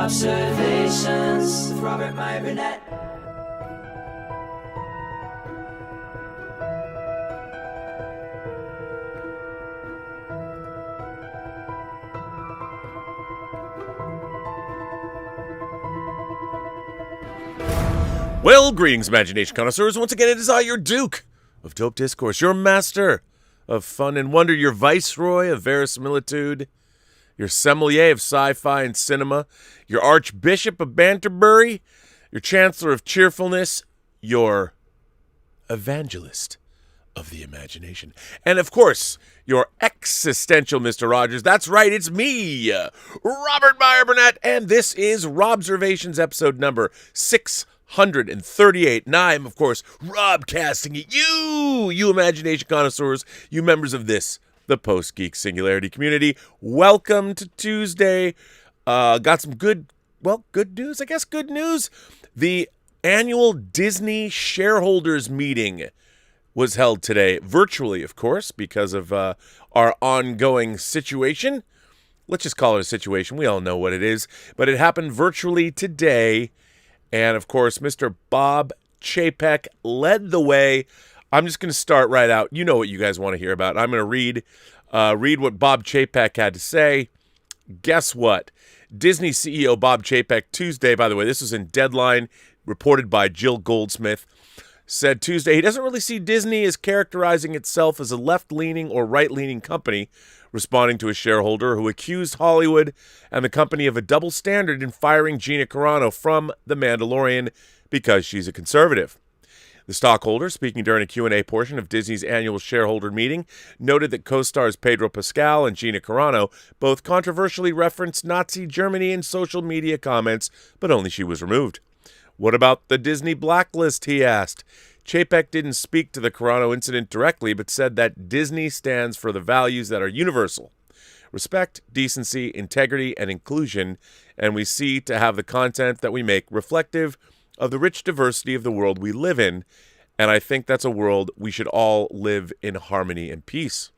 Robservations with Robert Meyer Burnett. Well, greetings, imagination connoisseurs. Once again, it is I, your Duke of Dope Discourse, your master of fun and wonder, your viceroy of verisimilitude, your sommelier of sci-fi and cinema, your archbishop of Banterbury, your chancellor of cheerfulness, your evangelist of the imagination, and of course, your existential Mr. Rogers. That's right, it's me, Robert Meyer Burnett, and this is Robservations episode number 638. And I'm, of course, Robcasting at you imagination connoisseurs, you members of this, the Post-Geek Singularity community. Welcome to Tuesday. Got some good news, I guess. Good news. The annual Disney Shareholders meeting was held today, virtually, of course, because of our ongoing situation. Let's just call it a situation. We all know what it is. But it happened virtually today. And, of course, Mr. Bob Chapek led the way. I'm just going to start right out. You know what you guys want to hear about. I'm going to read what Bob Chapek had to say. Guess what? Disney CEO Bob Chapek Tuesday, by the way, this was in Deadline, reported by Jill Goldsmith, said Tuesday he doesn't really see Disney as characterizing itself as a left-leaning or right-leaning company, responding to a shareholder who accused Hollywood and the company of a double standard in firing Gina Carano from The Mandalorian because she's a conservative. The stockholder, speaking during a Q&A portion of Disney's annual shareholder meeting, noted that co-stars Pedro Pascal and Gina Carano both controversially referenced Nazi Germany in social media comments, but only she was removed. What about the Disney blacklist, he asked. Chapek didn't speak to the Carano incident directly, but said that Disney stands for the values that are universal: respect, decency, integrity, and inclusion, and we see to have the content that we make reflective of the rich diversity of the world we live in, and I think that's a world we should all live in harmony and peace.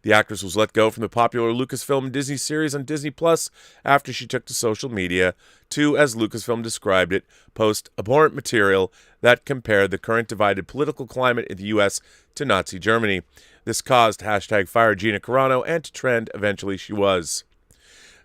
The actress was let go from the popular Lucasfilm and Disney series on Disney Plus after she took to social media to, as Lucasfilm described it, post abhorrent material that compared the current divided political climate in the U.S. to Nazi Germany. This caused #Fire Gina Carano, and to trend, eventually she was.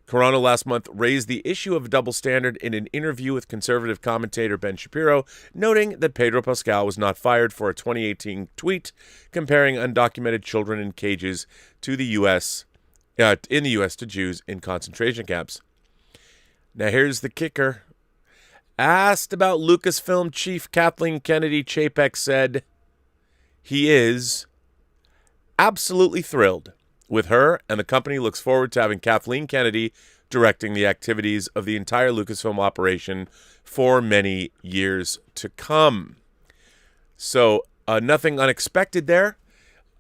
Carano last month raised the issue of a double standard in an interview with conservative commentator Ben Shapiro, noting that Pedro Pascal was not fired for a 2018 tweet comparing undocumented children in cages to the U.S. In the U.S. to Jews in concentration camps. Now here's the kicker. Asked about Lucasfilm chief Kathleen Kennedy, Chapek said he is absolutely thrilled with her, and the company looks forward to having Kathleen Kennedy directing the activities of the entire Lucasfilm operation for many years to come. So nothing unexpected there.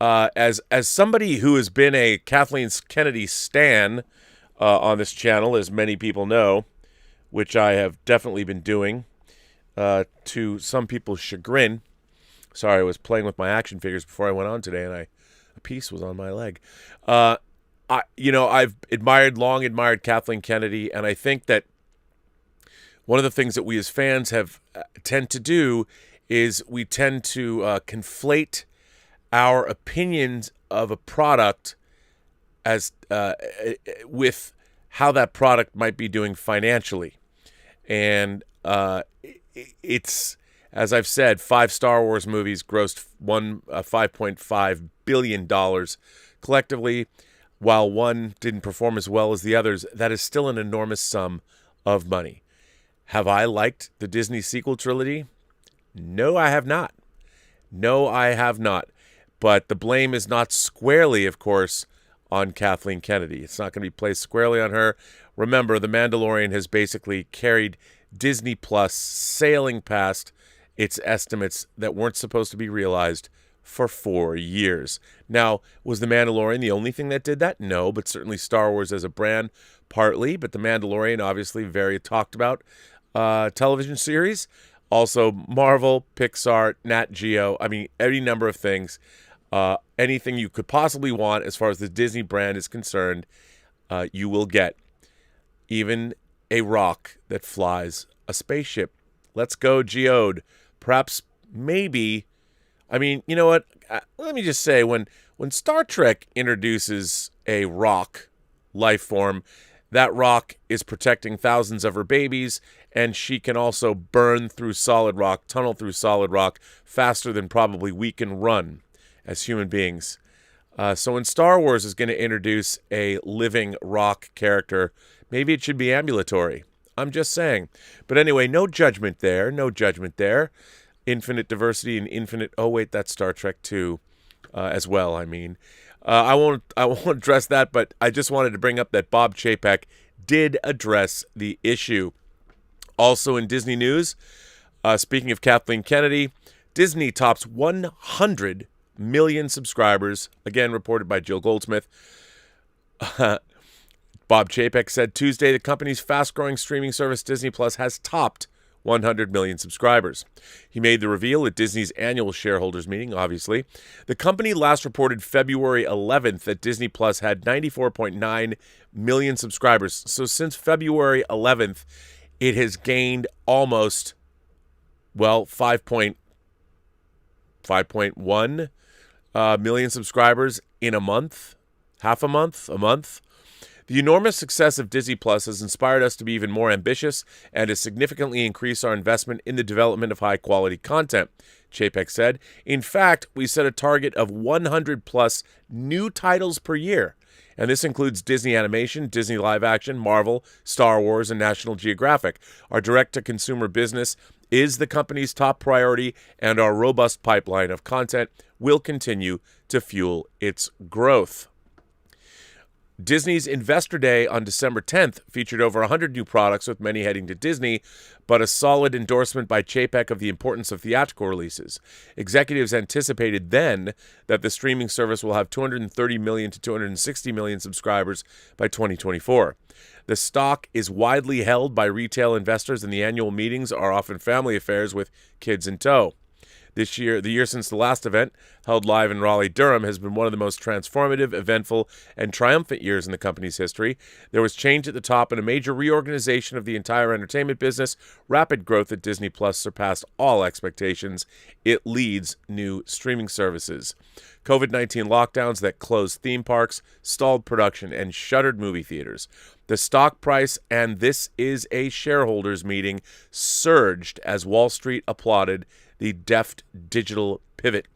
As somebody who has been a Kathleen Kennedy stan on this channel, as many people know, which I have definitely been doing to some people's chagrin. Sorry, I was playing with my action figures before I went on today, and a piece was on my leg. I've long admired Kathleen Kennedy, and I think that one of the things that we as fans tend to do is we tend to conflate our opinions of a product as with how that product might be doing financially. And it's, as I've said, 5 Star Wars movies grossed $5.5 billion collectively. While one didn't perform as well as the others, that is still an enormous sum of money. Have I liked the Disney sequel trilogy? No, I have not. But the blame is not squarely, of course, on Kathleen Kennedy. It's not going to be placed squarely on her. Remember, The Mandalorian has basically carried Disney Plus sailing past its estimates that weren't supposed to be realized for 4 years. Now, was The Mandalorian the only thing that did that? No, but certainly Star Wars as a brand, partly. But The Mandalorian, obviously, very talked about television series. Also, Marvel, Pixar, Nat Geo. I mean, any number of things. Anything you could possibly want as far as the Disney brand is concerned, you will get. Even a rock that flies a spaceship. Let's go, Geode. Perhaps, maybe, I mean, you know what? Let me just say, when Star Trek introduces a rock life form, that rock is protecting thousands of her babies, and she can also burn through solid rock, tunnel through solid rock, faster than probably we can run as human beings. So when Star Wars is going to introduce a living rock character, maybe it should be ambulatory. I'm just saying. But anyway, no judgment there. No judgment there. Infinite diversity and infinite... Oh, wait, that's Star Trek 2 as well, I mean. I won't address that, but I just wanted to bring up that Bob Chapek did address the issue. Also in Disney news, speaking of Kathleen Kennedy, Disney tops 100 million subscribers, again reported by Jill Goldsmith. Bob Chapek said Tuesday the company's fast-growing streaming service Disney Plus has topped 100 million subscribers. He made the reveal at Disney's annual shareholders meeting, obviously. The company last reported February 11th that Disney Plus had 94.9 million subscribers. So since February 11th, it has gained almost, 5.1 million subscribers in a month, a month. The enormous success of Disney Plus has inspired us to be even more ambitious and to significantly increase our investment in the development of high-quality content, Chapek said. In fact, we set a target of 100-plus new titles per year, and this includes Disney Animation, Disney Live Action, Marvel, Star Wars, and National Geographic. Our direct-to-consumer business is the company's top priority, and our robust pipeline of content will continue to fuel its growth. Disney's Investor Day on December 10th featured over 100 new products, with many heading to Disney, but a solid endorsement by Chapek of the importance of theatrical releases. Executives anticipated then that the streaming service will have 230 million to 260 million subscribers by 2024. The stock is widely held by retail investors, and the annual meetings are often family affairs with kids in tow. This year, the year since the last event, held live in Raleigh-Durham, has been one of the most transformative, eventful, and triumphant years in the company's history. There was change at the top and a major reorganization of the entire entertainment business. Rapid growth at Disney Plus surpassed all expectations. It leads new streaming services. COVID-19 lockdowns that closed theme parks, stalled production, and shuttered movie theaters. The stock price, and this is a shareholders meeting, surged as Wall Street applauded the deft digital pivot.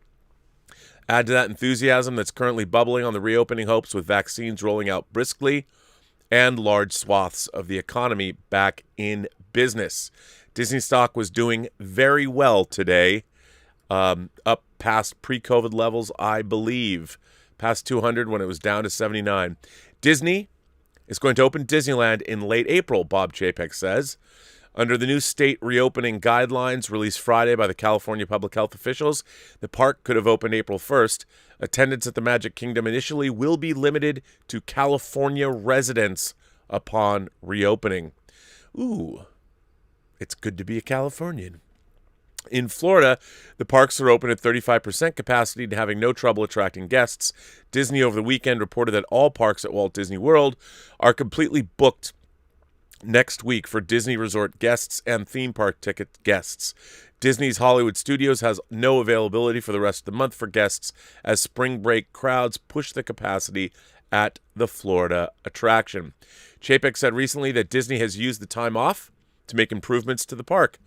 Add to that enthusiasm that's currently bubbling on the reopening hopes, with vaccines rolling out briskly and large swaths of the economy back in business. Disney stock was doing very well today, up past pre-COVID levels, I believe, past 200 when it was down to 79. Disney is going to open Disneyland in late April, Bob Chapek says. Under the new state reopening guidelines released Friday by the California public health officials, the park could have opened April 1st. Attendance at the Magic Kingdom initially will be limited to California residents upon reopening. Ooh, it's good to be a Californian. In Florida, the parks are open at 35% capacity and having no trouble attracting guests. Disney over the weekend reported that all parks at Walt Disney World are completely booked next week for Disney Resort guests and theme park ticket guests. Disney's Hollywood Studios has no availability for the rest of the month for guests as spring break crowds push the capacity at the Florida attraction. Chapek said recently that Disney has used the time off to make improvements to the park.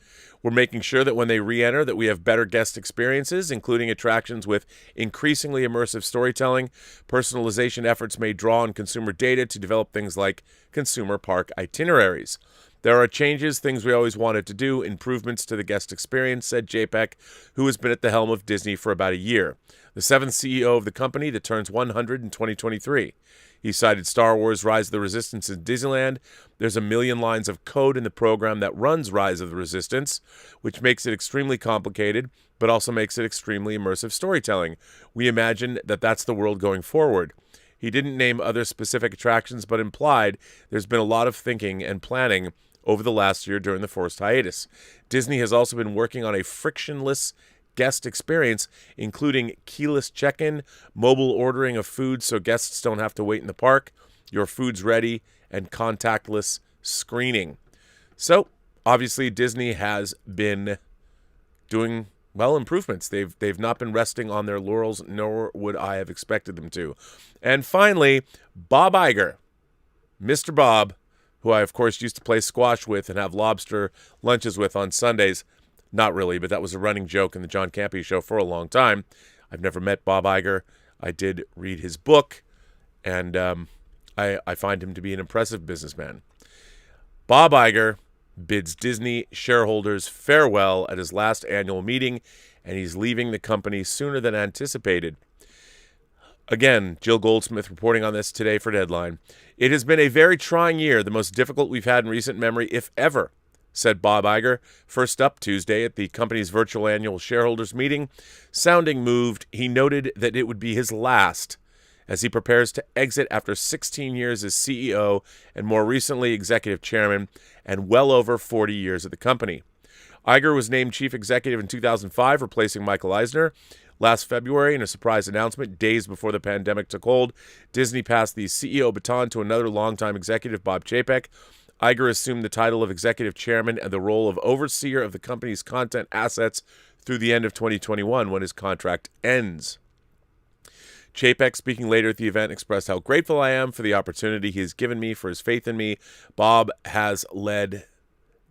We're making sure that when they re-enter that we have better guest experiences, including attractions with increasingly immersive storytelling. Personalization efforts may draw on consumer data to develop things like consumer park itineraries. There are changes, things we always wanted to do, improvements to the guest experience, said Chapek, who has been at the helm of Disney for about a year. The seventh CEO of the company that turns 100 in 2023. He cited Star Wars Rise of the Resistance in Disneyland. There's a million lines of code in the program that runs Rise of the Resistance, which makes it extremely complicated, but also makes it extremely immersive storytelling. We imagine that that's the world going forward. He didn't name other specific attractions, but implied there's been a lot of thinking and planning over the last year during the forced hiatus. Disney has also been working on a frictionless guest experience, including keyless check-in, mobile ordering of food so guests don't have to wait in the park, your food's ready, and contactless screening. So, obviously, Disney has been doing, well, improvements. They've not been resting on their laurels, nor would I have expected them to. And finally, Bob Iger, Mr. Bob, who I, of course, used to play squash with and have lobster lunches with on Sundays. Not really, but that was a running joke in the John Campea show for a long time. I've never met Bob Iger. I did read his book, and I find him to be an impressive businessman. Bob Iger bids Disney shareholders farewell at his last annual meeting, and he's leaving the company sooner than anticipated. Again, Jill Goldsmith reporting on this today for Deadline. It has been a very trying year, the most difficult we've had in recent memory, if ever, said Bob Iger, first up Tuesday at the company's virtual annual shareholders meeting. Sounding moved, he noted that it would be his last as he prepares to exit after 16 years as CEO and more recently executive chairman and well over 40 years at the company. Iger was named chief executive in 2005, replacing Michael Eisner. Last February, in a surprise announcement, days before the pandemic took hold, Disney passed the CEO baton to another longtime executive, Bob Chapek. Iger assumed the title of executive chairman and the role of overseer of the company's content assets through the end of 2021 when his contract ends. Chapek, speaking later at the event, expressed how grateful I am for the opportunity he has given me, for his faith in me. Bob has led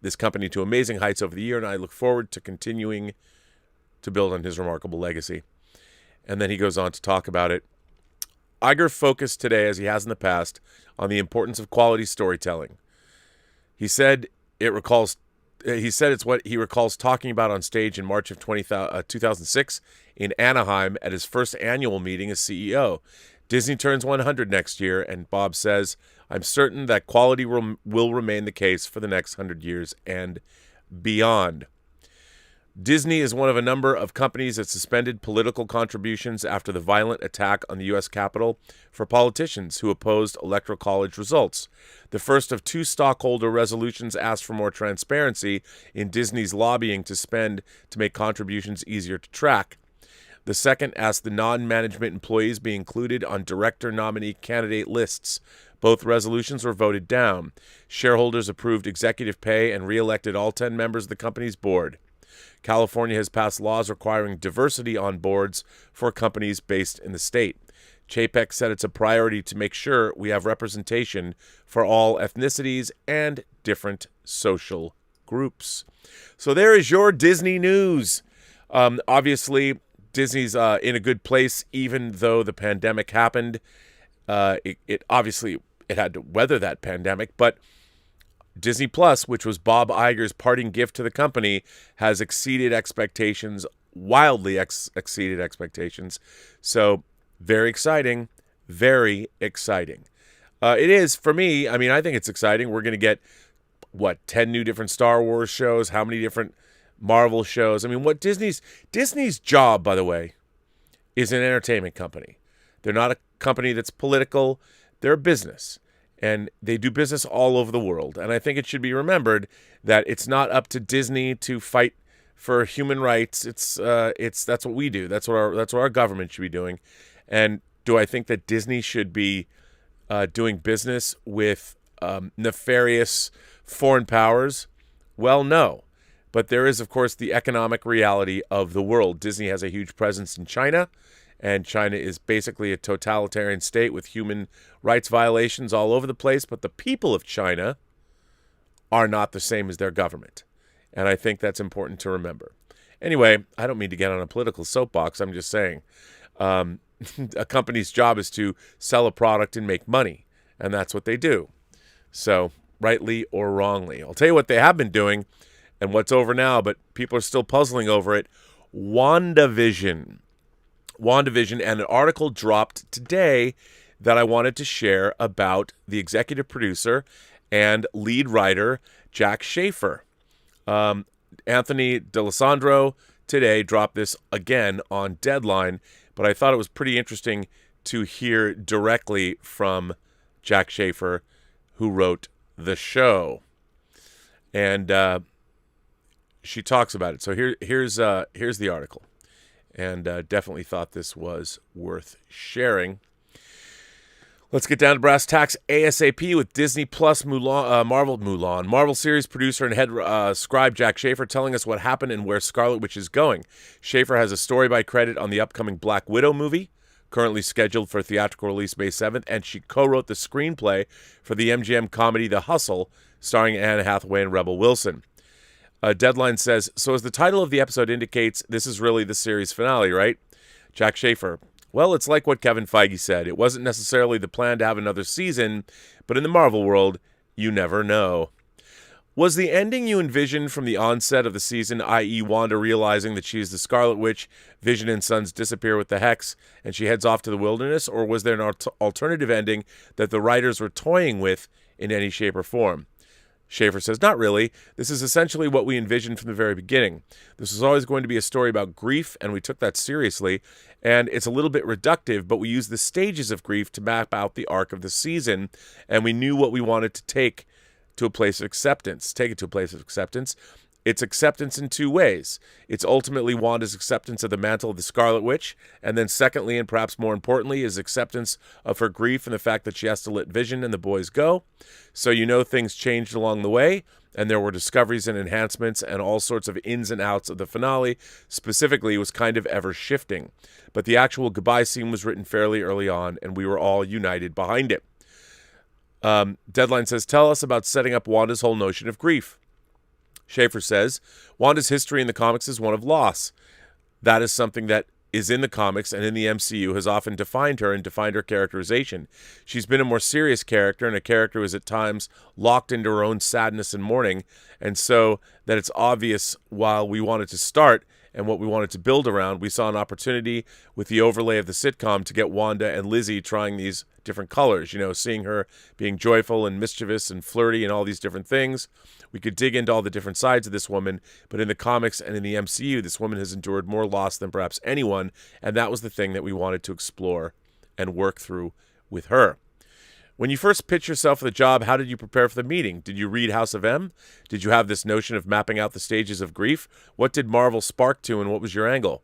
this company to amazing heights over the year, and I look forward to continuing to build on his remarkable legacy. And then he goes on to talk about it. Iger focused today, as he has in the past, on the importance of quality storytelling. He said it's what he recalls talking about on stage in March of 2006 in Anaheim at his first annual meeting as CEO. Disney turns 100 next year, and Bob says, I'm certain that quality will remain the case for the next 100 years and beyond. Disney is one of a number of companies that suspended political contributions after the violent attack on the U.S. Capitol for politicians who opposed Electoral College results. The first of two stockholder resolutions asked for more transparency in Disney's lobbying to spend to make contributions easier to track. The second asked the non-management employees be included on director nominee candidate lists. Both resolutions were voted down. Shareholders approved executive pay and re-elected all 10 members of the company's board. California has passed laws requiring diversity on boards for companies based in the state. Chapek said it's a priority to make sure we have representation for all ethnicities and different social groups. So there is your Disney news. Obviously, Disney's in a good place, even though the pandemic happened. It obviously had to weather that pandemic, but Disney Plus, which was Bob Iger's parting gift to the company, has exceeded expectations, wildly exceeded expectations. So very exciting, very exciting. It is for me. I mean, I think it's exciting. We're going to get 10 new different Star Wars shows, how many different Marvel shows. I mean, what Disney's job, by the way, is an entertainment company. They're not a company that's political. They're a business. And they do business all over the world. And I think it should be remembered that it's not up to Disney to fight for human rights. That's what we do. That's what our government should be doing. And do I think that Disney should be doing business with nefarious foreign powers? Well, no. But there is, of course, the economic reality of the world. Disney has a huge presence in China. And China is basically a totalitarian state with human rights violations all over the place. But the people of China are not the same as their government. And I think that's important to remember. Anyway, I don't mean to get on a political soapbox. I'm just saying a company's job is to sell a product and make money. And that's what they do. So, rightly or wrongly. I'll tell you what they have been doing and what's over now, but people are still puzzling over it. WandaVision, and an article dropped today that I wanted to share about the executive producer and lead writer, Jack Schaefer. Anthony D'Alessandro today dropped this again on Deadline, but I thought it was pretty interesting to hear directly from Jack Schaefer, who wrote the show. And she talks about it. So here's the article. And definitely thought this was worth sharing. Let's get down to brass tacks ASAP with Disney Plus Marvel series producer and head scribe Jack Schaefer telling us what happened and where Scarlet Witch is going. Schaefer has a story by credit on the upcoming Black Widow movie, currently scheduled for theatrical release May 7th, and she co-wrote the screenplay for the MGM comedy The Hustle, starring Anne Hathaway and Rebel Wilson. Deadline says, so as the title of the episode indicates, this is really the series finale, right? Jack Schaefer, well, it's like what Kevin Feige said. It wasn't necessarily the plan to have another season, but in the Marvel world, you never know. Was the ending you envisioned from the onset of the season, i.e. Wanda realizing that she is the Scarlet Witch, Vision and Sons disappear with the Hex, and she heads off to the wilderness, or was there an alternative ending that the writers were toying with in any shape or form? Schaefer says, not really. This is essentially what we envisioned from the very beginning. This was always going to be a story about grief, and we took that seriously. And it's a little bit reductive, but we used the stages of grief to map out the arc of the season, and we knew what we wanted to take it to a place of acceptance. It's acceptance in two ways. It's ultimately Wanda's acceptance of the mantle of the Scarlet Witch, and then secondly, and perhaps more importantly, is acceptance of her grief and the fact that she has to let Vision and the boys go. So things changed along the way, and there were discoveries and enhancements and all sorts of ins and outs of the finale. Specifically, was kind of ever shifting. But the actual goodbye scene was written fairly early on, and we were all united behind it. Deadline says, tell us about setting up Wanda's whole notion of grief. Schaefer says, Wanda's history in the comics is one of loss. That is something that is in the comics and in the MCU has often defined her and defined her characterization. She's been a more serious character and a character who is at times locked into her own sadness and mourning, and so that it's obvious while we wanted to start and what we wanted to build around, we saw an opportunity with the overlay of the sitcom to get Wanda and Lizzie trying these different colors, seeing her being joyful and mischievous and flirty and all these different things. We could dig into all the different sides of this woman, but in the comics and in the MCU, this woman has endured more loss than perhaps anyone, and that was the thing that we wanted to explore and work through with her. When you first pitched yourself for the job, how did you prepare for the meeting? Did you read House of M? Did you have this notion of mapping out the stages of grief? What did Marvel spark to, and what was your angle?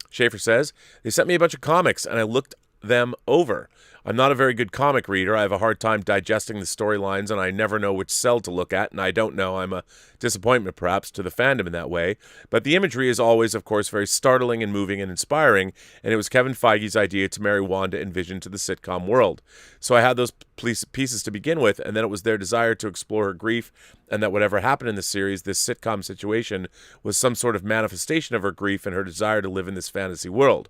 Schaefer says, they sent me a bunch of comics, and I looked them over. I'm not a very good comic reader. I have a hard time digesting the storylines, and I never know which cell to look at, and I don't know. I'm a disappointment, perhaps, to the fandom in that way. But the imagery is always, of course, very startling and moving and inspiring, and it was Kevin Feige's idea to marry Wanda and Vision to the sitcom world. So I had those pieces to begin with, and then it was their desire to explore her grief, and that whatever happened in the series, this sitcom situation, was some sort of manifestation of her grief and her desire to live in this fantasy world.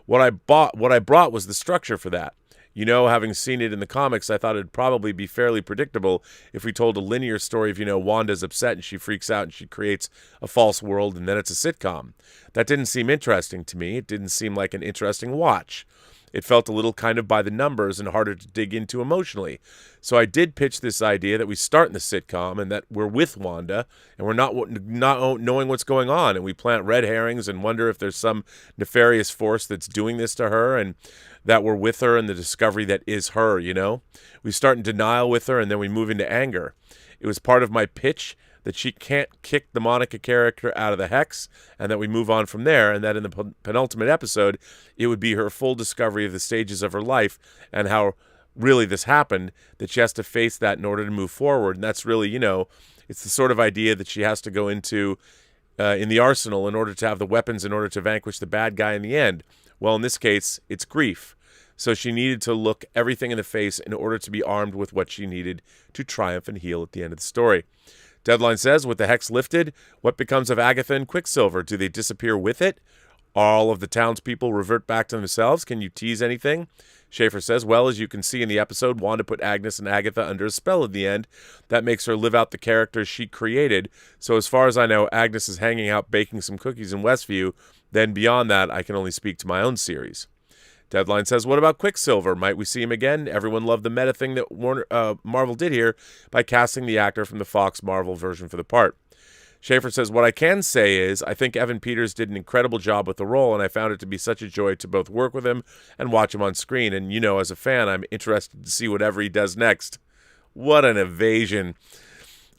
What I brought was the structure for that. Having seen it in the comics, I thought it'd probably be fairly predictable if we told a linear story of, Wanda's upset and she freaks out and she creates a false world and then it's a sitcom. That didn't seem interesting to me. It didn't seem like an interesting watch. It felt a little kind of by the numbers and harder to dig into emotionally. So I did pitch this idea that we start in the sitcom and that we're with Wanda and we're not knowing what's going on, and we plant red herrings and wonder if there's some nefarious force that's doing this to her, and that we're with her in the discovery that is her, We start in denial with her and then we move into anger. It was part of my pitch that she can't kick the Monica character out of the Hex, and that we move on from there, and that in the penultimate episode, it would be her full discovery of the stages of her life and how really this happened, that she has to face that in order to move forward. And that's really, it's the sort of idea that she has to go into in the arsenal in order to have the weapons in order to vanquish the bad guy in the end. Well, in this case, it's grief. So she needed to look everything in the face in order to be armed with what she needed to triumph and heal at the end of the story. Deadline says, with the Hex lifted, what becomes of Agatha and Quicksilver? Do they disappear with it? All of the townspeople revert back to themselves? Can you tease anything? Schaefer says, well, as you can see in the episode, Wanda put Agnes and Agatha under a spell at the end. That makes her live out the characters she created. So as far as I know, Agnes is hanging out baking some cookies in Westview. Then beyond that, I can only speak to my own series. Deadline says, what about Quicksilver? Might we see him again? Everyone loved the meta thing that Marvel did here by casting the actor from the Fox Marvel version for the part. Schaefer says, what I can say is I think Evan Peters did an incredible job with the role, and I found it to be such a joy to both work with him and watch him on screen. And, as a fan, I'm interested to see whatever he does next. What an evasion.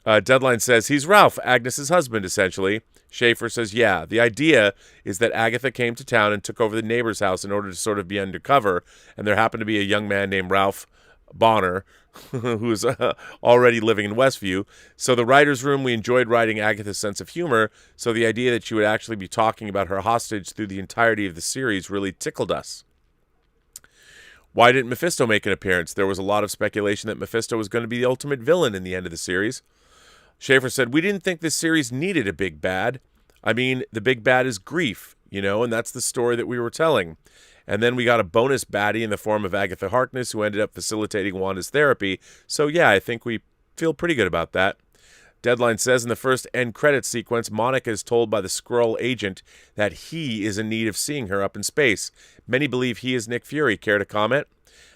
Deadline says, he's Ralph, Agnes's husband, essentially. Schaefer says, yeah, the idea is that Agatha came to town and took over the neighbor's house in order to sort of be undercover, and there happened to be a young man named Ralph Bonner, who's already living in Westview. So the writer's room, we enjoyed writing Agatha's sense of humor, so the idea that she would actually be talking about her hostage through the entirety of the series really tickled us. Why didn't Mephisto make an appearance? There was a lot of speculation that Mephisto was going to be the ultimate villain in the end of the series. Schaefer said, we didn't think this series needed a big bad. I mean, the big bad is grief, and that's the story that we were telling. And then we got a bonus baddie in the form of Agatha Harkness, who ended up facilitating Wanda's therapy. So yeah, I think we feel pretty good about that. Deadline says in the first end credits sequence, Monica is told by the Skrull agent that he is in need of seeing her up in space. Many believe he is Nick Fury. Care to comment?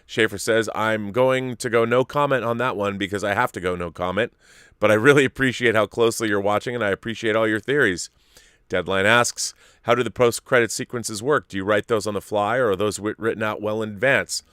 Schaefer says, I'm going to go no comment on that one because I have to go no comment. But I really appreciate how closely you're watching, and I appreciate all your theories. Deadline asks, how do the post-credit sequences work? Do you write those on the fly, or are those written out well in advance?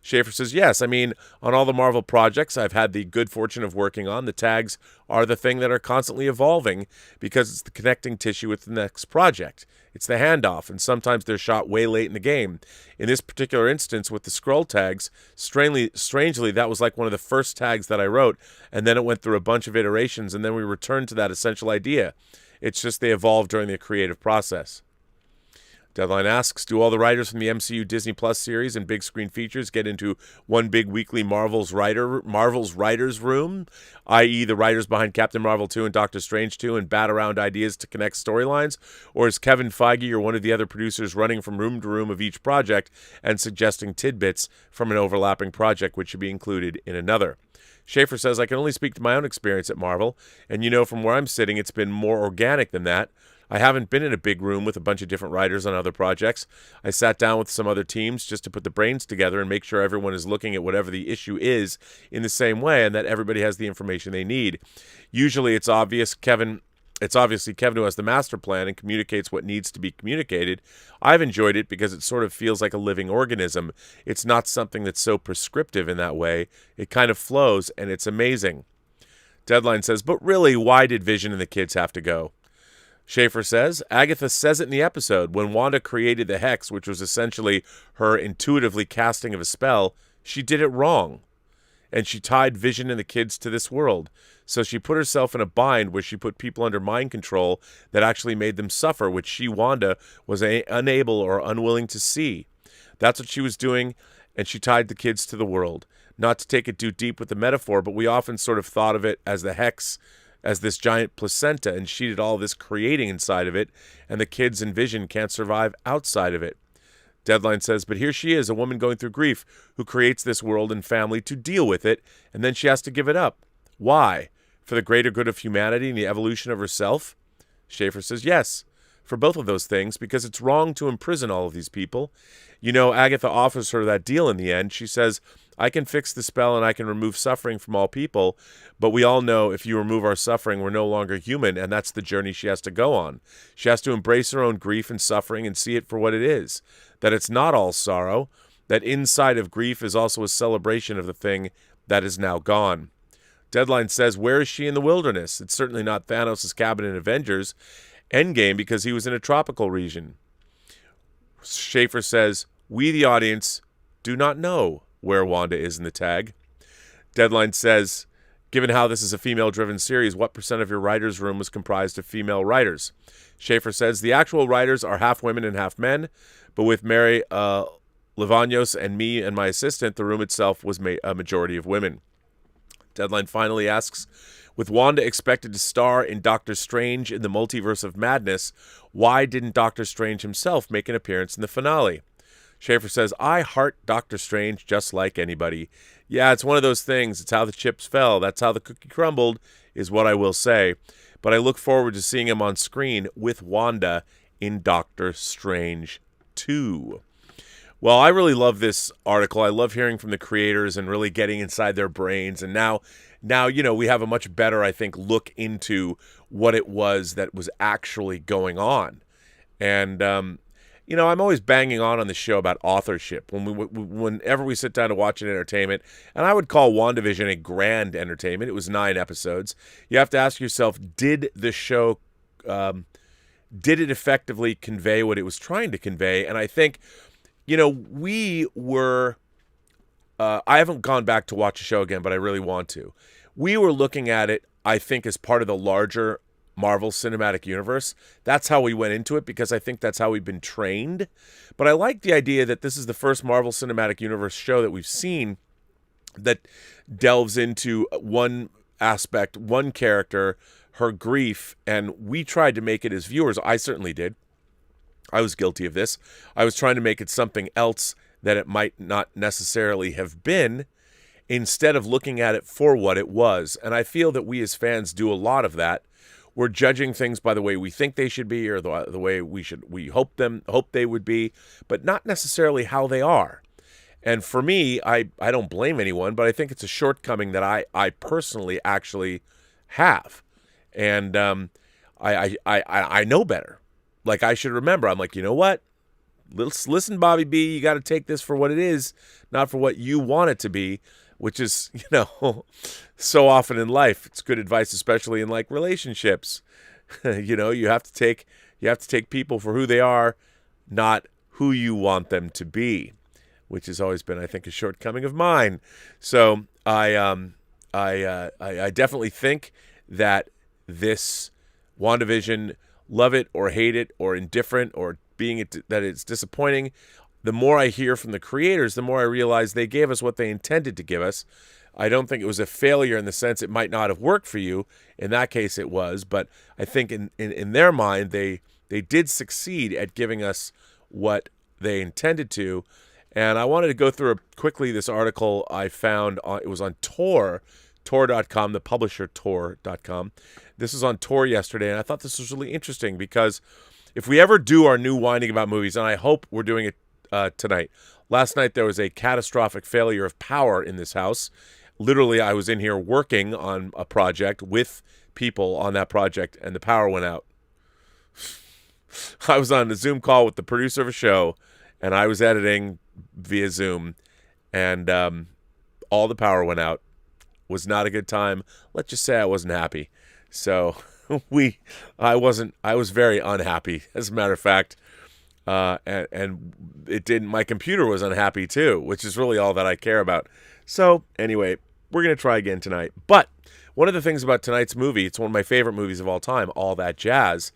Schaefer says, yes. I mean, on all the Marvel projects I've had the good fortune of working on, the tags are the thing that are constantly evolving because it's the connecting tissue with the next project. It's the handoff, and sometimes they're shot way late in the game. In this particular instance with the Skrull tags, strangely, that was like one of the first tags that I wrote, and then it went through a bunch of iterations, and then we returned to that essential idea. It's just they evolved during the creative process. Deadline asks, do all the writers from the MCU Disney Plus series and big screen features get into one big weekly Marvel's writers room, i.e. the writers behind Captain Marvel 2 and Doctor Strange 2, and bat around ideas to connect storylines? Or is Kevin Feige or one of the other producers running from room to room of each project and suggesting tidbits from an overlapping project which should be included in another? Schaefer says, I can only speak to my own experience at Marvel, and from where I'm sitting, it's been more organic than that. I haven't been in a big room with a bunch of different writers on other projects. I sat down with some other teams just to put the brains together and make sure everyone is looking at whatever the issue is in the same way and that everybody has the information they need. Usually it's obviously Kevin who has the master plan and communicates what needs to be communicated. I've enjoyed it because it sort of feels like a living organism. It's not something that's so prescriptive in that way. It kind of flows, and it's amazing. Deadline says, but really, why did Vision and the kids have to go? Schaefer says, Agatha says it in the episode. When Wanda created the Hex, which was essentially her intuitively casting of a spell, she did it wrong. And she tied Vision and the kids to this world. So she put herself in a bind where she put people under mind control that actually made them suffer, which she, Wanda, was unable or unwilling to see. That's what she was doing, and she tied the kids to the world. Not to take it too deep with the metaphor, but we often sort of thought of it as the Hex, as this giant placenta, and she did all this creating inside of it, and the kids and Vision can't survive outside of it. Deadline says, but here she is, a woman going through grief, who creates this world and family to deal with it, and then she has to give it up. Why? For the greater good of humanity and the evolution of herself? Schaefer says, yes, for both of those things, because it's wrong to imprison all of these people. Agatha offers her that deal in the end. She says, I can fix the spell and I can remove suffering from all people, but we all know if you remove our suffering, we're no longer human, and that's the journey she has to go on. She has to embrace her own grief and suffering and see it for what it is, that it's not all sorrow, that inside of grief is also a celebration of the thing that is now gone. Deadline says, where is she in the wilderness? It's certainly not Thanos' cabin in Avengers Endgame because he was in a tropical region. Schaefer says, we, the audience, do not know where Wanda is in the tag. Deadline says, given how this is a female-driven series, what % of your writer's room was comprised of female writers? Schaefer says, the actual writers are half women and half men, but with Mary Livanos and me and my assistant, the room itself was a majority of women. Deadline finally asks, with Wanda expected to star in Doctor Strange in the Multiverse of Madness, why didn't Doctor Strange himself make an appearance in the finale? Schaefer says, I heart Doctor Strange just like anybody. Yeah, it's one of those things. It's how the chips fell. That's how the cookie crumbled, is what I will say. But I look forward to seeing him on screen with Wanda in Doctor Strange 2. Well, I really love this article. I love hearing from the creators and really getting inside their brains. And now, we have a much better, I think, look into what it was that was actually going on. And, I'm always banging on the show about authorship. Whenever we sit down to watch an entertainment, and I would call WandaVision a grand entertainment. It was 9 episodes. You have to ask yourself, did the show, did it effectively convey what it was trying to convey? And I think, we were I haven't gone back to watch the show again, but I really want to. We were looking at it, I think, as part of the larger Marvel Cinematic Universe. That's how we went into it, because I think that's how we've been trained. But I like the idea that this is the first Marvel Cinematic Universe show that we've seen that delves into one aspect, one character, her grief, and we tried to make it as viewers. I certainly did. I was guilty of this. I was trying to make it something else that it might not necessarily have been, instead of looking at it for what it was. And I feel that we as fans do a lot of that. We're judging things by the way we think they should be, or the way we hope they would be, but not necessarily how they are. And for me, I don't blame anyone, but I think it's a shortcoming that I personally actually have. And I know better. Like, I should remember. I'm like, you know what? Listen, Bobby B, you got to take this for what it is, not for what you want it to be, which is, so often in life. It's good advice, especially in like relationships. You have to take people for who they are, not who you want them to be, which has always been, I think, a shortcoming of mine. So I definitely think that this WandaVision, love it or hate it or indifferent or that it's disappointing, the more I hear from the creators, the more I realize they gave us what they intended to give us. I don't think it was a failure in the sense it might not have worked for you. In that case, it was. But I think in their mind, they did succeed at giving us what they intended to. And I wanted to go through quickly this article I found. It was on Tor.com, the publisher Tor.com. This was on Tor yesterday, and I thought this was really interesting because if we ever do our new Whining About Movies, and I hope we're doing it tonight. Last night there was a catastrophic failure of power in this house. Literally, I was in here working on a project with people on that project, and the power went out. I was on a Zoom call with the producer of a show, and I was editing via Zoom, and all the power went out. Was not a good time. Let's just say I wasn't happy. So I was very unhappy, as a matter of fact. And it didn't, my computer was unhappy too, which is really all that I care about. So anyway, we're going to try again tonight. But one of the things about tonight's movie, it's one of my favorite movies of all time, All That Jazz.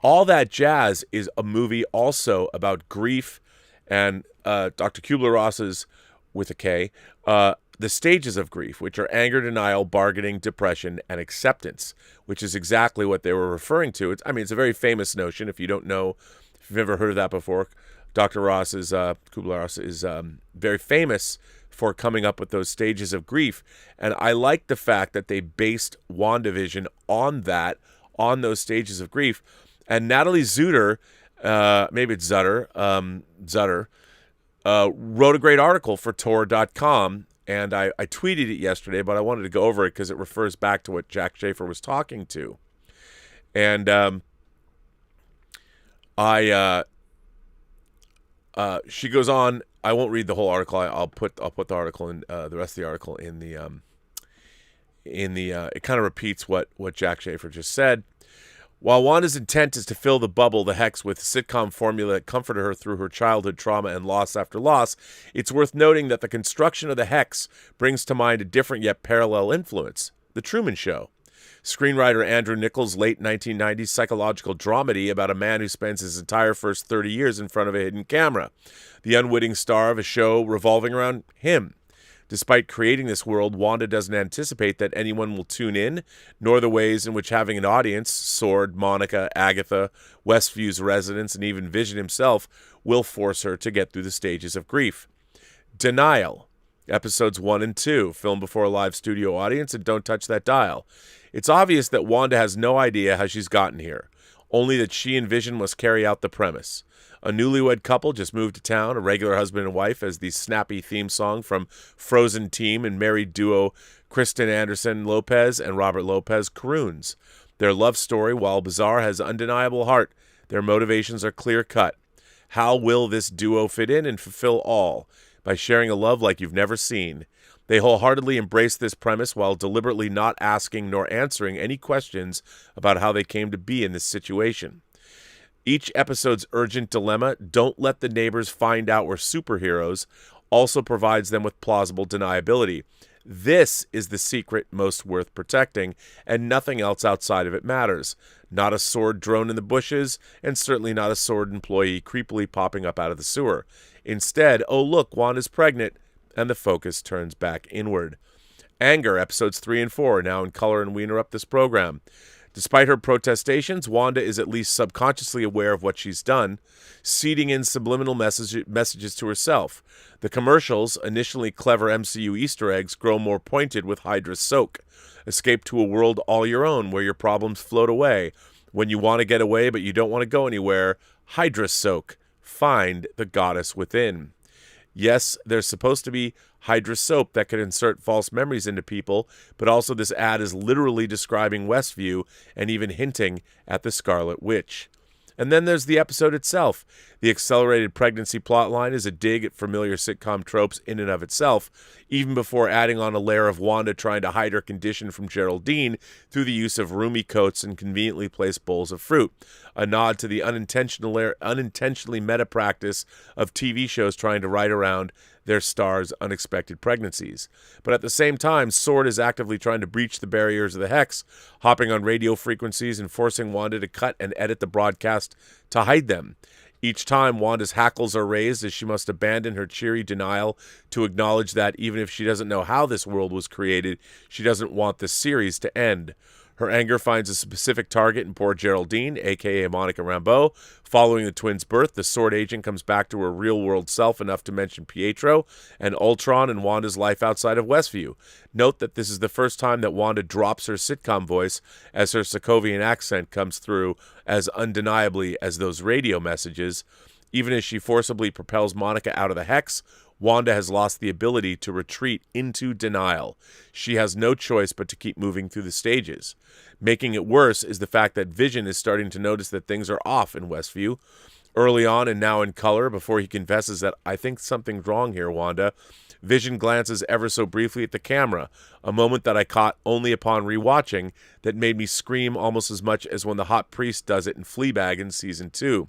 All That Jazz is a movie also about grief and Dr. Kubler-Ross's, with a K, the stages of grief, which are anger, denial, bargaining, depression, and acceptance, which is exactly what they were referring to. It's a very famous notion. If you don't know, if you've never heard of that before, Dr. Kubler-Ross is very famous for coming up with those stages of grief. And I like the fact that they based WandaVision on those stages of grief. And Natalie Zutter, maybe it's Zutter, wrote a great article for Tor.com. And I tweeted it yesterday, but I wanted to go over it because it refers back to what Jack Schaefer was talking to. And she goes on. I won't read the whole article. I'll put the article in the rest of the article in the it kind of repeats what Jack Schaefer just said. While Wanda's intent is to fill the bubble, the Hex, with sitcom formula that comforted her through her childhood trauma and loss after loss, it's worth noting that the construction of the Hex brings to mind a different yet parallel influence, The Truman Show. Screenwriter Andrew Nichols' late 1990s psychological dramedy about a man who spends his entire first 30 years in front of a hidden camera, the unwitting star of a show revolving around him. Despite creating this world, Wanda doesn't anticipate that anyone will tune in, nor the ways in which having an audience, Sword, Monica, Agatha, Westview's residents, and even Vision himself, will force her to get through the stages of grief. Denial. Episodes 1 and 2, filmed before a live studio audience, and don't touch that dial. It's obvious that Wanda has no idea how she's gotten here, only that she and Vision must carry out the premise. A newlywed couple just moved to town, a regular husband and wife, as the snappy theme song from Frozen team and married duo Kristen Anderson Lopez and Robert Lopez croons. Their love story, while bizarre, has undeniable heart. Their motivations are clear-cut. How will this duo fit in and fulfill all? By sharing a love like you've never seen. They wholeheartedly embrace this premise while deliberately not asking nor answering any questions about how they came to be in this situation. Each episode's urgent dilemma, don't let the neighbors find out we're superheroes, also provides them with plausible deniability. This is the secret most worth protecting, and nothing else outside of it matters. Not a sword drone in the bushes, and certainly not a sword employee creepily popping up out of the sewer. Instead, oh look, Wanda's pregnant, and the focus turns back inward. Anger, episodes 3 and 4, now in color, and we interrupt this program. Despite her protestations, Wanda is at least subconsciously aware of what she's done, seeding in subliminal messages to herself. The commercials, initially clever MCU Easter eggs, grow more pointed with Hydra's soak. Escape to a world all your own where your problems float away. When you want to get away but you don't want to go anywhere, Hydra soak. Find the goddess within. Yes, there's supposed to be Hydra soap that could insert false memories into people, but also this ad is literally describing Westview and even hinting at the Scarlet Witch. And then there's the episode itself. The accelerated pregnancy plotline is a dig at familiar sitcom tropes in and of itself, even before adding on a layer of Wanda trying to hide her condition from Geraldine through the use of roomy coats and conveniently placed bowls of fruit, a nod to the unintentionally meta practice of TV shows trying to ride around their stars' unexpected pregnancies. But at the same time, S.W.O.R.D. is actively trying to breach the barriers of the Hex, hopping on radio frequencies and forcing Wanda to cut and edit the broadcast to hide them. Each time, Wanda's hackles are raised as she must abandon her cheery denial to acknowledge that even if she doesn't know how this world was created, she doesn't want this series to end. Her anger finds a specific target in poor Geraldine, a.k.a. Monica Rambeau. Following the twins' birth, the S.W.O.R.D. agent comes back to her real-world self enough to mention Pietro and Ultron and Wanda's life outside of Westview. Note that this is the first time that Wanda drops her sitcom voice as her Sokovian accent comes through as undeniably as those radio messages. Even as she forcibly propels Monica out of the Hex, Wanda has lost the ability to retreat into denial. She has no choice but to keep moving through the stages. Making it worse is the fact that Vision is starting to notice that things are off in Westview. Early on and now in color, before he confesses that, "I think something's wrong here, Wanda," Vision glances ever so briefly at the camera, a moment that I caught only upon rewatching that made me scream almost as much as when the hot priest does it in Fleabag in season 2.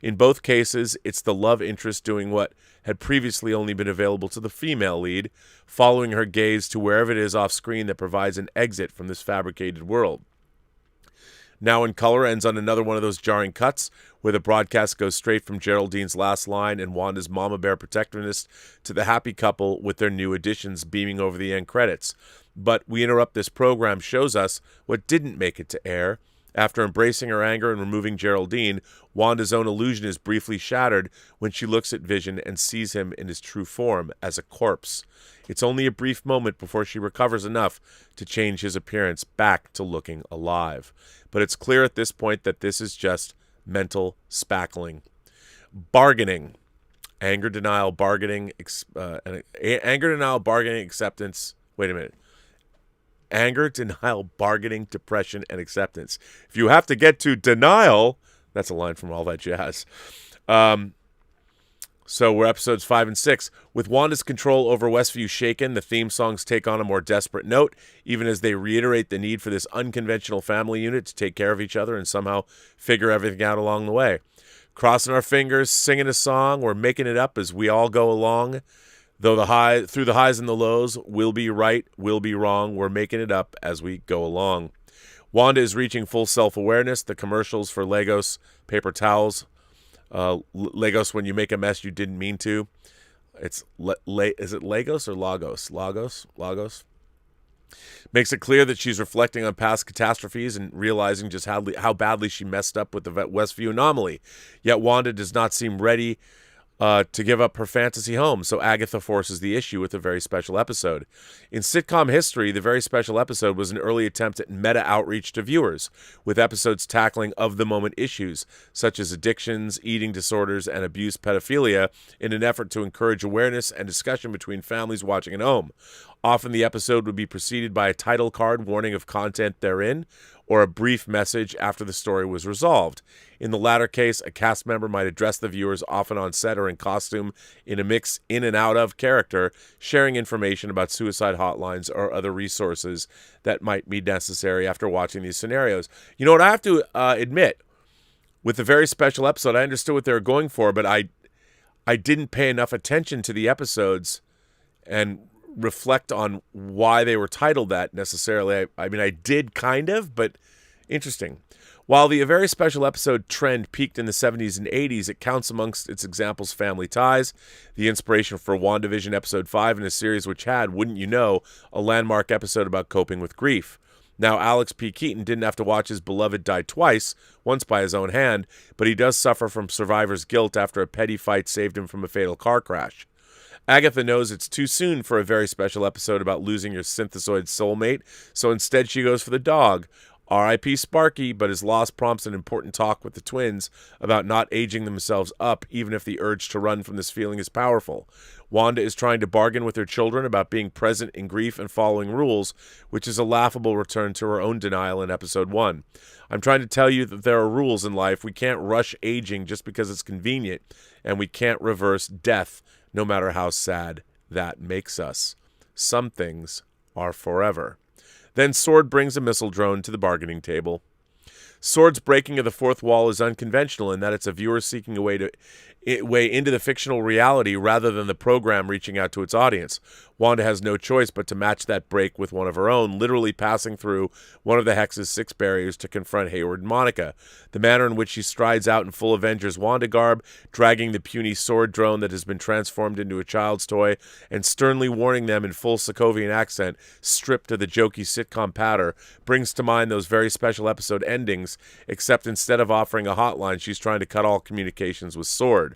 In both cases, it's the love interest doing what had previously only been available to the female lead, following her gaze to wherever it is off screen that provides an exit from this fabricated world. Now in color ends on another one of those jarring cuts where the broadcast goes straight from Geraldine's last line and Wanda's mama bear protectiveness to the happy couple with their new additions beaming over the end credits. But We Interrupt This Program shows us what didn't make it to air. After embracing her anger and removing Geraldine, Wanda's own illusion is briefly shattered when she looks at Vision and sees him in his true form as a corpse. It's only a brief moment before she recovers enough to change his appearance back to looking alive. But it's clear at this point that this is just mental spackling. Bargaining. Anger, denial, bargaining, acceptance. Wait a minute. Anger, denial, bargaining, depression, and acceptance. If you have to get to denial, that's a line from All That Jazz. So we're episodes 5 and 6. With Wanda's control over Westview shaken, the theme songs take on a more desperate note, even as they reiterate the need for this unconventional family unit to take care of each other and somehow figure everything out along the way. Crossing our fingers, singing a song, we're making it up as we all go along. Through the highs and the lows, we'll be right, we'll be wrong. We're making it up as we go along. Wanda is reaching full self-awareness. The commercials for Legos paper towels. Legos when you make a mess you didn't mean to. Is it Legos or Lagos? Lagos. Makes it clear that she's reflecting on past catastrophes and realizing just how badly she messed up with the Westview anomaly. Yet Wanda does not seem ready to give up her fantasy home, so Agatha forces the issue with a very special episode. In sitcom history, the very special episode was an early attempt at meta outreach to viewers, with episodes tackling of-the-moment issues, such as addictions, eating disorders, and abuse pedophilia, in an effort to encourage awareness and discussion between families watching at home. Often the episode would be preceded by a title card warning of content therein, or a brief message after the story was resolved. In the latter case, a cast member might address the viewers, often on set or in costume, in a mix in and out of character, sharing information about suicide hotlines or other resources that might be necessary after watching these scenarios. You know what, I have to admit, with the very special episode, I understood what they were going for, but I didn't pay enough attention to the episodes and reflect on why they were titled that necessarily. I mean, I did kind of, but interesting. While the A Very Special Episode trend peaked in the 70s and 80s, it counts amongst its examples Family Ties, the inspiration for WandaVision Episode 5 in a series which had, wouldn't you know, a landmark episode about coping with grief. Now, Alex P. Keaton didn't have to watch his beloved die twice, once by his own hand, but he does suffer from survivor's guilt after a petty fight saved him from a fatal car crash. Agatha knows it's too soon for a very special episode about losing your synthesoid soulmate, so instead she goes for the dog. R.I.P. Sparky, but his loss prompts an important talk with the twins about not aging themselves up, even if the urge to run from this feeling is powerful. Wanda is trying to bargain with her children about being present in grief and following rules, which is a laughable return to her own denial in episode 1. I'm trying to tell you that there are rules in life. We can't rush aging just because it's convenient, and we can't reverse death, no matter how sad that makes us. Some things are forever. Then Sword brings a missile drone to the bargaining table. Sword's breaking of the fourth wall is unconventional in that it's a viewer seeking a way into the fictional reality rather than the program reaching out to its audience. Wanda has no choice but to match that break with one of her own, literally passing through one of the Hex's 6 barriers to confront Hayward and Monica. The manner in which she strides out in full Avengers Wanda garb, dragging the puny sword drone that has been transformed into a child's toy, and sternly warning them in full Sokovian accent, stripped of the jokey sitcom patter, brings to mind those very special episode endings, except instead of offering a hotline, she's trying to cut all communications with Sword.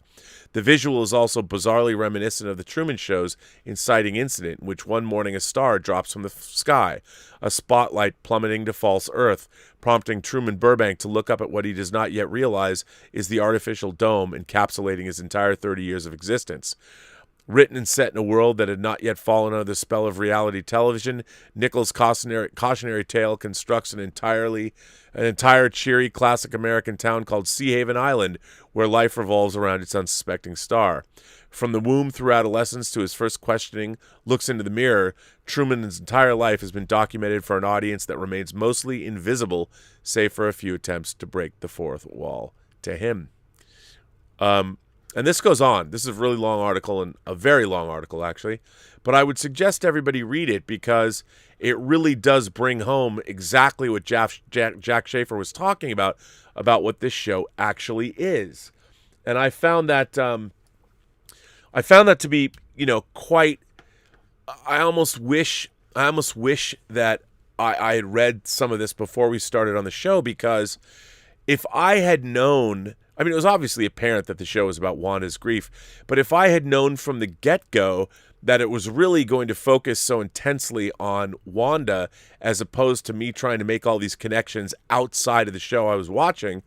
The visual is also bizarrely reminiscent of the Truman Show's inciting incident, in which one morning a star drops from the sky, a spotlight plummeting to false Earth, prompting Truman Burbank to look up at what he does not yet realize is the artificial dome encapsulating his entire 30 years of existence. Written and set in a world that had not yet fallen under the spell of reality television, Nichols' cautionary tale constructs an entire cheery classic American town called Sea Haven Island, where life revolves around its unsuspecting star. From the womb through adolescence to his first questioning looks into the mirror, Truman's entire life has been documented for an audience that remains mostly invisible, save for a few attempts to break the fourth wall to him. And this goes on. This is a really long article, and a very long article, actually. But I would suggest everybody read it because it really does bring home exactly what Jack Schaefer was talking about what this show actually is. And I found that to be, quite. I almost wish that I had read some of this before we started on the show, because if I had known. I mean, it was obviously apparent that the show was about Wanda's grief, but if I had known from the get-go that it was really going to focus so intensely on Wanda as opposed to me trying to make all these connections outside of the show I was watching,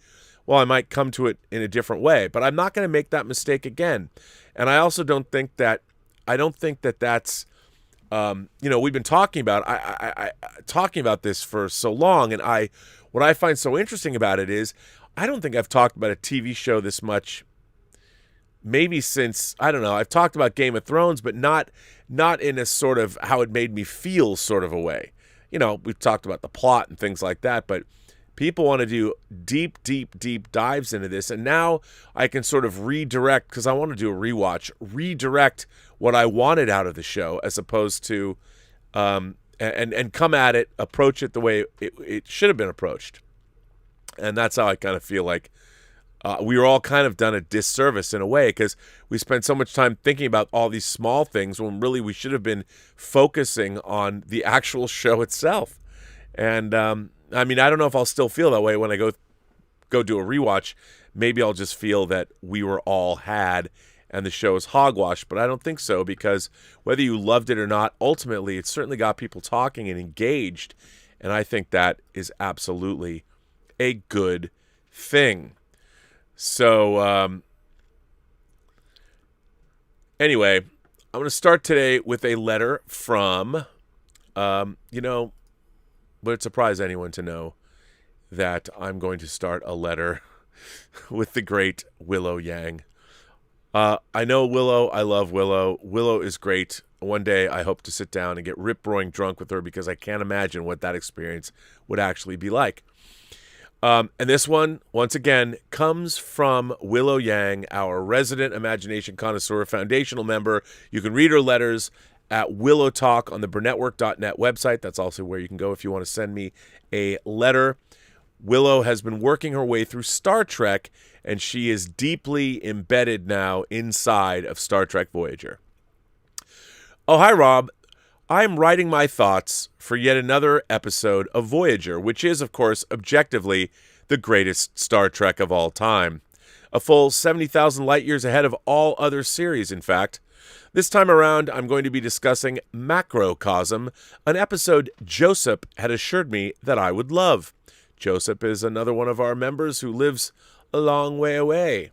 well, I might come to it in a different way. But I'm not going to make that mistake again. And I also don't think that that's, we've been talking about talking about this for so long, and what I find so interesting about it is I don't think I've talked about a TV show this much maybe since, I don't know, I've talked about Game of Thrones, but not in a sort of how it made me feel sort of a way. We've talked about the plot and things like that, but people want to do deep dives into this. And now I can sort of redirect, because I want to do a rewatch, redirect what I wanted out of the show as opposed to, and come at it, approach it the way it should have been approached. And that's how I kind of feel like we were all kind of done a disservice in a way, because we spent so much time thinking about all these small things when really we should have been focusing on the actual show itself. And I mean, I don't know if I'll still feel that way when I go do a rewatch. Maybe I'll just feel that we were all had and the show is hogwash, but I don't think so, because whether you loved it or not, ultimately it certainly got people talking and engaged, and I think that is absolutely a good thing. So anyway, I'm going to start today with a letter from, would it surprise anyone to know that I'm going to start a letter with the great Willow Yang. I know Willow. I love Willow. Willow is great. One day I hope to sit down and get rip-roaring drunk with her, because I can't imagine what that experience would actually be like. And this one, once again, comes from Willow Yang, our resident imagination connoisseur foundational member. You can read her letters at Willow Talk on the Burnettwork.net website. That's also where you can go if you want to send me a letter. Willow has been working her way through Star Trek, and she is deeply embedded now inside of Star Trek Voyager. Oh, hi, Rob. I'm writing my thoughts for yet another episode of Voyager, which is, of course, objectively the greatest Star Trek of all time. A full 70,000 light years ahead of all other series, in fact. This time around, I'm going to be discussing Macrocosm, an episode Joseph had assured me that I would love. Joseph is another one of our members who lives a long way away,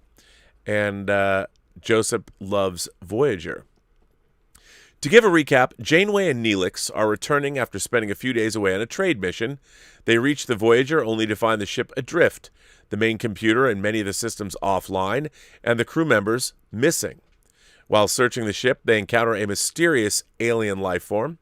and Joseph loves Voyager. To give a recap, Janeway and Neelix are returning after spending a few days away on a trade mission. They reach the Voyager only to find the ship adrift, the main computer and many of the systems offline, and the crew members missing. While searching the ship, they encounter a mysterious alien life form.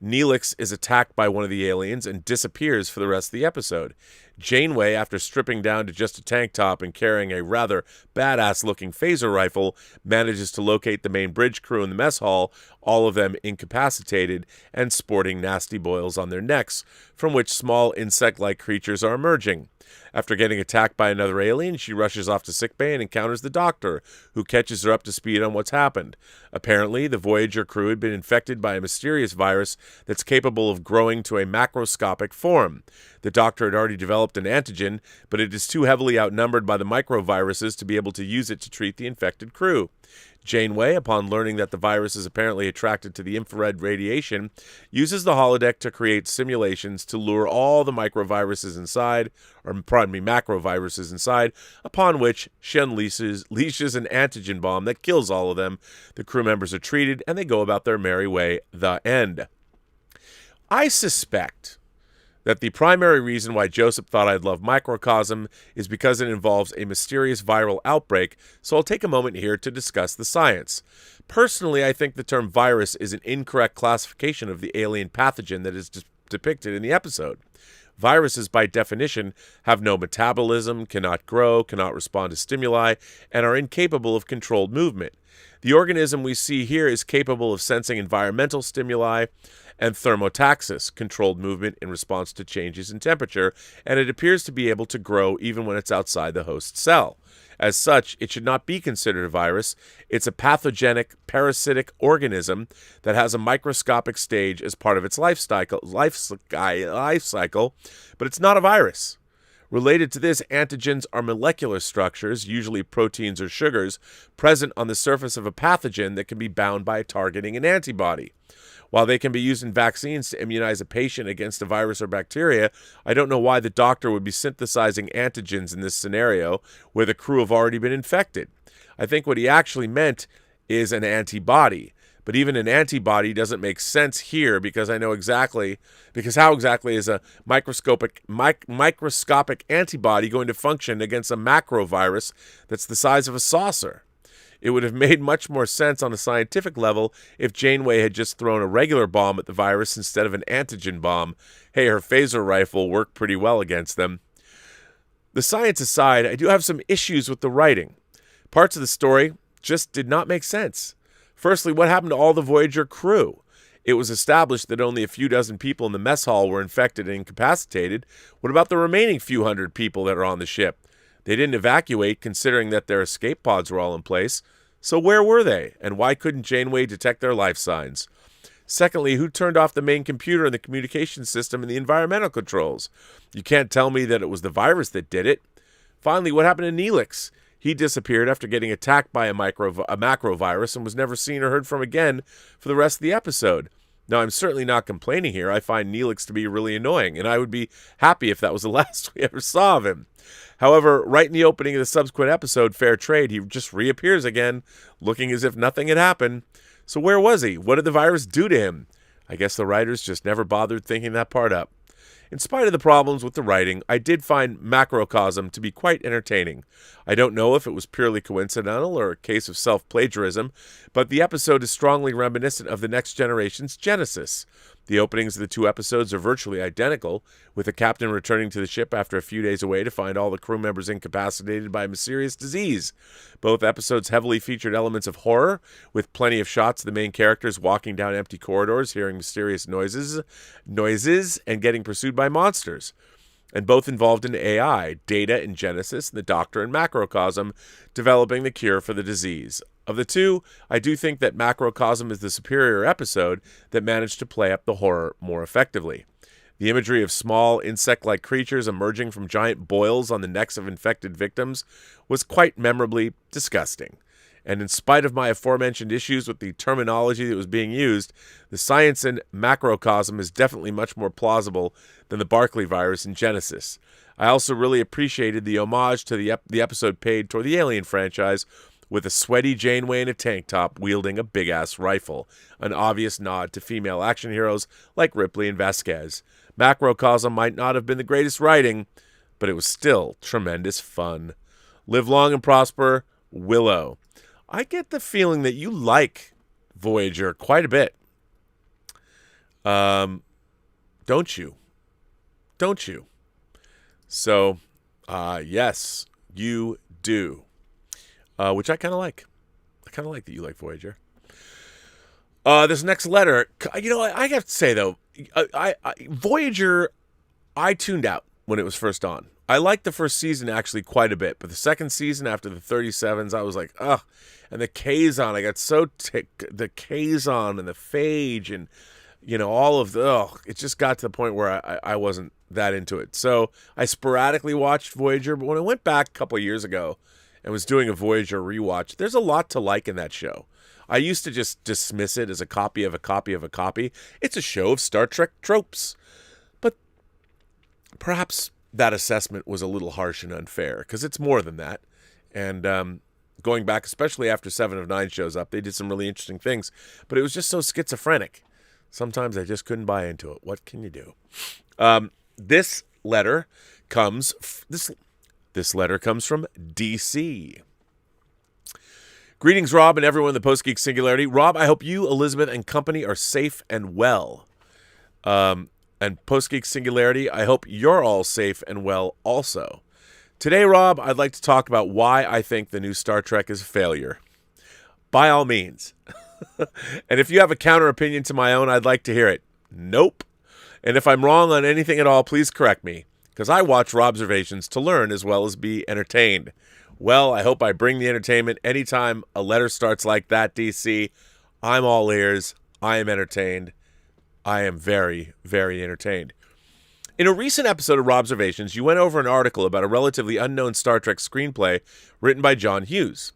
Neelix is attacked by one of the aliens and disappears for the rest of the episode. Janeway, after stripping down to just a tank top and carrying a rather badass-looking phaser rifle, manages to locate the main bridge crew in the mess hall, all of them incapacitated and sporting nasty boils on their necks, from which small insect-like creatures are emerging. After getting attacked by another alien, she rushes off to sickbay and encounters the Doctor, who catches her up to speed on what's happened. Apparently, the Voyager crew had been infected by a mysterious virus that's capable of growing to a macroscopic form. The Doctor had already developed an antigen, but it is too heavily outnumbered by the microviruses to be able to use it to treat the infected crew. Janeway, upon learning that the virus is apparently attracted to the infrared radiation, uses the holodeck to create simulations to lure all the macroviruses inside, upon which she unleashes an antigen bomb that kills all of them. The crew members are treated, and they go about their merry way. The end. I suspect that the primary reason why Joseph thought I'd love Macrocosm is because it involves a mysterious viral outbreak, so I'll take a moment here to discuss the science. Personally, I think the term virus is an incorrect classification of the alien pathogen that is depicted in the episode. Viruses, by definition, have no metabolism, cannot grow, cannot respond to stimuli, and are incapable of controlled movement. The organism we see here is capable of sensing environmental stimuli and thermotaxis, controlled movement in response to changes in temperature, and it appears to be able to grow even when it's outside the host cell. As such, it should not be considered a virus. It's a pathogenic, parasitic organism that has a microscopic stage as part of its life cycle, but it's not a virus. Related to this, antigens are molecular structures, usually proteins or sugars, present on the surface of a pathogen that can be bound by targeting an antibody. While they can be used in vaccines to immunize a patient against a virus or bacteria, I don't know why the doctor would be synthesizing antigens in this scenario where the crew have already been infected. I think what he actually meant is an antibody. But even an antibody doesn't make sense here because how exactly is a microscopic antibody going to function against a macrovirus that's the size of a saucer? It would have made much more sense on a scientific level if Janeway had just thrown a regular bomb at the virus instead of an antigen bomb. Hey, her phaser rifle worked pretty well against them. The science aside, I do have some issues with the writing. Parts of the story just did not make sense. Firstly, what happened to all the Voyager crew? It was established that only a few dozen people in the mess hall were infected and incapacitated. What about the remaining few hundred people that are on the ship? They didn't evacuate, considering that their escape pods were all in place. So where were they? And why couldn't Janeway detect their life signs? Secondly, who turned off the main computer and the communication system and the environmental controls? You can't tell me that it was the virus that did it. Finally, what happened to Neelix? He disappeared after getting attacked by a macrovirus and was never seen or heard from again for the rest of the episode. Now, I'm certainly not complaining here. I find Neelix to be really annoying, and I would be happy if that was the last we ever saw of him. However, right in the opening of the subsequent episode, Fair Trade, he just reappears again, looking as if nothing had happened. So where was he? What did the virus do to him? I guess the writers just never bothered thinking that part up. In spite of the problems with the writing, I did find Macrocosm to be quite entertaining. I don't know if it was purely coincidental or a case of self-plagiarism, but the episode is strongly reminiscent of the Next Generation's Genesis. The openings of the 2 episodes are virtually identical, with the captain returning to the ship after a few days away to find all the crew members incapacitated by a mysterious disease. Both episodes heavily featured elements of horror, with plenty of shots of the main characters walking down empty corridors, hearing mysterious noises, and getting pursued by monsters. And both involved in AI, Data in Genesis, and the Doctor in Macrocosm, developing the cure for the disease. Of the 2, I do think that Macrocosm is the superior episode that managed to play up the horror more effectively. The imagery of small, insect-like creatures emerging from giant boils on the necks of infected victims was quite memorably disgusting. And in spite of my aforementioned issues with the terminology that was being used, the science in Macrocosm is definitely much more plausible than the Barclay virus in Genesis. I also really appreciated the homage to the episode paid toward the Alien franchise, with a sweaty Janeway in a tank top wielding a big-ass rifle, an obvious nod to female action heroes like Ripley and Vasquez. Macrocosm might not have been the greatest writing, but it was still tremendous fun. Live long and prosper, Willow. I get the feeling that you like Voyager quite a bit. Don't you? Don't you? So, yes, you do. Which I kind of like. I kind of like that you like Voyager. This next letter, I have to say, though, Voyager, I tuned out when it was first on. I liked the first season actually quite a bit, but the second season after the 37s, I was like, ugh. And the Kazon, I got so the Kazon and the phage and, all of it just got to the point where I wasn't that into it. So I sporadically watched Voyager, but when I went back a couple of years ago and was doing a Voyager rewatch, there's a lot to like in that show. I used to just dismiss it as a copy of a copy of a copy. It's a show of Star Trek tropes. But perhaps that assessment was a little harsh and unfair, because it's more than that. And going back, especially after 7 of 9 shows up, they did some really interesting things. But it was just so schizophrenic. Sometimes I just couldn't buy into it. What can you do? This letter comes from DC. Greetings, Rob, and everyone in the Post-Geek Singularity. Rob, I hope you, Elizabeth, and company are safe and well. And Post-Geek Singularity, I hope you're all safe and well also. Today, Rob, I'd like to talk about why I think the new Star Trek is a failure. By all means. And if you have a counter opinion to my own, I'd like to hear it. Nope. And if I'm wrong on anything at all, please correct me, because I watch Robservations to learn as well as be entertained. Well, I hope I bring the entertainment anytime a letter starts like that, DC. I'm all ears. I am entertained. I am very, very entertained. In a recent episode of Robservations, you went over an article about a relatively unknown Star Trek screenplay written by John Hughes.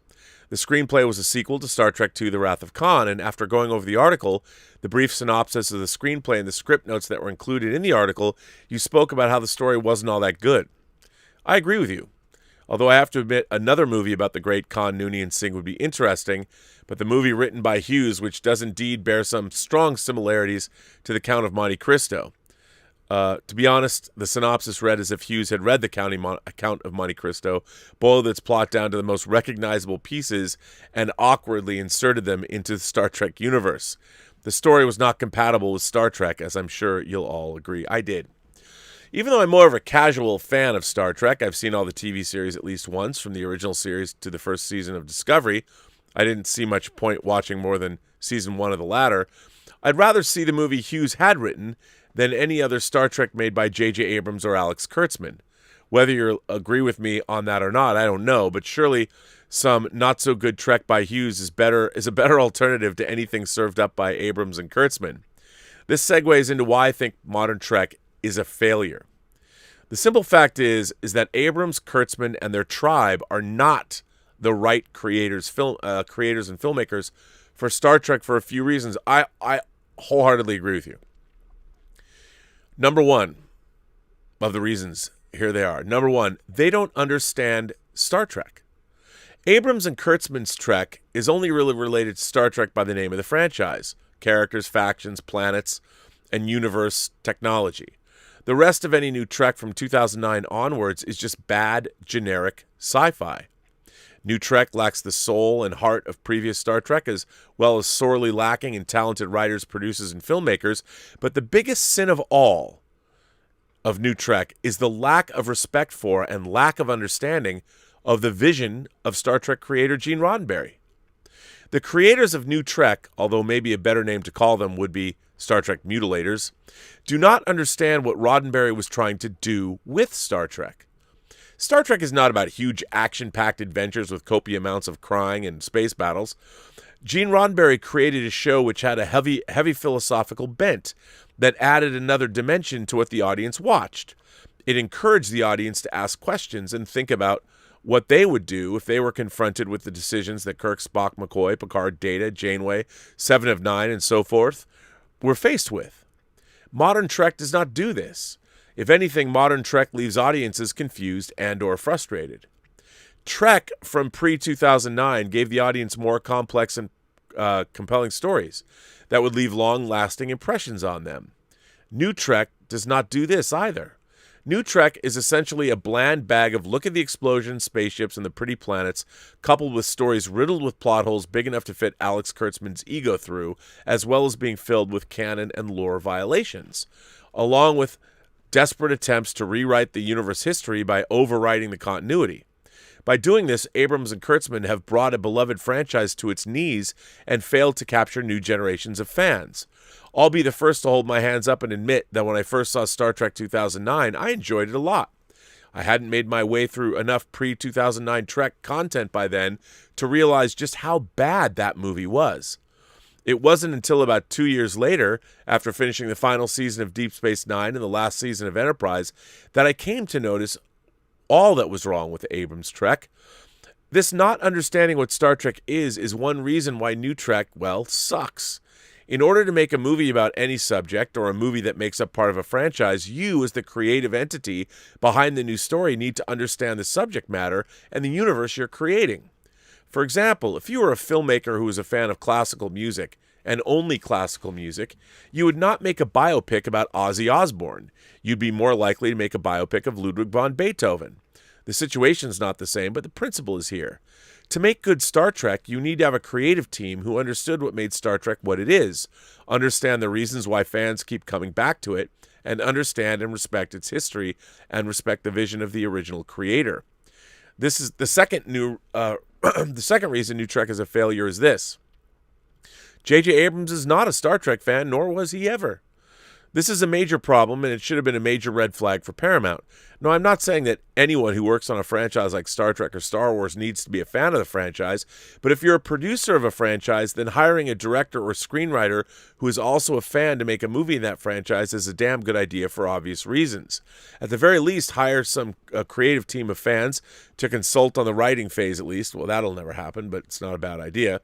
The screenplay was a sequel to Star Trek II: The Wrath of Khan, and after going over the article, the brief synopsis of the screenplay and the script notes that were included in the article, you spoke about how the story wasn't all that good. I agree with you. Although I have to admit, another movie about the great Khan, Noonien Singh would be interesting, but the movie written by Hughes, which does indeed bear some strong similarities to The Count of Monte Cristo. To be honest, the synopsis read as if Hughes had read The Count of Monte Cristo, boiled its plot down to the most recognizable pieces, and awkwardly inserted them into the Star Trek universe. The story was not compatible with Star Trek, as I'm sure you'll all agree. I did. Even though I'm more of a casual fan of Star Trek, I've seen all the TV series at least once, from the original series to the first season of Discovery. I didn't see much point watching more than season 1 of the latter. I'd rather see the movie Hughes had written than any other Star Trek made by J.J. Abrams or Alex Kurtzman. Whether you agree with me on that or not, I don't know, but surely some not-so-good Trek by Hughes is a better alternative to anything served up by Abrams and Kurtzman. This segues into why I think modern Trek is a failure. The simple fact is that Abrams, Kurtzman, and their tribe are not the right creators and filmmakers for Star Trek for a few reasons. I wholeheartedly agree with you. Number one of the reasons, here they are. Number one, they don't understand Star Trek. Abrams and Kurtzman's Trek is only really related to Star Trek by the name of the franchise: characters, factions, planets, and universe technology. The rest of any new Trek from 2009 onwards is just bad, generic sci-fi. New Trek lacks the soul and heart of previous Star Trek, as well as sorely lacking in talented writers, producers, and filmmakers. But the biggest sin of all of New Trek is the lack of respect for and lack of understanding of the vision of Star Trek creator Gene Roddenberry. The creators of New Trek, although maybe a better name to call them would be Star Trek mutilators, do not understand what Roddenberry was trying to do with Star Trek. Star Trek is not about huge action-packed adventures with copious amounts of crying and space battles. Gene Roddenberry created a show which had a heavy philosophical bent that added another dimension to what the audience watched. It encouraged the audience to ask questions and think about what they would do if they were confronted with the decisions that Kirk, Spock, McCoy, Picard, Data, Janeway, Seven of Nine, and so forth were faced with. Modern Trek does not do this. If anything, modern Trek leaves audiences confused and or frustrated. Trek from pre-2009 gave the audience more complex and compelling stories that would leave long-lasting impressions on them. New Trek does not do this either. New Trek is essentially a bland bag of look at the explosions, spaceships, and the pretty planets, coupled with stories riddled with plot holes big enough to fit Alex Kurtzman's ego through, as well as being filled with canon and lore violations, along with desperate attempts to rewrite the universe history by overwriting the continuity. By doing this, Abrams and Kurtzman have brought a beloved franchise to its knees and failed to capture new generations of fans. I'll be the first to hold my hands up and admit that when I first saw Star Trek 2009, I enjoyed it a lot. I hadn't made my way through enough pre-2009 Trek content by then to realize just how bad that movie was. It wasn't until about 2 years later, after finishing the final season of Deep Space Nine and the last season of Enterprise, that I came to notice all that was wrong with Abrams' Trek. This not understanding what Star Trek is one reason why New Trek, well, sucks. In order to make a movie about any subject or a movie that makes up part of a franchise, you, as the creative entity behind the new story, need to understand the subject matter and the universe you're creating. For example, if you were a filmmaker who was a fan of classical music, and only classical music, you would not make a biopic about Ozzy Osbourne. You'd be more likely to make a biopic of Ludwig van Beethoven. The situation's not the same, but the principle is here. To make good Star Trek, you need to have a creative team who understood what made Star Trek what it is, understand the reasons why fans keep coming back to it, and understand and respect its history and respect the vision of the original creator. This is the second reason New Trek is a failure is this. J.J. Abrams is not a Star Trek fan, nor was he ever. This is a major problem, and it should have been a major red flag for Paramount. No, I'm not saying that anyone who works on a franchise like Star Trek or Star Wars needs to be a fan of the franchise, but if you're a producer of a franchise, then hiring a director or screenwriter who is also a fan to make a movie in that franchise is a damn good idea for obvious reasons. At the very least, hire a creative team of fans to consult on the writing phase at least. Well, that'll never happen, but it's not a bad idea.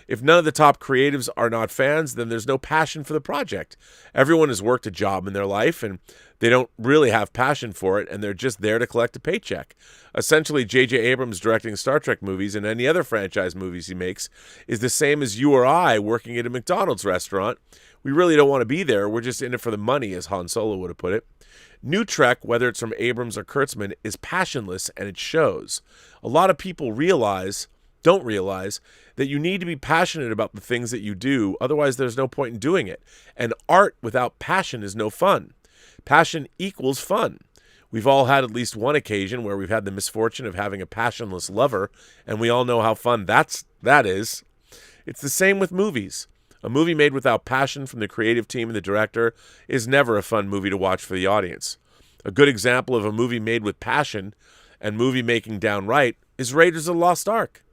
If none of the top creatives are not fans, then there's no passion for the project. Everyone has worked a job in their life, and they don't really have passion for it, and they're just there to collect a paycheck. Essentially, J.J. Abrams directing Star Trek movies and any other franchise movies he makes is the same as you or I working at a McDonald's restaurant. We really don't want to be there. We're just in it for the money, as Han Solo would have put it. New Trek, whether it's from Abrams or Kurtzman, is passionless, and it shows. A lot of people don't realize that you need to be passionate about the things that you do, otherwise there's no point in doing it. And art without passion is no fun. Passion equals fun. We've all had at least one occasion where we've had the misfortune of having a passionless lover, and we all know how fun that is. It's the same with movies. A movie made without passion from the creative team and the director is never a fun movie to watch for the audience. A good example of a movie made with passion and movie making downright is Raiders of the Lost Ark.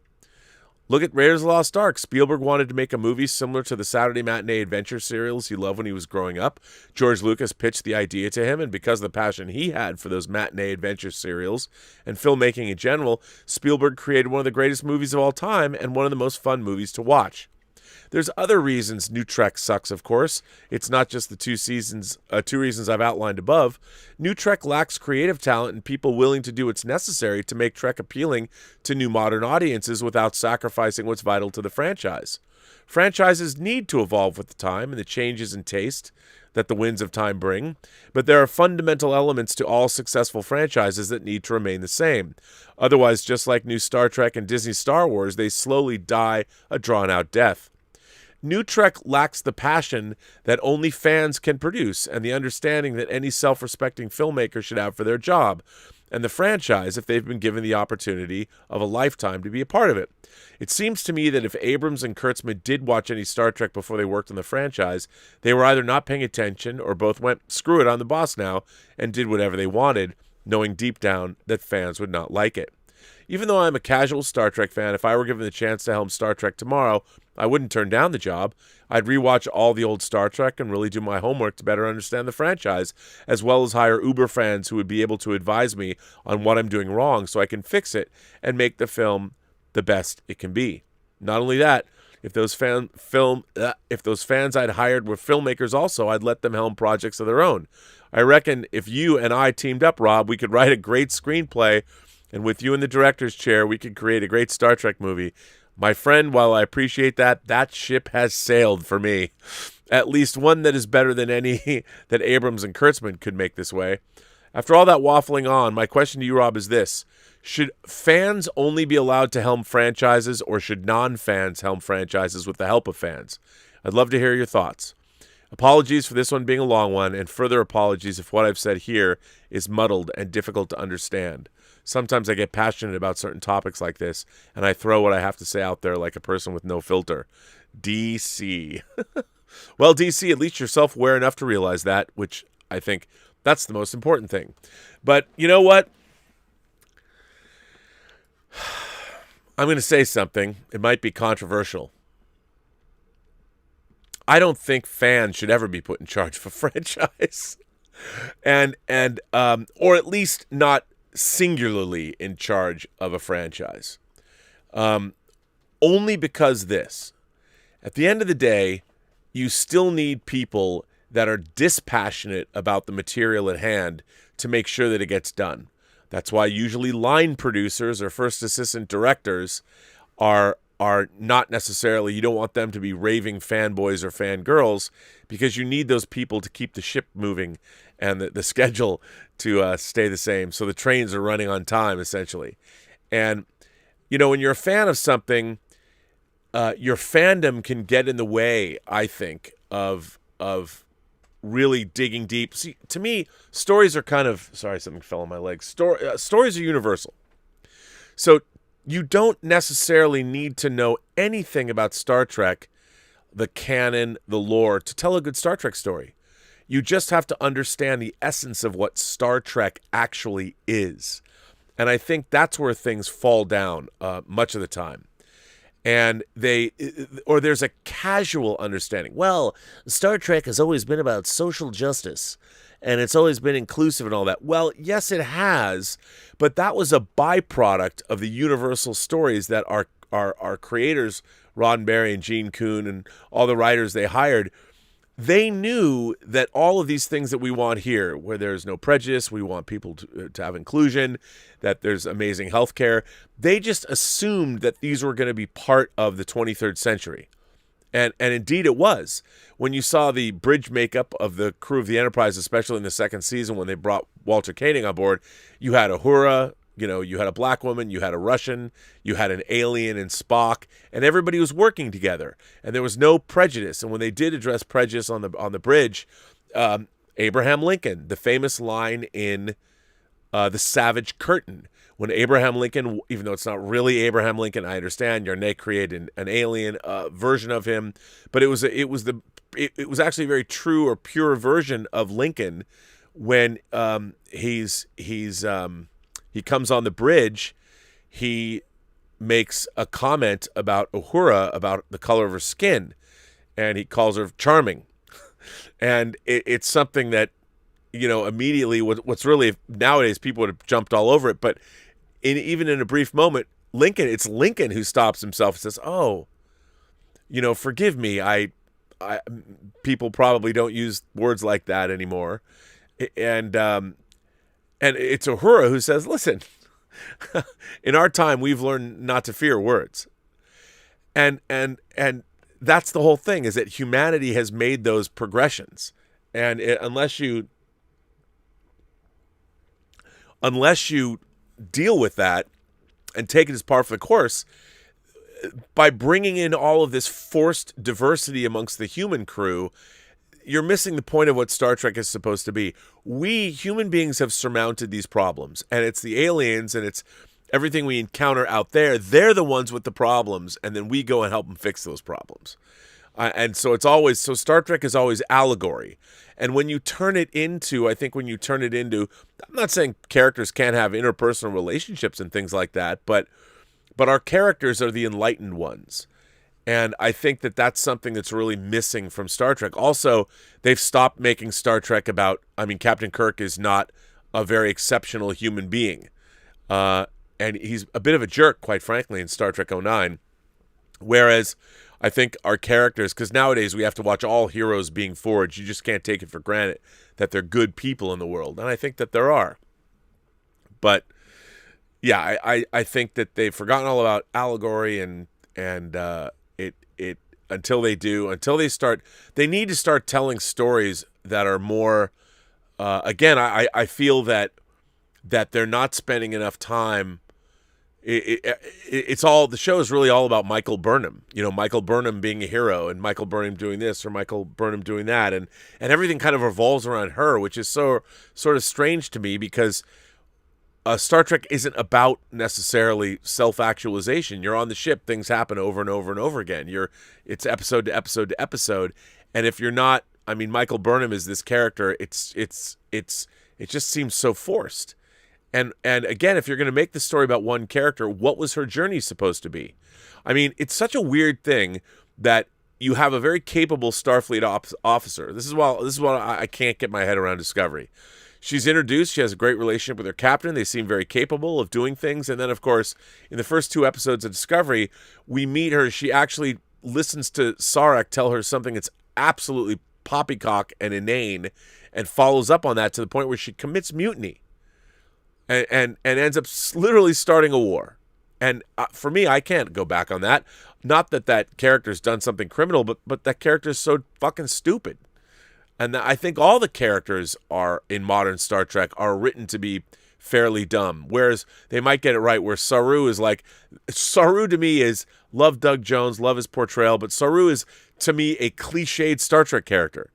Look at Raiders of the Lost Ark. Spielberg wanted to make a movie similar to the Saturday matinee adventure serials he loved when he was growing up. George Lucas pitched the idea to him, and because of the passion he had for those matinee adventure serials and filmmaking in general, Spielberg created one of the greatest movies of all time and one of the most fun movies to watch. There's other reasons New Trek sucks, of course. It's not just the two reasons I've outlined above. New Trek lacks creative talent and people willing to do what's necessary to make Trek appealing to new modern audiences without sacrificing what's vital to the franchise. Franchises need to evolve with the time and the changes in taste that the winds of time bring, but there are fundamental elements to all successful franchises that need to remain the same. Otherwise, just like new Star Trek and Disney Star Wars, they slowly die a drawn-out death. New Trek lacks the passion that only fans can produce and the understanding that any self-respecting filmmaker should have for their job, and the franchise if they've been given the opportunity of a lifetime to be a part of it. It seems to me that if Abrams and Kurtzman did watch any Star Trek before they worked on the franchise, they were either not paying attention or both went, screw it, I'm the boss now, and did whatever they wanted, knowing deep down that fans would not like it. Even though I'm a casual Star Trek fan, if I were given the chance to helm Star Trek tomorrow, I wouldn't turn down the job. I'd rewatch all the old Star Trek and really do my homework to better understand the franchise, as well as hire Uber fans who would be able to advise me on what I'm doing wrong so I can fix it and make the film the best it can be. Not only that, if those fans I'd hired were filmmakers also, I'd let them helm projects of their own. I reckon if you and I teamed up, Rob, we could write a great screenplay, and with you in the director's chair, we could create a great Star Trek movie. My friend, while I appreciate that ship has sailed for me. At least one that is better than any that Abrams and Kurtzman could make this way. After all that waffling on, my question to you, Rob, is this. Should fans only be allowed to helm franchises, or should non-fans helm franchises with the help of fans? I'd love to hear your thoughts. Apologies for this one being a long one, and further apologies if what I've said here is muddled and difficult to understand. Sometimes I get passionate about certain topics like this, and I throw what I have to say out there like a person with no filter. DC. Well, DC, at least you're self-aware enough to realize that, which I think that's the most important thing. But you know what? I'm going to say something. It might be controversial. I don't think fans should ever be put in charge of a franchise. and or at least not singularly in charge of a franchise. Only because this. At the end of the day, you still need people that are dispassionate about the material at hand to make sure that it gets done. That's why usually line producers or first assistant directors are not necessarily, you don't want them to be raving fanboys or fangirls, because you need those people to keep the ship moving and the schedule to stay the same. So the trains are running on time, essentially. And, you know, when you're a fan of something, your fandom can get in the way, I think, of really digging deep. See, to me, stories are kind of, sorry, something fell on my leg. Stories are universal. So you don't necessarily need to know anything about Star Trek, the canon, the lore, to tell a good Star Trek story. You just have to understand the essence of what Star Trek actually is. And I think that's where things fall down much of the time. And there's a casual understanding. Well, Star Trek has always been about social justice, and it's always been inclusive and all that. Well, yes, it has, but that was a byproduct of the universal stories that our creators, Roddenberry and Gene Kuhn and all the writers they hired, they knew that all of these things that we want here, where there's no prejudice, we want people to have inclusion, that there's amazing healthcare, they just assumed that these were going to be part of the 23rd century. And indeed it was. When you saw the bridge makeup of the crew of the Enterprise, especially in the second season when they brought Walter Koenig on board, you had Uhura, you had a black woman, you had a Russian, you had an alien and Spock, and everybody was working together. And there was no prejudice. And when they did address prejudice on the bridge, Abraham Lincoln, the famous line in The Savage Curtain, when Abraham Lincoln, even though it's not really Abraham Lincoln, I understand, Yarnay created an alien version of him, but it was actually a very true or pure version of Lincoln when he comes on the bridge. He makes a comment about Uhura, about the color of her skin, and he calls her charming. And it's something that, immediately what's really, nowadays people would have jumped all over it, but even in a brief moment, it's Lincoln who stops himself and says, oh, forgive me, I people probably don't use words like that anymore. And it's Uhura who says, listen, in our time, we've learned not to fear words. And that's the whole thing, is that humanity has made those progressions. And unless you deal with that and take it as par for the course, by bringing in all of this forced diversity amongst the human crew, you're missing the point of what Star Trek is supposed to be. We human beings have surmounted these problems, and it's the aliens and it's everything we encounter out there. They're the ones with the problems, and then we go and help them fix those problems. And so Star Trek is always allegory. And when you turn it into, I'm not saying characters can't have interpersonal relationships and things like that, but our characters are the enlightened ones. And I think that that's something that's really missing from Star Trek. Also, they've stopped making Star Trek about, Captain Kirk is not a very exceptional human being. And he's a bit of a jerk, quite frankly, in Star Trek 09. Whereas I think our characters, because nowadays we have to watch all heroes being forged. You just can't take it for granted that they're good people in the world. And I think that there are. But yeah, I think that they've forgotten all about allegory and until they need to start telling stories that are more, again, I feel that they're not spending enough time. The show is really all about Michael Burnham, Michael Burnham being a hero and Michael Burnham doing this or Michael Burnham doing that. And everything kind of revolves around her, which is so sort of strange to me because Star Trek isn't about necessarily self-actualization. You're on the ship, things happen over and over and over again. It's episode to episode to episode, and if you're not, Michael Burnham is this character. It just seems so forced. And again, if you're going to make the story about one character, what was her journey supposed to be? It's such a weird thing that you have a very capable Starfleet officer. This is what I can't get my head around Discovery. She's introduced. She has a great relationship with her captain. They seem very capable of doing things. And then, of course, in the first 2 episodes of Discovery, we meet her. She actually listens to Sarek tell her something that's absolutely poppycock and inane and follows up on that to the point where she commits mutiny and ends up literally starting a war. And for me, I can't go back on that. Not that character's done something criminal, but that character's so fucking stupid. And I think all the characters in modern Star Trek are written to be fairly dumb, whereas they might get it right, where Saru to me is, love Doug Jones, love his portrayal, but Saru is, to me, a cliched Star Trek character.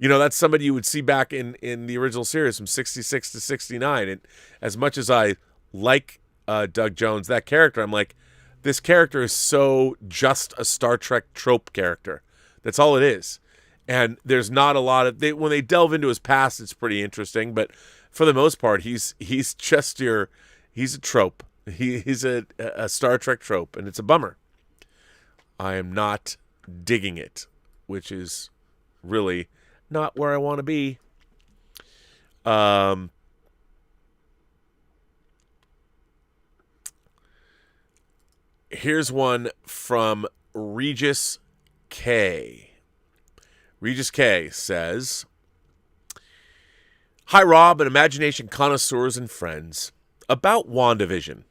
That's somebody you would see back in the original series from 66 to 69. And as much as I like Doug Jones, that character, I'm like, this character is so just a Star Trek trope character. That's all it is. And there's not a lot of when they delve into his past, it's pretty interesting. But for the most part, he's just he's a trope. He's a Star Trek trope, and it's a bummer. I am not digging it, which is really not where I want to be. Here's one from Regis K. Regis K says, "Hi, Rob and imagination connoisseurs and friends. About WandaVision.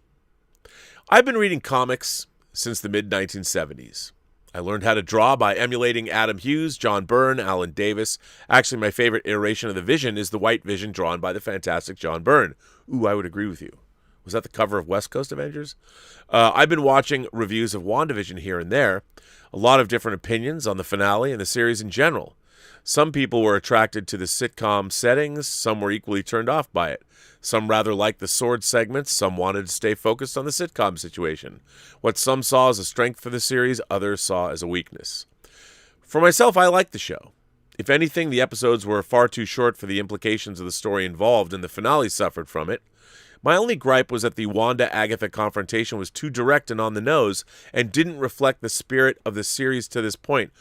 I've been reading comics since the mid-1970s. I learned how to draw by emulating Adam Hughes, John Byrne, Alan Davis. Actually, my favorite iteration of the Vision is the White Vision drawn by the fantastic John Byrne. Ooh, I would agree with you. Was that the cover of West Coast Avengers? I've been watching reviews of WandaVision here and there. A lot of different opinions on the finale and the series in general. Some people were attracted to the sitcom settings. Some were equally turned off by it. Some rather liked the sword segments. Some wanted to stay focused on the sitcom situation. What some saw as a strength for the series, others saw as a weakness. For myself, I liked the show. If anything, the episodes were far too short for the implications of the story involved, and the finale suffered from it. My only gripe was that the Wanda-Agatha confrontation was too direct and on the nose and didn't reflect the spirit of the series to this point.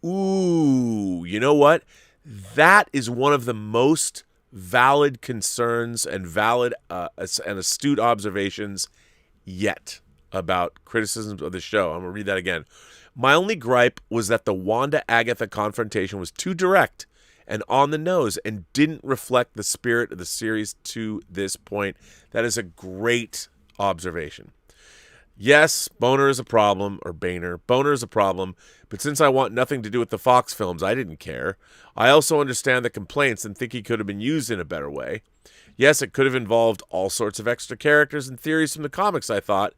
Ooh, you know what? That is one of the most valid concerns and valid and astute observations yet about criticisms of the show. I'm going to read that again. My only gripe was that the Wanda-Agatha confrontation was too direct and on the nose and didn't reflect the spirit of the series to this point. That is a great observation. Yes, Boner is a problem, or Boehner. Boner is a problem, but since I want nothing to do with the Fox films, I didn't care. I also understand the complaints and think he could have been used in a better way. Yes, it could have involved all sorts of extra characters and theories from the comics, I thought.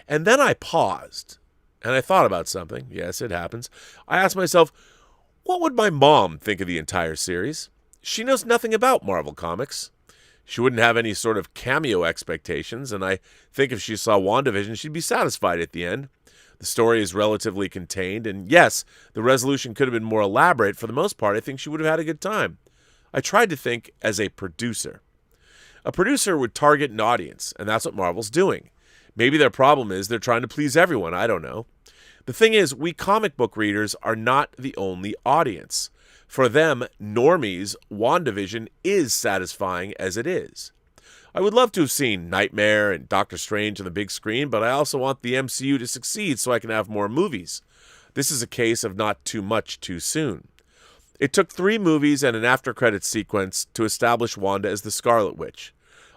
And then I paused, and I thought about something. Yes, it happens. I asked myself, what would my mom think of the entire series? She knows nothing about Marvel Comics. She wouldn't have any sort of cameo expectations, and I think if she saw WandaVision, she'd be satisfied at the end. The story is relatively contained, and yes, the resolution could have been more elaborate. For the most part, I think she would have had a good time. I tried to think as a producer. A producer would target an audience, and that's what Marvel's doing. Maybe their problem is they're trying to please everyone. I don't know. The thing is, we comic book readers are not the only audience. For them, normies, WandaVision is satisfying as it is. I would love to have seen Nightmare and Doctor Strange on the big screen, but I also want the MCU to succeed so I can have more movies. This is a case of not too much too soon. It took 3 movies and an after-credits sequence to establish Wanda as the Scarlet Witch.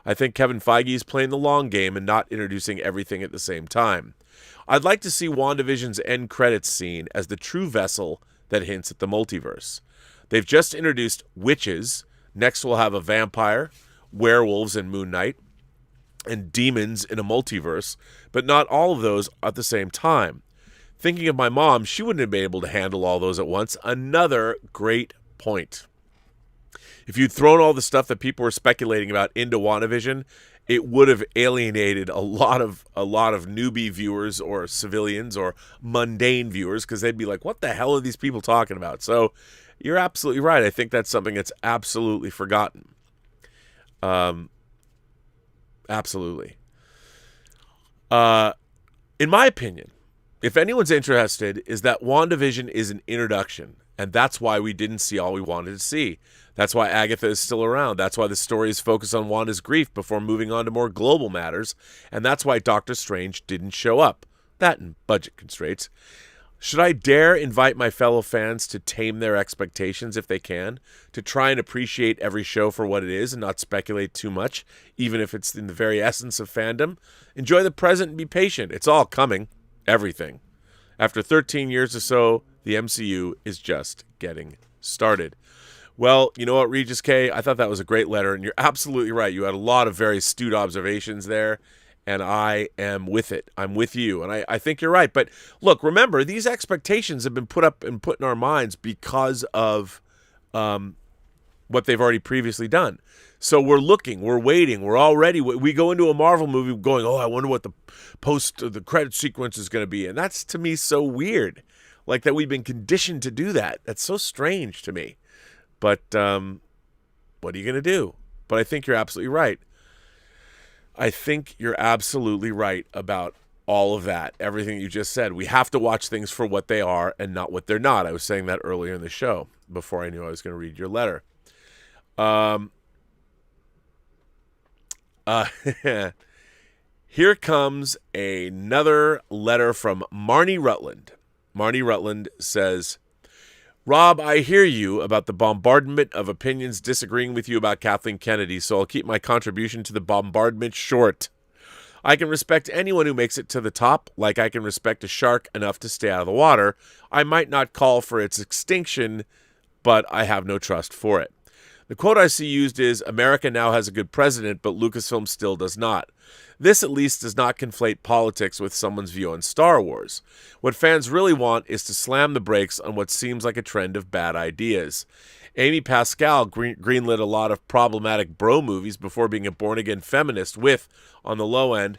I think Kevin Feige is playing the long game and not introducing everything at the same time. I'd like to see WandaVision's end credits scene as the true vessel that hints at the multiverse. They've just introduced witches. Next we'll have a vampire, werewolves and Moon Knight, and demons in a multiverse, but not all of those at the same time. Thinking of my mom, she wouldn't have been able to handle all those at once. Another great point. If you'd thrown all the stuff that people were speculating about into WandaVision, it would have alienated a lot of newbie viewers or civilians or mundane viewers, because they'd be like, what the hell are these people talking about? So you're absolutely right. I think that's something that's absolutely forgotten. Absolutely. In my opinion, if anyone's interested, is that WandaVision is an introduction, and that's why we didn't see all we wanted to see. That's why Agatha is still around. That's why the story is focused on Wanda's grief before moving on to more global matters, and that's why Doctor Strange didn't show up. That and budget constraints. Should I dare invite my fellow fans to tame their expectations if they can, to try and appreciate every show for what it is and not speculate too much, even if it's in the very essence of fandom? Enjoy the present and be patient. It's all coming. Everything. After 13 years or so, the MCU is just getting started. Well, you know what, Regis K? I thought that was a great letter, and you're absolutely right. You had a lot of very astute observations there, and I am with it. I'm with you, and I think you're right. But look, remember, these expectations have been put up and put in our minds because of what they've already previously done. So we're looking, we're waiting, we're all ready. We go into a Marvel movie going, oh, I wonder what the credit sequence is going to be. And that's, to me, so weird. Like that we've been conditioned to do that. That's so strange to me. But what are you going to do? But I think you're absolutely right. I think you're absolutely right about all of that, everything you just said. We have to watch things for what they are and not what they're not. I was saying that earlier in the show before I knew I was going to read your letter. Here comes another letter from Marnie Rutland. Marnie Rutland says, Rob, I hear you about the bombardment of opinions disagreeing with you about Kathleen Kennedy, so I'll keep my contribution to the bombardment short. I can respect anyone who makes it to the top, like I can respect a shark enough to stay out of the water. I might not call for its extinction, but I have no trust for it. The quote I see used is, America now has a good president, but Lucasfilm still does not. This at least does not conflate politics with someone's view on Star Wars. What fans really want is to slam the brakes on what seems like a trend of bad ideas. Amy Pascal greenlit a lot of problematic bro movies before being a born-again feminist with, on the low end,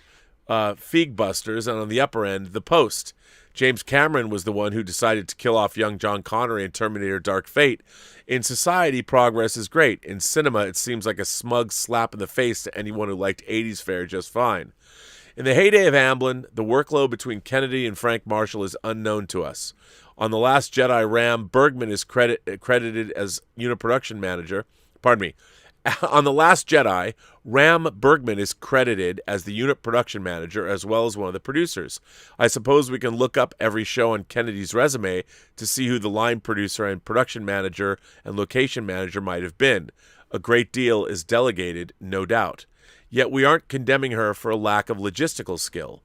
Fiegbusters, and on the upper end, The Post. James Cameron was the one who decided to kill off young John Connery in Terminator Dark Fate. In society, progress is great. In cinema, it seems like a smug slap in the face to anyone who liked 80s fare just fine. In the heyday of Amblin, the workload between Kennedy and Frank Marshall is unknown to us. On The Last Jedi, Ram Bergman is credited as unit production manager. Pardon me. On The Last Jedi, Ram Bergman is credited as the unit production manager as well as one of the producers. I suppose we can look up every show on Kennedy's resume to see who the line producer and production manager and location manager might have been. A great deal is delegated, no doubt. Yet we aren't condemning her for a lack of logistical skill.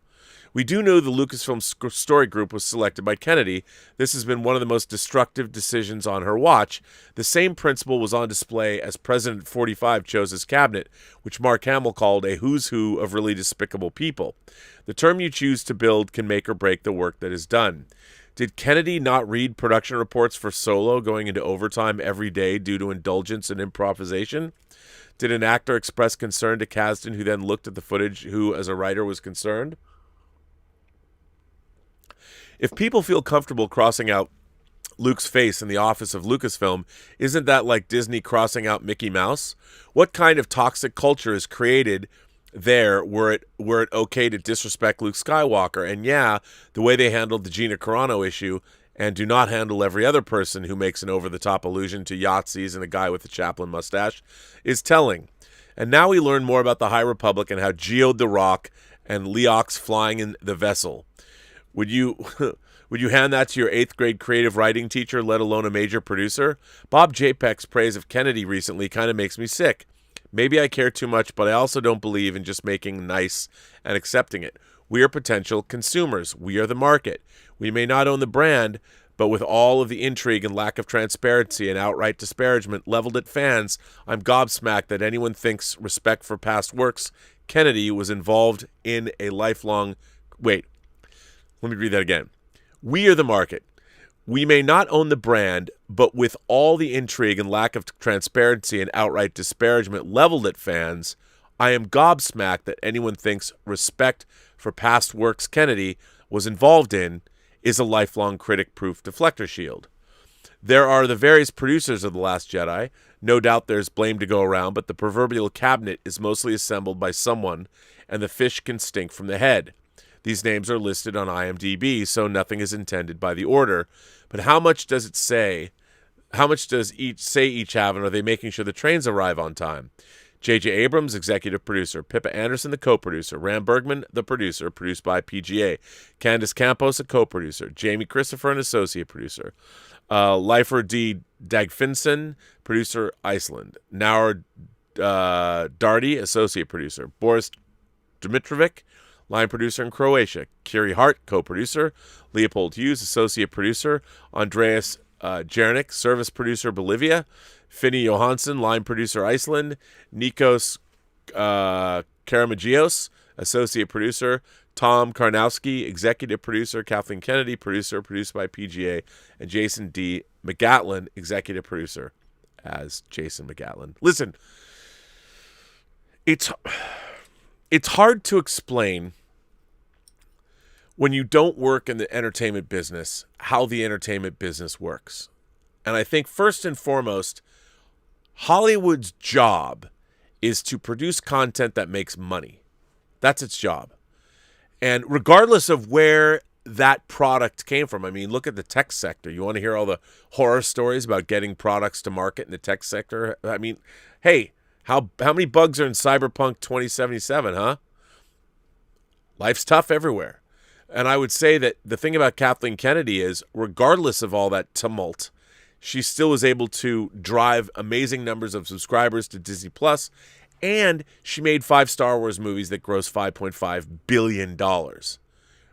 We do know the Lucasfilm Story Group was selected by Kennedy. This has been one of the most destructive decisions on her watch. The same principle was on display as President 45 chose his cabinet, which Mark Hamill called a who's who of really despicable people. The term you choose to build can make or break the work that is done. Did Kennedy not read production reports for Solo going into overtime every day due to indulgence and improvisation? Did an actor express concern to Kasdan, who then looked at the footage, who, as a writer, was concerned? If people feel comfortable crossing out Luke's face in the office of Lucasfilm, isn't that like Disney crossing out Mickey Mouse? What kind of toxic culture is created there were it okay to disrespect Luke Skywalker? And yeah, the way they handled the Gina Carano issue and do not handle every other person who makes an over-the-top allusion to Yahtzees and a guy with a Chaplin mustache is telling. And now we learn more about the High Republic and how geoed the rock and Leox flying in the vessel. Would you hand that to your 8th grade creative writing teacher, let alone a major producer? Bob Chapek's praise of Kennedy recently kind of makes me sick. Maybe I care too much, but I also don't believe in just making nice and accepting it. We are potential consumers. We are the market. We may not own the brand, but with all of the intrigue and lack of transparency and outright disparagement leveled at fans, I'm gobsmacked that anyone thinks respect for past works. Kennedy was involved in a lifelong... Wait. Let me read that again. We are the market. We may not own the brand, but with all the intrigue and lack of transparency and outright disparagement leveled at fans, I am gobsmacked that anyone thinks respect for past works Kennedy was involved in is a lifelong critic-proof deflector shield. There are the various producers of The Last Jedi. No doubt there's blame to go around, but the proverbial cabinet is mostly assembled by someone, and the fish can stink from the head. These names are listed on IMDb, so nothing is intended by the order. But how much does it say? How much does each have, and are they making sure the trains arrive on time? J.J. Abrams, executive producer. Pippa Anderson, the co-producer. Ram Bergman, the producer, produced by PGA. Candice Campos, a co-producer. Jamie Christopher, an associate producer. Leifer D. Dagfinson, producer, Iceland. Naur Darty, associate producer. Boris Dimitrovic, line producer in Croatia. Kiri Hart, co-producer. Leopold Hughes, associate producer. Andreas Jernik, service producer, Bolivia. Finny Johansson, line producer, Iceland. Nikos Karamagios, associate producer. Tom Karnowski, executive producer. Kathleen Kennedy, producer, produced by PGA. And Jason D. McGatlin, executive producer, as Jason McGatlin. Listen, it's hard to explain when you don't work in the entertainment business how the entertainment business works. And I think first and foremost, Hollywood's job is to produce content that makes money. That's its job. And regardless of where that product came from, I mean, look at the tech sector. You want to hear all the horror stories about getting products to market in the tech sector? I mean, hey, how many bugs are in Cyberpunk 2077, huh? Life's tough everywhere. And I would say that the thing about Kathleen Kennedy is, regardless of all that tumult, she still was able to drive amazing numbers of subscribers to Disney Plus, and she made 5 Star Wars movies that grossed $5.5 billion,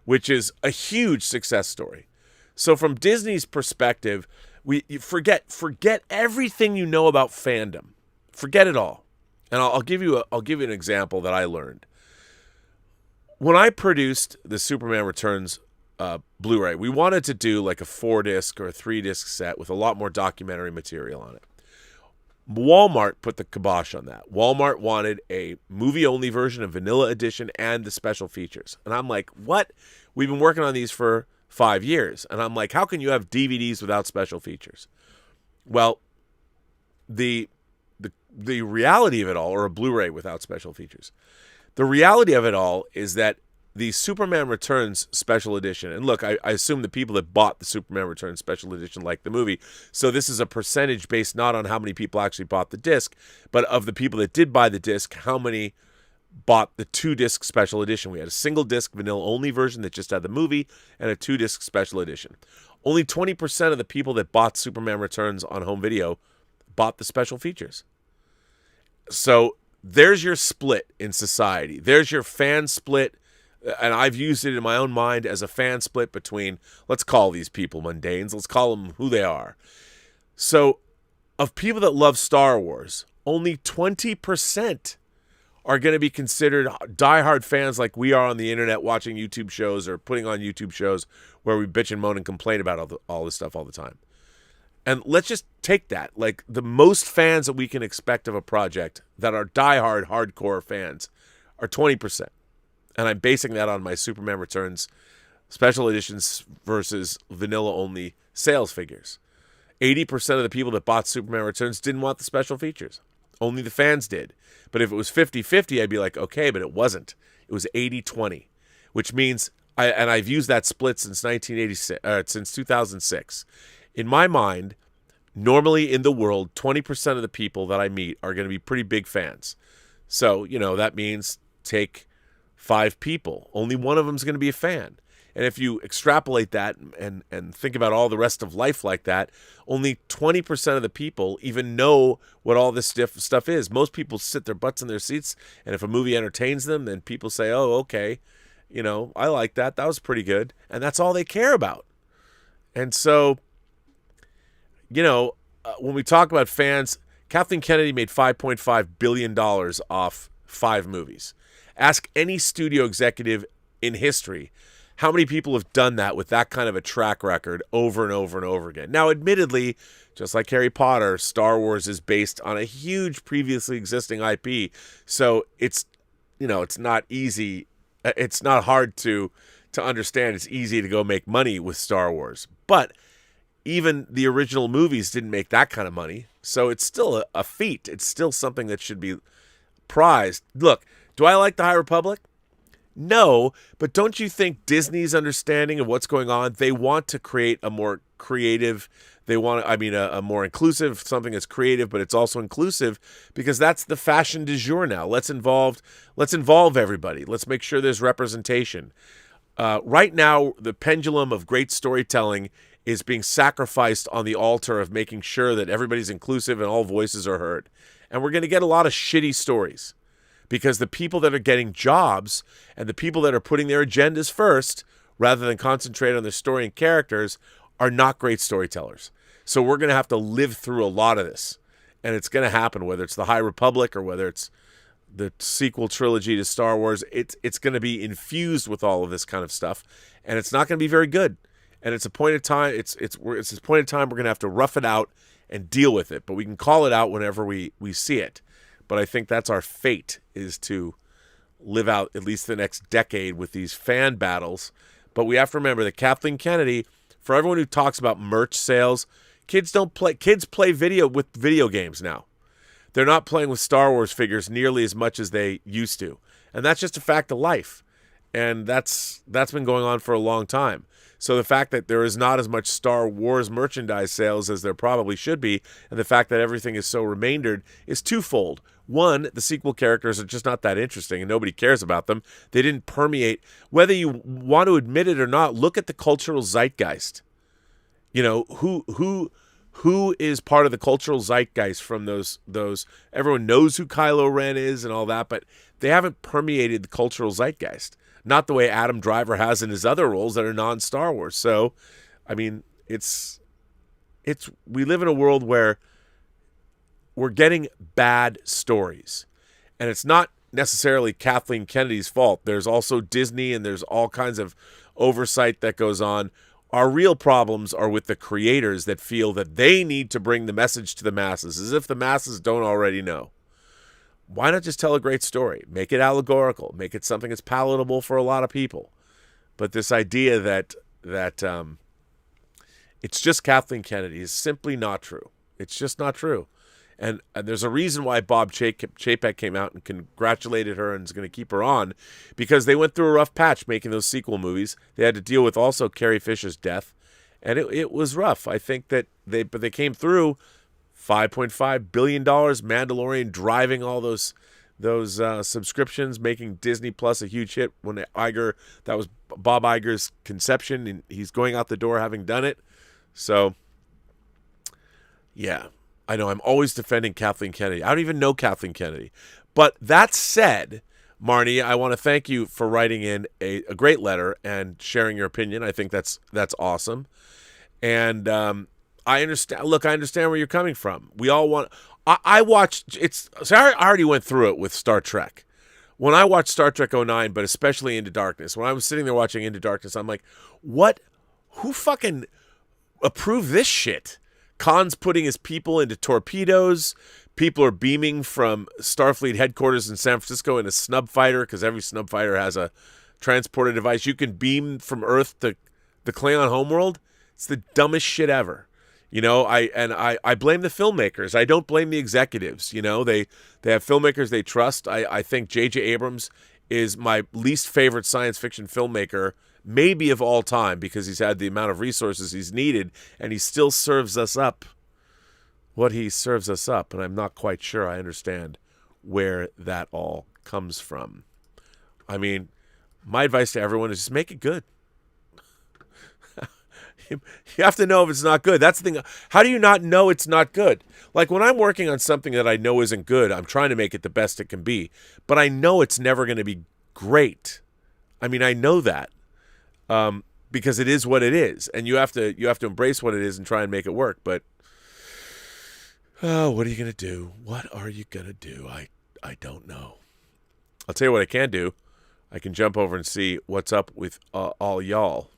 which is a huge success story. So from Disney's perspective, you forget everything you know about fandom. Forget it all. And I'll give you an example that I learned. When I produced the Superman Returns Blu-ray, we wanted to do like a 4-disc or a 3-disc set with a lot more documentary material on it. Walmart put the kibosh on that. Walmart wanted a movie-only version, a vanilla edition, and the special features. And I'm like, what? We've been working on these for 5 years. And I'm like, how can you have DVDs without special features? Well, the reality of it all, or a Blu-ray without special features, the reality of it all is that the Superman Returns special edition, and look, I assume the people that bought the Superman Returns special edition like the movie, so this is a percentage based not on how many people actually bought the disc, but of the people that did buy the disc, how many bought the 2-disc special edition. We had a single disc vanilla only version that just had the movie, and a 2-disc special edition. Only 20% of the people that bought Superman Returns on home video bought the special features. So there's your split in society. There's your fan split and I've used it in my own mind as a fan split between, let's call these people mundanes, let's call them who they are. So, of people that love Star Wars, only 20% are going to be considered diehard fans like we are on the internet watching YouTube shows or putting on YouTube shows where we bitch and moan and complain about all this stuff all the time. And let's just take that. Like, the most fans that we can expect of a project that are diehard, hardcore fans are 20%. And I'm basing that on my Superman Returns special editions versus vanilla-only sales figures. 80% of the people that bought Superman Returns didn't want the special features. Only the fans did. But if it was 50-50, I'd be like, okay, but it wasn't. It was 80-20, which means, I've used that split since 2006. In my mind, normally in the world, 20% of the people that I meet are going to be pretty big fans. So, that means take 5 people. Only one of them is going to be a fan. And if you extrapolate that and think about all the rest of life like that, only 20% of the people even know what all this stuff is. Most people sit their butts in their seats, and if a movie entertains them, then people say, oh, okay, I like that. That was pretty good. And that's all they care about. And so, when we talk about fans, Kathleen Kennedy made $5.5 billion off 5 movies. Ask any studio executive in history how many people have done that with that kind of a track record over and over and over again. Now, admittedly, just like Harry Potter, Star Wars is based on a huge previously existing IP. So it's not easy. It's not hard to understand. It's easy to go make money with Star Wars. But even the original movies didn't make that kind of money. So it's still a feat. It's still something that should be prized. Look, do I like the High Republic? No, but don't you think Disney's understanding of what's going on, they want to create a more creative, a more inclusive, something that's creative, but it's also inclusive, because that's the fashion du jour now. Let's involve everybody. Let's make sure there's representation. Right now, the pendulum of great storytelling is being sacrificed on the altar of making sure that everybody's inclusive and all voices are heard. And we're going to get a lot of shitty stories. Because the people that are getting jobs and the people that are putting their agendas first, rather than concentrate on their story and characters, are not great storytellers. So we're going to have to live through a lot of this. And it's going to happen, whether it's the High Republic or whether it's the sequel trilogy to Star Wars. It's going to be infused with all of this kind of stuff. And it's not going to be very good. And it's a point of time. It's a point of time we're going to have to rough it out and deal with it. But we can call it out whenever we see it. But I think that's our fate, is to live out at least the next decade with these fan battles. But we have to remember that Kathleen Kennedy, for everyone who talks about merch sales, kids play video games now. They're not playing with Star Wars figures nearly as much as they used to. And that's just a fact of life. And that's been going on for a long time. So the fact that there is not as much Star Wars merchandise sales as there probably should be, and the fact that everything is so remaindered, is twofold. One, the sequel characters are just not that interesting and nobody cares about them. They didn't permeate. Whether you want to admit it or not, look at the cultural zeitgeist. Who is part of the cultural zeitgeist from those everyone knows who Kylo Ren is and all that, but they haven't permeated the cultural zeitgeist. Not the way Adam Driver has in his other roles that are non-Star Wars. So, I mean, we live in a world where we're getting bad stories. And it's not necessarily Kathleen Kennedy's fault. There's also Disney, and there's all kinds of oversight that goes on. Our real problems are with the creators that feel that they need to bring the message to the masses, as if the masses don't already know. Why not just tell a great story? Make it allegorical. Make it something that's palatable for a lot of people. But this idea that it's just Kathleen Kennedy is simply not true. It's just not true. And there's a reason why Bob Chapek came out and congratulated her and is going to keep her on, because they went through a rough patch making those sequel movies. They had to deal with also Carrie Fisher's death, and it was rough. I think that they came through. $5.5 billion, Mandalorian driving all those subscriptions, making Disney Plus a huge hit when that was Bob Iger's conception, and he's going out the door having done it. So, yeah, I know I'm always defending Kathleen Kennedy. I don't even know Kathleen Kennedy. But that said, Marnie, I want to thank you for writing in a great letter and sharing your opinion. I think that's awesome. And I understand. Look, I understand where you're coming from. We all want. I watched. I already went through it with Star Trek. When I watched Star Trek '09, but especially Into Darkness, when I was sitting there watching Into Darkness, I'm like, what? Who fucking approved this shit? Khan's putting his people into torpedoes. People are beaming from Starfleet headquarters in San Francisco in a snub fighter, because every snub fighter has a transporter device. You can beam from Earth to the Klingon homeworld. It's the dumbest shit ever. You know, I blame the filmmakers. I don't blame the executives. You know, they have filmmakers they trust. I think J.J. Abrams is my least favorite science fiction filmmaker, maybe of all time, because he's had the amount of resources he's needed, and he still serves us up what he serves us up, and I'm not quite sure I understand where that all comes from. I mean, my advice to everyone is just make it good. You have to know if it's not good. That's the thing. How do you not know it's not good? Like when I'm working on something that I know isn't good, I'm trying to make it the best it can be, but I know it's never going to be great. I mean, I know that because it is what it is, and you have to embrace what it is and try and make it work. But what are you going to do? What are you going to do? I don't know. I'll tell you what I can do. I can jump over and see what's up with all y'all.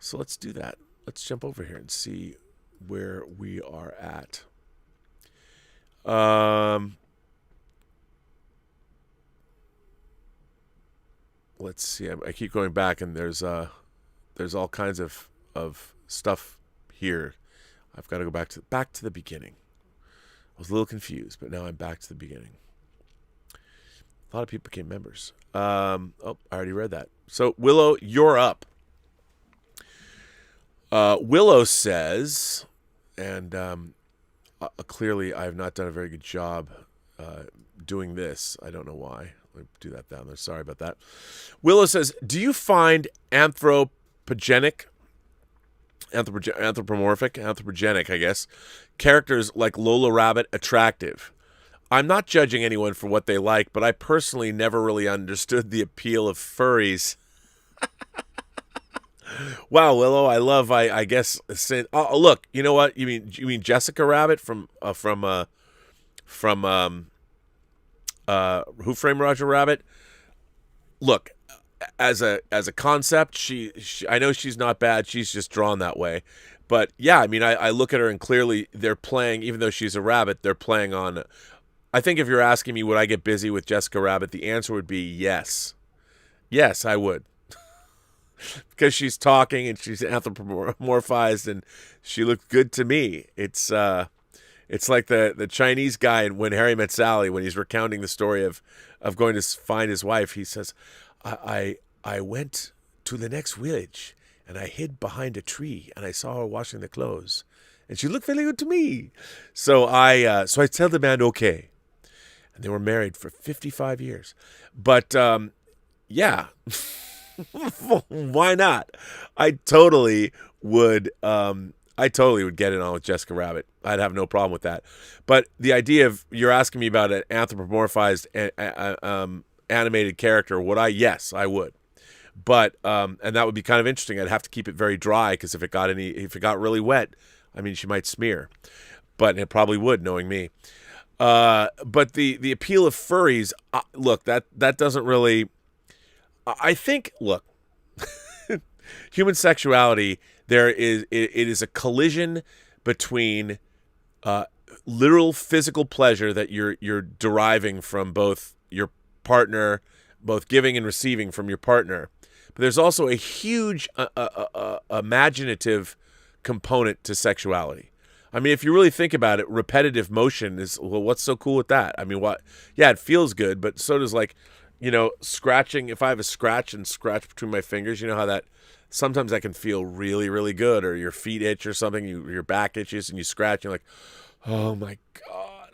So let's do that. Let's jump over here and see where we are at. Let's see. I keep going back, and there's all kinds of stuff here. I've got to go back to the beginning. I was a little confused, but now I'm back to the beginning. A lot of people became members. I already read that. So Willow, you're up. Willow says, and clearly I have not done a very good job doing this. I don't know why. Let me do that down there. Sorry about that. Willow says, do you find anthropogenic, I guess, characters like Lola Rabbit attractive? I'm not judging anyone for what they like, but I personally never really understood the appeal of furries. Wow, Willow, I guess. Look, you know what? You mean Jessica Rabbit from Who Framed Roger Rabbit? Look, as a concept, she I know she's not bad. She's just drawn that way. But yeah, I mean, I look at her and clearly they're playing, even though she's a rabbit, they're playing on. I think if you're asking me, would I get busy with Jessica Rabbit, the answer would be yes. Yes, I would. Because she's talking and she's anthropomorphized and she looked good to me. It's like the Chinese guy in When Harry Met Sally, when he's recounting the story of going to find his wife. He says, I went to the next village and I hid behind a tree and I saw her washing the clothes. And she looked very good to me. So I tell the man, okay. And they were married for 55 years. But, yeah. Why not? I totally would get it on with Jessica Rabbit. I'd have no problem with that. But the idea of you're asking me about an anthropomorphized animated character, yes, I would. But and that would be kind of interesting. I'd have to keep it very dry because if it got really wet, I mean, she might smear. But it probably would, knowing me. But the appeal of furries, look, that doesn't really. I think, look, human sexuality, it is a collision between literal physical pleasure that you're deriving from both your partner, both giving and receiving from your partner. But there's also a huge imaginative component to sexuality. I mean, if you really think about it, repetitive motion is, well, what's so cool with that? I mean, what? Yeah, it feels good, but so does scratching. If I have a scratch between my fingers, you know how that sometimes that can feel really, really good, or your feet itch or something, your back itches and you scratch, you're like, oh my God,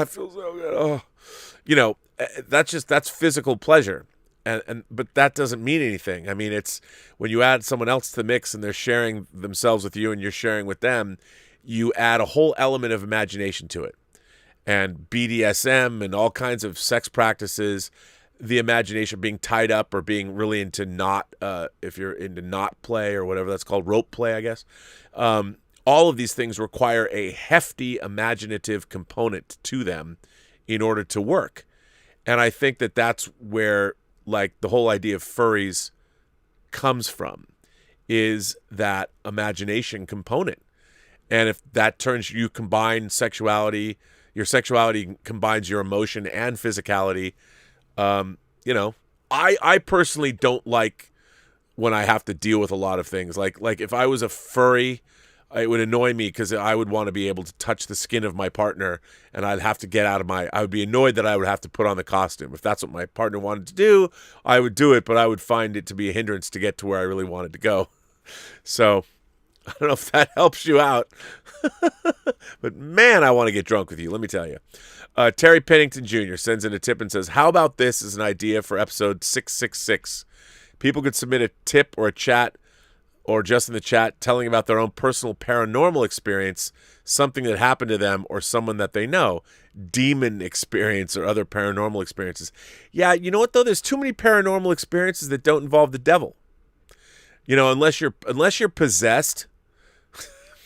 it feels so good. Oh, that's physical pleasure. But that doesn't mean anything. I mean, it's when you add someone else to the mix and they're sharing themselves with you and you're sharing with them, you add a whole element of imagination to it. And BDSM and all kinds of sex practices, the imagination being tied up or being really into knot, if you're into knot play or whatever that's called, rope play, I guess. All of these things require a hefty imaginative component to them in order to work. And I think that that's where, like, the whole idea of furries comes from, is that imagination component. And if that turns, you combine sexuality, your sexuality combines your emotion and physicality. I personally don't like when I have to deal with a lot of things. Like if I was a furry, it would annoy me because I would want to be able to touch the skin of my partner, and I'd have to get out of I would be annoyed that I would have to put on the costume. If that's what my partner wanted to do, I would do it, but I would find it to be a hindrance to get to where I really wanted to go. So I don't know if that helps you out, but man, I want to get drunk with you. Let me tell you. Terry Pennington Jr. sends in a tip and says, how about this as an idea for episode 666? People could submit a tip or a chat, or just in the chat, telling about their own personal paranormal experience, something that happened to them or someone that they know, demon experience or other paranormal experiences. Yeah, you know what, though? There's too many paranormal experiences that don't involve the devil. Unless you're possessed,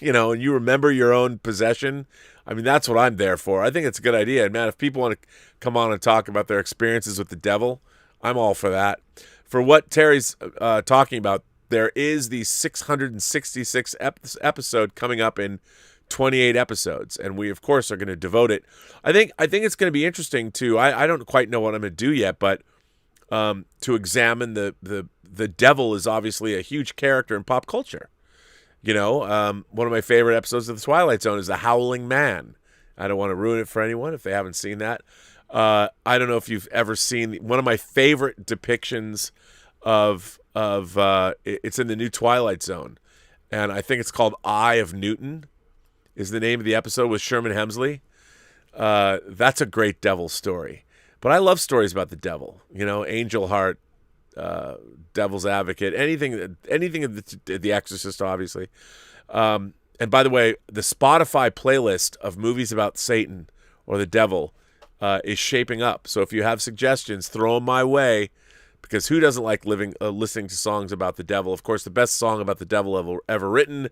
and you remember your own possession. I mean, that's what I'm there for. I think it's a good idea. And man, if people want to come on and talk about their experiences with the devil, I'm all for that. For what Terry's talking about, there is the 666 episode coming up in 28 episodes, and we of course are going to devote it. I think it's going to be interesting to. I don't quite know what I'm going to do yet, but to examine the devil is obviously a huge character in pop culture. One of my favorite episodes of The Twilight Zone is The Howling Man. I don't want to ruin it for anyone if they haven't seen that. I don't know if you've ever seen one of my favorite depictions of it's in the new Twilight Zone, and I think it's called Eye of Newton is the name of the episode with Sherman Hemsley. That's a great devil story. But I love stories about the devil. Angel Heart, Devil's Advocate, anything of the Exorcist, obviously. And by the way, the Spotify playlist of movies about Satan or the devil is shaping up. So if you have suggestions, throw them my way, because who doesn't like listening to songs about the devil? Of course, the best song about the devil ever written,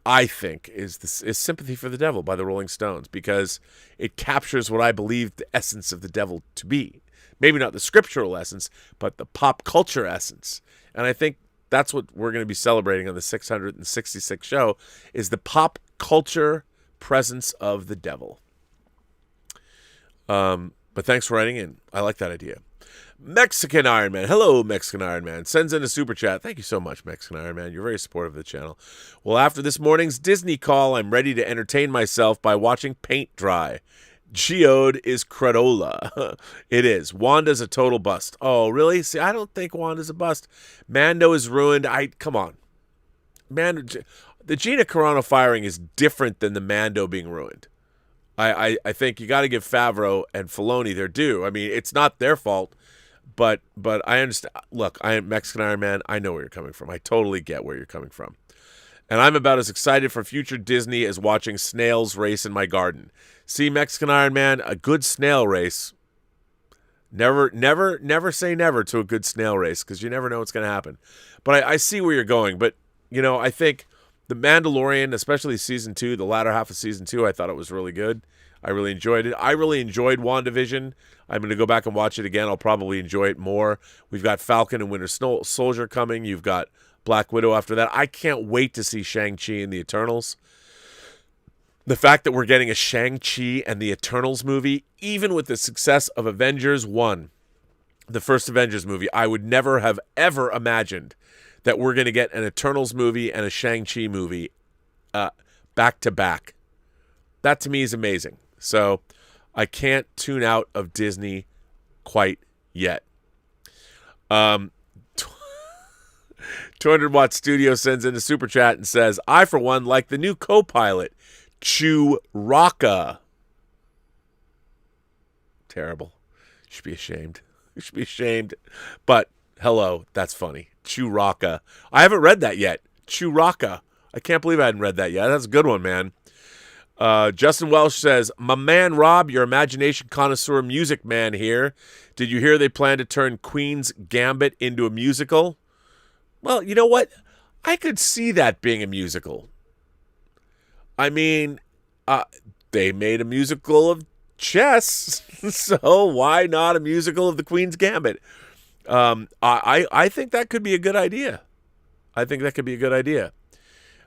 I think, is Sympathy for the Devil by the Rolling Stones, because it captures what I believe the essence of the devil to be. Maybe not the scriptural essence, but the pop culture essence. And I think that's what we're going to be celebrating on the 666 show, is the pop culture presence of the devil. But thanks for writing in. I like that idea. Mexican Iron Man. Hello, Mexican Iron Man. Sends in a super chat. Thank you so much, Mexican Iron Man. You're very supportive of the channel. Well, after this morning's Disney call, I'm ready to entertain myself by watching paint dry. Geode is Cradola. It is. Wanda's a total bust. Oh, really? See, I don't think Wanda's a bust. Mando is ruined. Come on. The Gina Carano firing is different than the Mando being ruined. I think you got to give Favreau and Filoni their due. I mean, it's not their fault. But I understand. Look, I am Mexican Iron Man. I know where you're coming from. I totally get where you're coming from. And I'm about as excited for future Disney as watching snails race in my garden. See, Mexican Iron Man, a good snail race. Never say never to a good snail race, because you never know what's going to happen. But I see where you're going. But, I think The Mandalorian, especially season 2, the latter half of season 2, I thought it was really good. I really enjoyed it. I really enjoyed WandaVision. I'm going to go back and watch it again. I'll probably enjoy it more. We've got Falcon and Winter Soldier coming. You've got Black Widow after that. I can't wait to see Shang-Chi and the Eternals. The fact that we're getting a Shang-Chi and the Eternals movie, even with the success of Avengers 1, the first Avengers movie, I would never have ever imagined that we're going to get an Eternals movie and a Shang-Chi movie back to back. That to me is amazing. So I can't tune out of Disney quite yet. 200-Watt Studio sends in a super chat and says, I, for one, like the new co-pilot, Chewbacca. Terrible. You should be ashamed. You should be ashamed. But, hello, that's funny. Chewbacca. I haven't read that yet. Chewbacca. I can't believe I hadn't read that yet. That's a good one, man. Justin Welsh says, my man Rob, your imagination connoisseur music man here. Did you hear they plan to turn Queen's Gambit into a musical? Well, you know what? I could see that being a musical. I mean, they made a musical of chess, so why not a musical of the Queen's Gambit? I think that could be a good idea.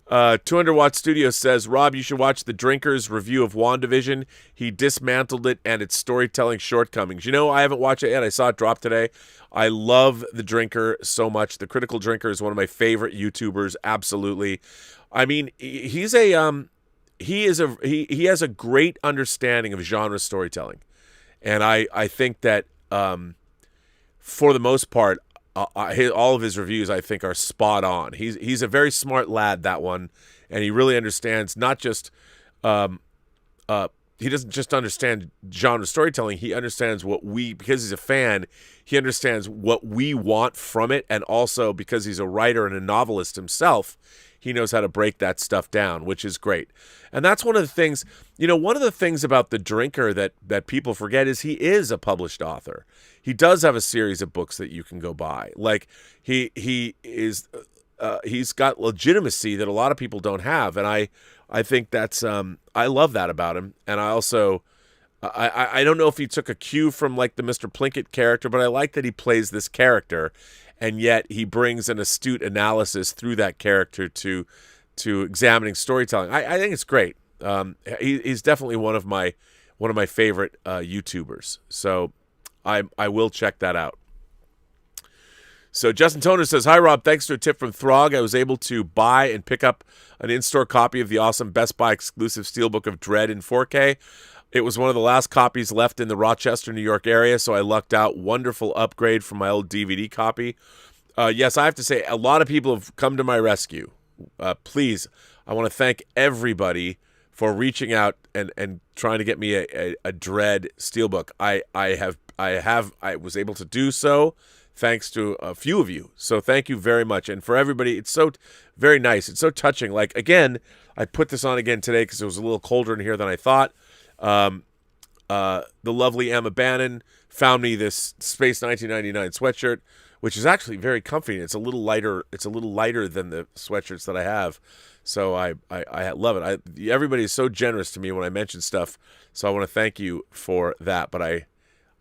200 Watt Studio says, Rob, you should watch The Drinker's review of WandaVision. He dismantled it and its storytelling shortcomings. You know, I haven't watched it yet. I saw it drop today. I love The Drinker so much. The Critical Drinker is one of my favorite YouTubers. Absolutely. I mean, he has a great understanding of genre storytelling. And I think that for the most part, all of his reviews, I think, are spot on. He's a very smart lad, that one, and he really understands not just he doesn't just understand genre storytelling. He understands because he's a fan, he understands what we want from it, and also because he's a writer and a novelist himself, he knows how to break that stuff down, which is great. And that's one of the things, one of the things about The Drinker that people forget is he is a published author. He does have a series of books that you can go buy. Like he's got legitimacy that a lot of people don't have, and I think that's I love that about him. And I also I don't know if he took a cue from like the Mr. Plinkett character, but I like that he plays this character, and yet he brings an astute analysis through that character to examining storytelling. I think it's great. He's definitely one of my favorite YouTubers. So I will check that out. So Justin Toner says, hi, Rob. Thanks to a tip from Throg, I was able to buy and pick up an in-store copy of the awesome Best Buy exclusive Steelbook of Dread in 4K. It was one of the last copies left in the Rochester, New York area, so I lucked out. Wonderful upgrade from my old DVD copy. Yes, I have to say, a lot of people have come to my rescue. Please, I want to thank everybody for reaching out and trying to get me a Dread Steelbook. I was able to do so thanks to a few of you. So thank you very much. And for everybody, it's so very nice. It's so touching. Like, again, I put this on again today because it was a little colder in here than I thought. The lovely Emma Bannon found me this Space 1999 sweatshirt, which is actually very comfy. It's a little lighter. It's a little lighter than the sweatshirts that I have. So I love it. Everybody is so generous to me when I mention stuff. So I want to thank you for that. But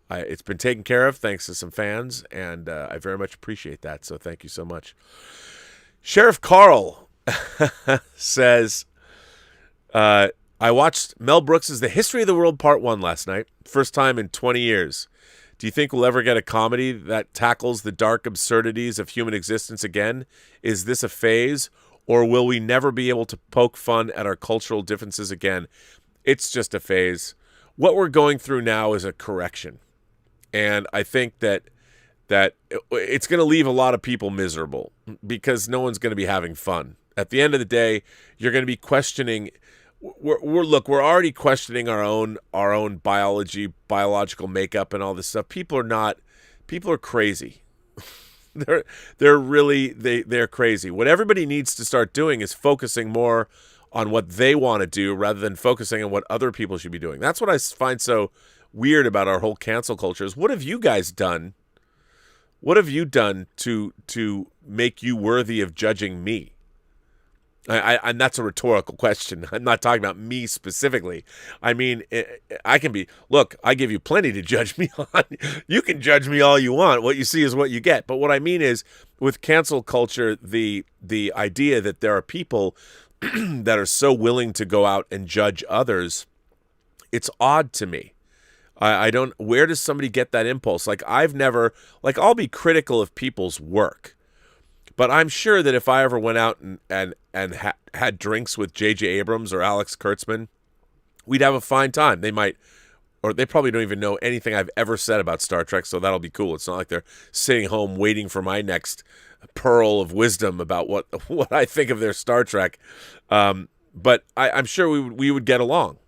it's been taken care of thanks to some fans, and I very much appreciate that. So thank you so much. Sheriff Carl says, I watched Mel Brooks' The History of the World Part 1 last night. First time in 20 years. Do you think we'll ever get a comedy that tackles the dark absurdities of human existence again? Is this a phase, or will we never be able to poke fun at our cultural differences again? It's just a phase. What we're going through now is a correction. And I think that it's going to leave a lot of people miserable because no one's going to be having fun. At the end of the day, you're going to be questioning. We're already questioning our own biological makeup and all this stuff. People are crazy. they're crazy. What everybody needs to start doing is focusing more on what they want to do rather than focusing on what other people should be doing. That's what I find so weird about our whole cancel culture is, what have you guys done? What have you done to make you worthy of judging me? And that's a rhetorical question. I'm not talking about me specifically. I mean, I give you plenty to judge me on. You can judge me all you want. What you see is what you get. But what I mean is, with cancel culture, the idea that there are people that are so willing to go out and judge others, it's odd to me. I don't, where does somebody get that impulse? I'll be critical of people's work, but I'm sure that if I ever went out and had drinks with J.J. Abrams or Alex Kurtzman, we'd have a fine time. They probably don't even know anything I've ever said about Star Trek, so that'll be cool. It's not like they're sitting home waiting for my next pearl of wisdom about what I think of their Star Trek. But I'm sure we would get along.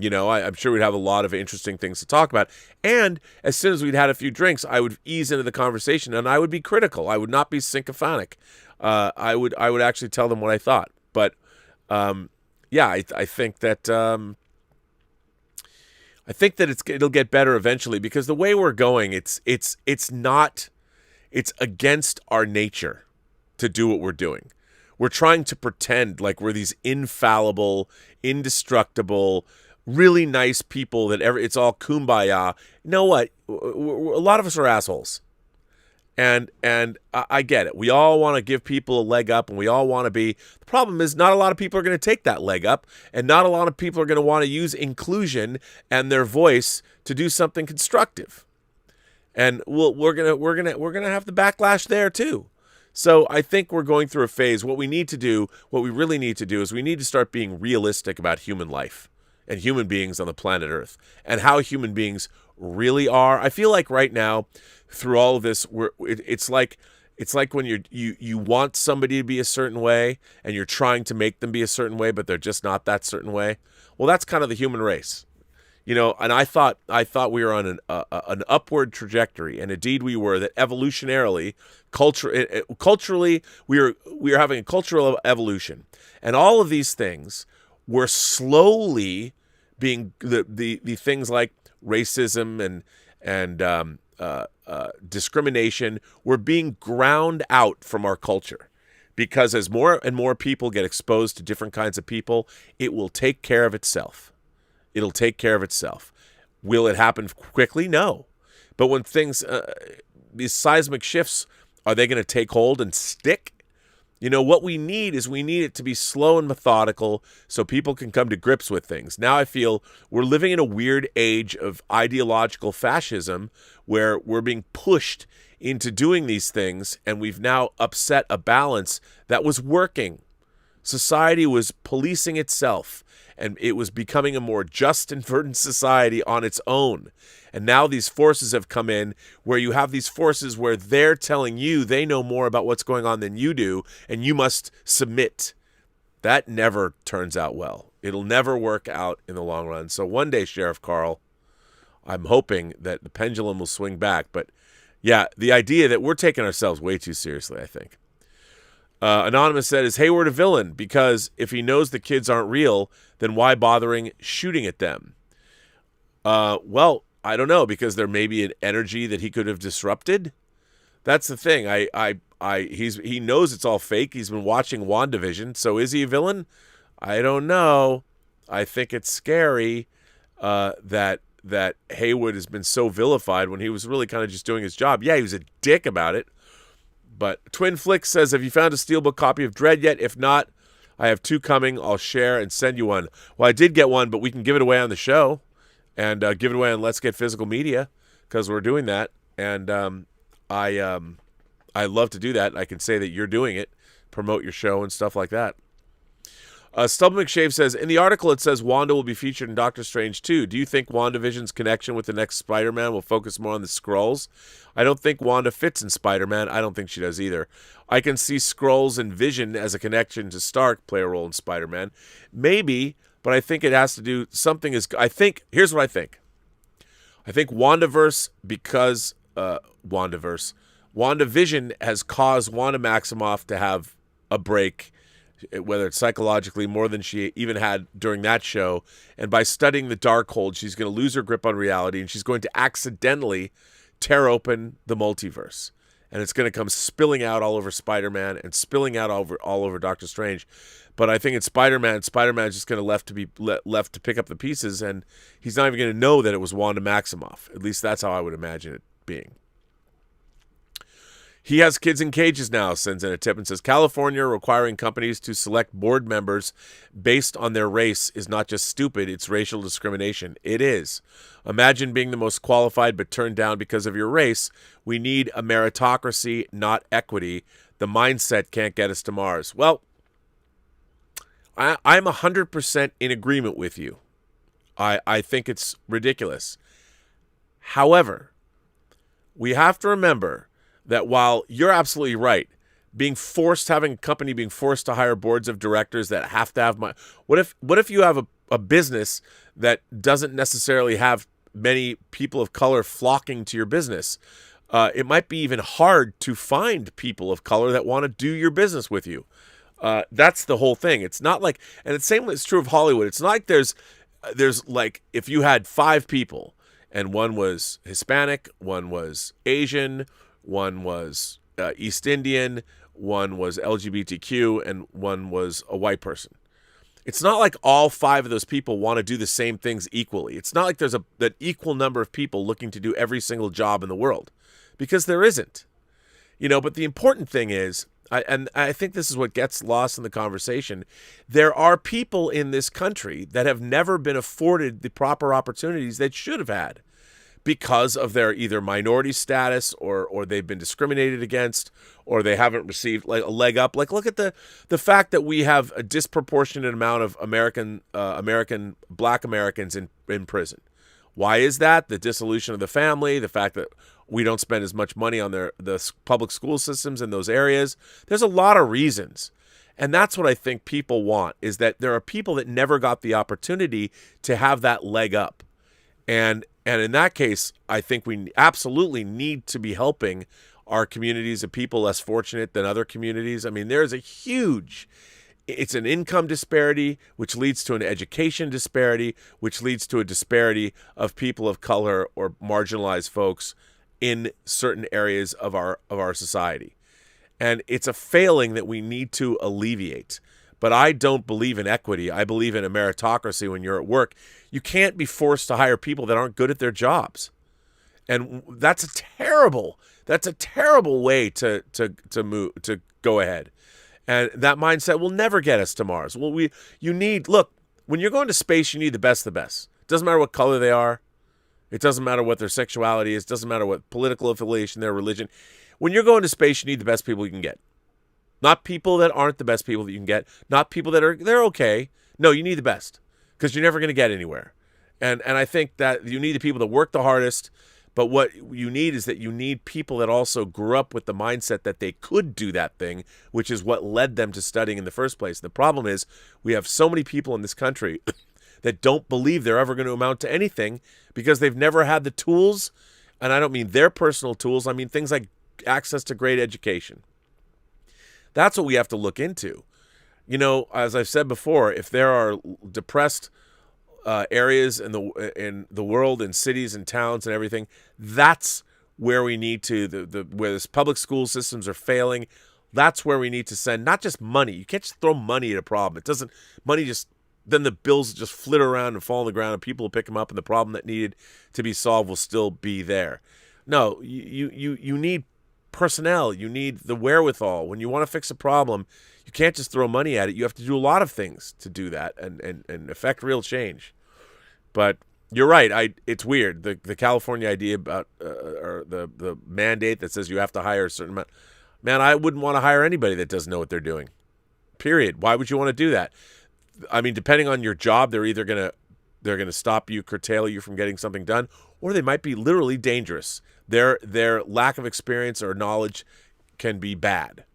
I'm sure we'd have a lot of interesting things to talk about. And as soon as we'd had a few drinks, I would ease into the conversation and I would be critical. I would not be sycophantic. I would actually tell them what I thought. But yeah, I think that it'll get better eventually, because the way we're going, it's against our nature to do what we're doing. We're trying to pretend like we're these infallible, indestructible, really nice people that it's all kumbaya. You know what? A lot of us are assholes. And I get it. We all want to give people a leg up, and we all want to be. The problem is, not a lot of people are going to take that leg up, and not a lot of people are going to want to use inclusion and their voice to do something constructive. And we're gonna have the backlash there too. So I think we're going through a phase. What we really need to do is we need to start being realistic about human life and human beings on the planet Earth and how human beings really are. I feel like right now, through all of this, it's like when you want somebody to be a certain way and you're trying to make them be a certain way, but they're just not that certain way. Well, that's kind of the human race. You know, and I thought we were on an upward trajectory, and indeed we were. That evolutionarily, culturally, we are having a cultural evolution, and all of these things were slowly being the things like racism and discrimination were being ground out from our culture, because as more and more people get exposed to different kinds of people, it will take care of itself. It'll take care of itself. Will it happen quickly? No. But when these seismic shifts, are they going to take hold and stick? You know, what we need it to be slow and methodical so people can come to grips with things. Now I feel we're living in a weird age of ideological fascism where we're being pushed into doing these things, and we've now upset a balance that was working. Society was policing itself, and it was becoming a more just and verdant society on its own. And now these forces have come in where you have these forces where they're telling you they know more about what's going on than you do, and you must submit. That never turns out well. It'll never work out in the long run. So one day, Sheriff Carl, I'm hoping that the pendulum will swing back. But yeah, the idea that we're taking ourselves way too seriously, I think. Anonymous said, is Hayward a villain? Because if he knows the kids aren't real, then why bothering shooting at them? Well, I don't know, because there may be an energy that he could have disrupted. That's the thing. He knows it's all fake. He's been watching WandaVision. So is he a villain? I don't know. I think it's scary that Hayward has been so vilified when he was really kind of just doing his job. Yeah, he was a dick about it. But Twin Flick says, have you found a steelbook copy of Dread yet? If not, I have 2 coming. I'll share and send you one. Well, I did get one, but we can give it away on the show and give it away on Let's Get Physical Media, because we're doing that. And I love to do that. I can say that you're doing it, promote your show and stuff like that. Stubble McShave says, in the article it says Wanda will be featured in Doctor Strange 2. Do you think WandaVision's connection with the next Spider-Man will focus more on the Skrulls? I don't think Wanda fits in Spider-Man. I don't think she does either. I can see Skrulls and Vision as a connection to Stark play a role in Spider-Man. Maybe, but I think it has to do something here's what I think. I think WandaVerse, because WandaVision has caused Wanda Maximoff to have a break, whether it's psychologically more than she even had during that show. And by studying the Darkhold, she's going to lose her grip on reality, and she's going to accidentally tear open the multiverse. And it's going to come spilling out all over Spider-Man and spilling out all over Doctor Strange. But I think in Spider-Man's just going to left to pick up the pieces, and he's not even going to know that it was Wanda Maximoff. At least that's how I would imagine it being. He has kids in cages now, sends in a tip and says, California requiring companies to select board members based on their race is not just stupid, it's racial discrimination. It is. Imagine being the most qualified but turned down because of your race. We need a meritocracy, not equity. The mindset can't get us to Mars. Well, I'm 100% in agreement with you. I think it's ridiculous. However, we have to remember that while you're absolutely right, having a company being forced to hire boards of directors that have to have what if you have a business that doesn't necessarily have many people of color flocking to your business? It might be even hard to find people of color that want to do your business with you. That's the whole thing. It's not like, and the same is true of Hollywood. It's not like there's like, if you had 5 people and one was Hispanic, one was Asian, one was East Indian, one was LGBTQ, and one was a white person. It's not like all 5 of those people want to do the same things equally. It's not like there's an equal number of people looking to do every single job in the world, because there isn't. But the important thing is, I think this is what gets lost in the conversation, there are people in this country that have never been afforded the proper opportunities they should have had because of their either minority status or they've been discriminated against or they haven't received like a leg up. Like, look at the fact that we have a disproportionate amount of black Americans in prison. Why is that? The dissolution of the family, the fact that we don't spend as much money on the public school systems in those areas. There's a lot of reasons. And that's what I think people want, is that there are people that never got the opportunity to have that leg up. And in that case, I think we absolutely need to be helping our communities of people less fortunate than other communities. I mean, there's it's an income disparity, which leads to an education disparity, which leads to a disparity of people of color or marginalized folks in certain areas of our society. And it's a failing that we need to alleviate. But I don't believe in equity. I believe in a meritocracy when you're at work. You can't be forced to hire people that aren't good at their jobs. And that's a terrible way to go ahead. And that mindset will never get us to Mars. Well, look, when you're going to space, you need the best of the best. It doesn't matter what color they are. It doesn't matter what their sexuality is. It doesn't matter what political affiliation, their religion. When you're going to space, you need the best people you can get. Not people that aren't the best people that you can get. Not people that they're okay. No, you need the best, because you're never going to get anywhere. And I think that you need the people that work the hardest. But what you need is that you need people that also grew up with the mindset that they could do that thing, which is what led them to studying in the first place. The problem is we have so many people in this country that don't believe they're ever going to amount to anything because they've never had the tools. And I don't mean their personal tools. I mean things like access to great education. That's what we have to look into. As I've said before, if there are depressed areas in the world, in cities and towns and everything, that's where we need to, where this public school systems are failing. That's where we need to send not just money. You can't just throw money at a problem. Then the bills just flitter around and fall on the ground and people will pick them up and the problem that needed to be solved will still be there. No, you need personnel. You need the wherewithal. When you want to fix a problem, you can't just throw money at it. You have to do a lot of things to do that and affect real change. But you're right. It's weird. The California idea about or the mandate that says you have to hire a certain amount. Man, I wouldn't want to hire anybody that doesn't know what they're doing. Period. Why would you want to do that? I mean, depending on your job, they're either they're gonna stop you, curtail you from getting something done, or they might be literally dangerous. Their lack of experience or knowledge can be bad.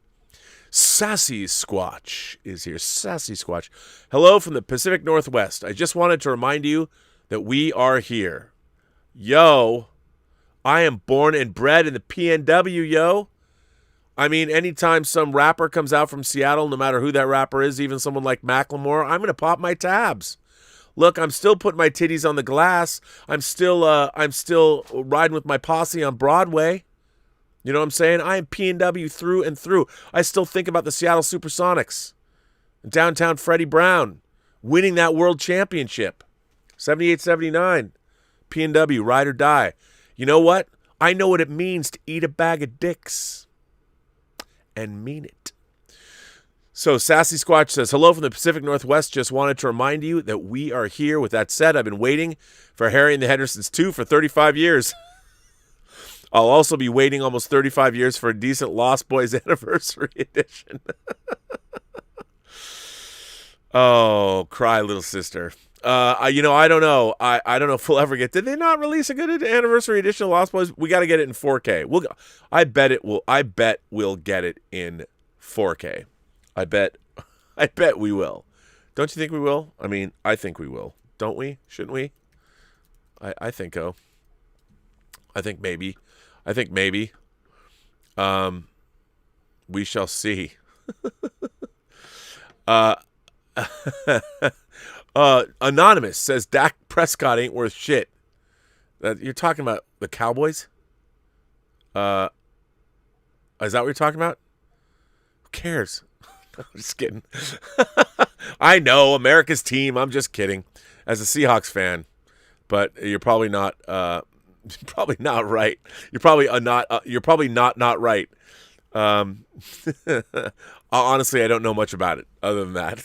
Sassy Squatch is here. Sassy Squatch. Hello from the Pacific Northwest. I just wanted to remind you that we are here. Yo, I am born and bred in the PNW, yo. I mean, anytime some rapper comes out from Seattle, no matter who that rapper is, even someone like Macklemore, I'm going to pop my tabs. Look, I'm still putting my titties on the glass. I'm still riding with my posse on Broadway. You know what I'm saying? I am PNW through and through. I still think about the Seattle Supersonics. Downtown Freddie Brown winning that world championship. 78-79. PNW, ride or die. You know what? I know what it means to eat a bag of dicks. And mean it. So Sassy Squatch says, hello from the Pacific Northwest. Just wanted to remind you that we are here. With that said, I've been waiting for Harry and the Hendersons 2 for 35 years. I'll also be waiting almost 35 years for a decent Lost Boys anniversary edition. Oh, cry, little sister. I don't know. I don't know if we'll ever get. Did they not release a good anniversary edition of Lost Boys? We got to get it in 4K. I bet we'll get it in 4K. I bet we will. Don't you think we will? I mean, I think we will. Don't we? Shouldn't we? I think so. I think maybe. We shall see. Uh, Anonymous says Dak Prescott ain't worth shit. You're talking about the Cowboys? Is that what you're talking about? Who cares? I'm just kidding. I know, America's team. I'm just kidding. As a Seahawks fan, but you're probably not. Probably not right. You're probably not. You're probably not right. Honestly, I don't know much about it other than that.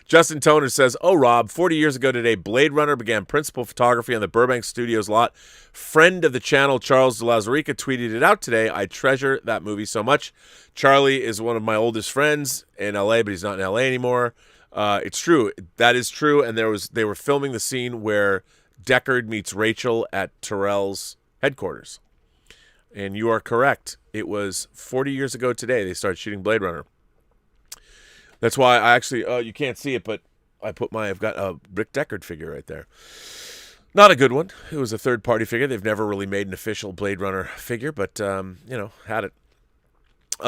Justin Toner says, "Oh, Rob, 40 years ago today, Blade Runner began principal photography on the Burbank Studios lot. Friend of the channel, Charles de Lazarica, tweeted it out today. I treasure that movie so much. Charlie is one of my oldest friends in LA, but he's not in LA anymore. It's true. That is true. And they were filming the scene where Deckard meets Rachel at Terrell's headquarters. And you are correct. It was 40 years ago today they started shooting Blade Runner. That's why I actually, you can't see it, but I've got a Rick Deckard figure right there. Not a good one. It was a third-party figure. They've never really made an official Blade Runner figure, but, had it.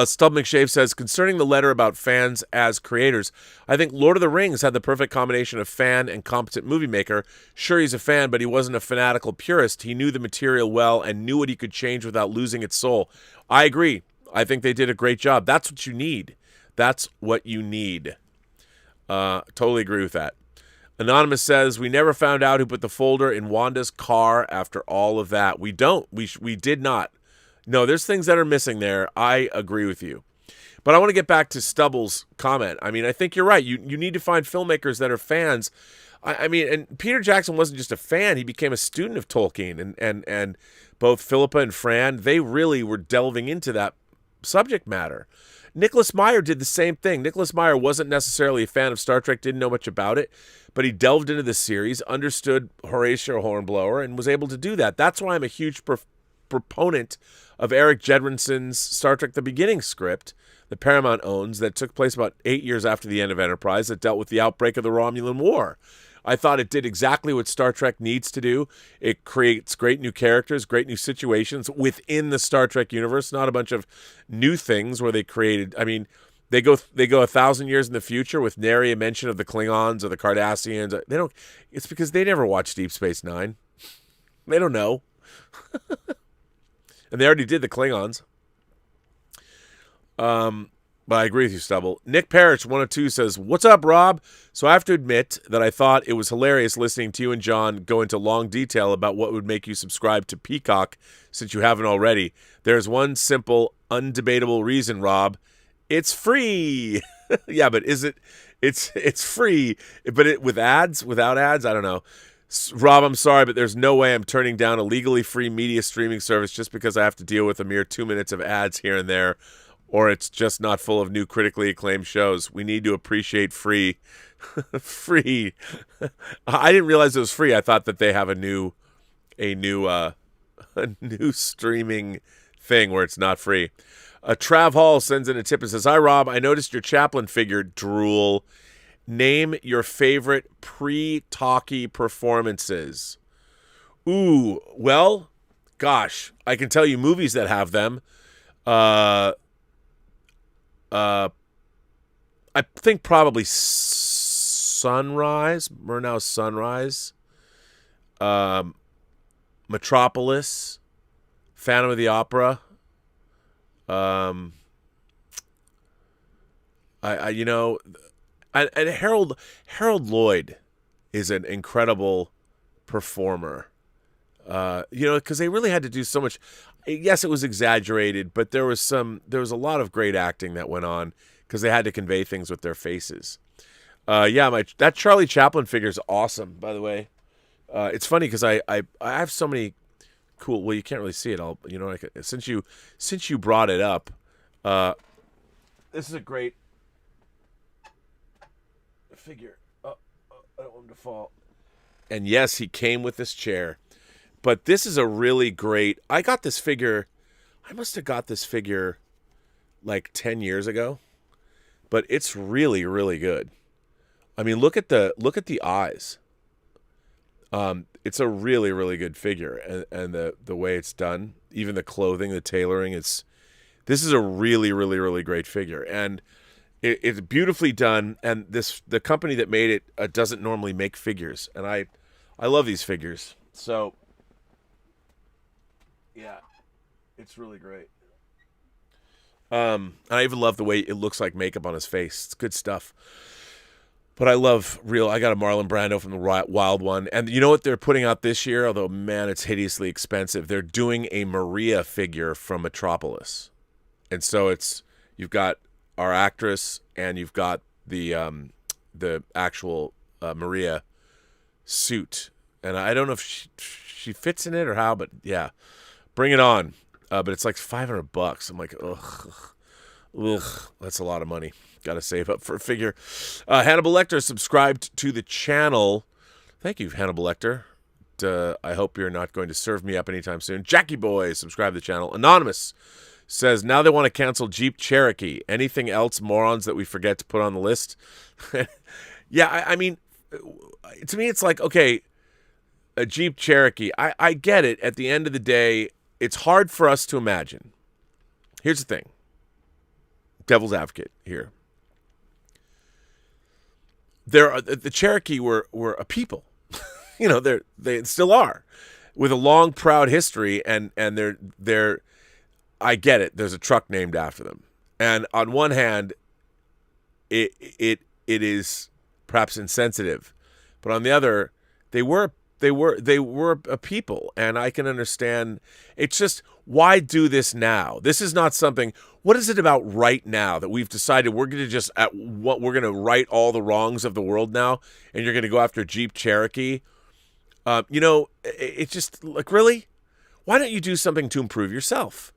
Stub McShave says, concerning the letter about fans as creators, I think Lord of the Rings had the perfect combination of fan and competent movie maker. Sure, he's a fan, but he wasn't a fanatical purist. He knew the material well and knew what he could change without losing its soul. I agree. I think they did a great job. That's what you need. That's what you need. Totally agree with that. Anonymous says, we never found out who put the folder in Wanda's car after all of that. We don't. We did not. No, there's things that are missing there. I agree with you. But I want to get back to Stubble's comment. I mean, I think you're right. You need to find filmmakers that are fans. I mean, and Peter Jackson wasn't just a fan. He became a student of Tolkien. And both Philippa and Fran, they really were delving into that subject matter. Nicholas Meyer did the same thing. Nicholas Meyer wasn't necessarily a fan of Star Trek, didn't know much about it, but he delved into the series, understood Horatio Hornblower, and was able to do that. That's why I'm a huge proponent of Eric Jedrinson's Star Trek The Beginning script that Paramount owns that took place about 8 years after the end of Enterprise that dealt with the outbreak of the Romulan War. I thought it did exactly what Star Trek needs to do. It creates great new characters, great new situations within the Star Trek universe, not a bunch of new things where they created. I mean, they go 1,000 years in the future with nary a mention of the Klingons or the Cardassians. They don't. It's because they never watched Deep Space Nine. They don't know. And they already did the Klingons. But I agree with you, Stubble. Nick Parrish, 102, says, what's up, Rob? So I have to admit that I thought it was hilarious listening to you and John go into long detail about what would make you subscribe to Peacock since you haven't already. There's one simple, undebatable reason, Rob. It's free. Yeah, but is it? It's free. But with ads? Without ads? I don't know. Rob, I'm sorry, but there's no way I'm turning down a legally free media streaming service just because I have to deal with a mere 2 minutes of ads here and there, or it's just not full of new critically acclaimed shows. We need to appreciate free. Free. I didn't realize it was free. I thought that they have a new streaming thing where it's not free. Trav Hall sends in a tip and says, hi, Rob. I noticed your Chaplin figure, drool. Name your favorite pre-talkie performances. Ooh, well, gosh, I can tell you movies that have them. I think probably Sunrise, Murnau's Sunrise, Metropolis, Phantom of the Opera. And Harold Lloyd is an incredible performer. Because they really had to do so much. Yes, it was exaggerated, but there was a lot of great acting that went on because they had to convey things with their faces. That Charlie Chaplin figure is awesome, by the way. It's funny because I have so many cool. Well, you can't really see it all. Since you brought it up, this is a great figure. I don't want him to fall. And yes, he came with this chair. But this is a really great. I got this figure. I must have got this figure like 10 years ago. But it's really, really good. I mean, look at the eyes. It's a really, really good figure, and the way it's done, even the clothing, the tailoring. This is a really, really, really great figure. And It's beautifully done, and the company that made it doesn't normally make figures, and I love these figures. So yeah, it's really great. I even love the way it looks like makeup on his face. It's good stuff. But I love real. I got a Marlon Brando from the Wild One, and you know what they're putting out this year? Although man, it's hideously expensive. They're doing a Maria figure from Metropolis, and so you've got our actress and you've got the actual Maria suit, and I don't know if she fits in it or how, but yeah, bring it on. But it's like $500. I'm like, ugh, that's a lot of money. Got to save up for a figure. Hannibal Lecter subscribed to the channel. Thank you, Hannibal Lecter. I hope you're not going to serve me up anytime soon. Jackie Boy subscribed to the channel. Anonymous says, now they want to cancel Jeep Cherokee. Anything else, morons, that we forget to put on the list? Yeah, I mean, to me, it's like, okay, a Jeep Cherokee. I get it. At the end of the day, it's hard for us to imagine. Here's the thing. Devil's advocate here. The Cherokee were a people. You know, they still are, with a long, proud history, and they're I get it. There's a truck named after them, and on one hand, it is perhaps insensitive, but on the other, they were a people, and I can understand. It's just, why do this now? This is not something. What is it about right now that we've decided we're going to we're going to right all the wrongs of the world now, and you're going to go after Jeep Cherokee? It's just like, really? Why don't you do something to improve yourself,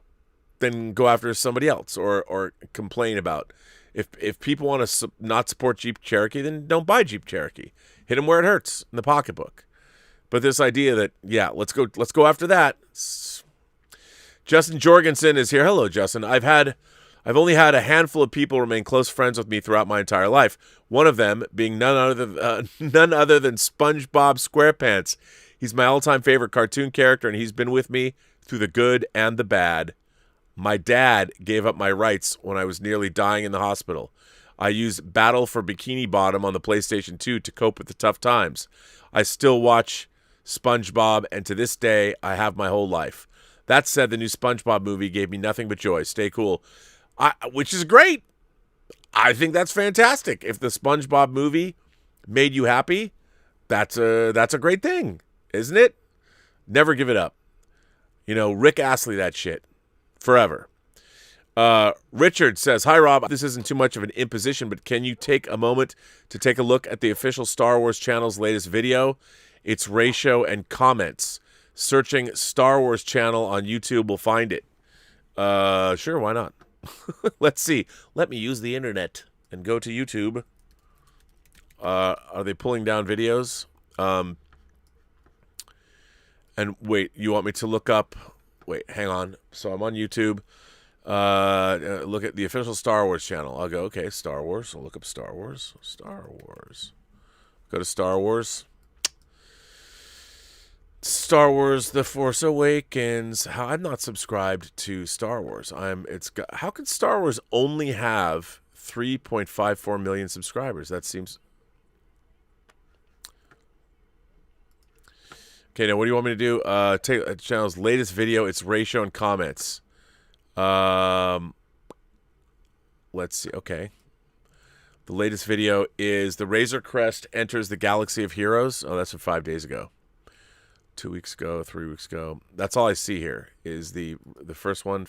then go after somebody else, or complain about if people want to not support Jeep Cherokee, then don't buy Jeep Cherokee. Hit them where it hurts, in the pocketbook. But this idea that, yeah, let's go after that. Justin Jorgensen is here. Hello, Justin. I've only had a handful of people remain close friends with me throughout my entire life. One of them being none other than SpongeBob SquarePants. He's my all-time favorite cartoon character, and he's been with me through the good and the bad. My dad gave up my rights when I was nearly dying in the hospital. I used Battle for Bikini Bottom on the PlayStation 2 to cope with the tough times. I still watch SpongeBob, and to this day, I have my whole life. That said, the new SpongeBob movie gave me nothing but joy. Stay cool. Which is great. I think that's fantastic. If the SpongeBob movie made you happy, that's a great thing, isn't it? Never give it up. Rick Astley that shit. Forever. Richard says, hi, Rob. This isn't too much of an imposition, but can you take a moment to take a look at the official Star Wars channel's latest video? Its ratio and comments. Searching Star Wars channel on YouTube will find it. Sure, why not? Let's see. Let me use the internet and go to YouTube. Are they pulling down videos? And wait, you want me to look up? Wait, hang on. So I'm on YouTube. Look at the official Star Wars channel. I'll go, okay, Star Wars. I'll look up Star Wars. Star Wars. Go to Star Wars. Star Wars: The Force Awakens. I'm not subscribed to Star Wars. How could Star Wars only have 3.54 million subscribers? That seems. Okay, now what do you want me to do? Take the channel's latest video, its ratio and comments. Let's see. Okay. The latest video is the Razor Crest enters the Galaxy of Heroes. Oh, that's from 5 days ago. 2 weeks ago, 3 weeks ago. That's all I see here is the first one.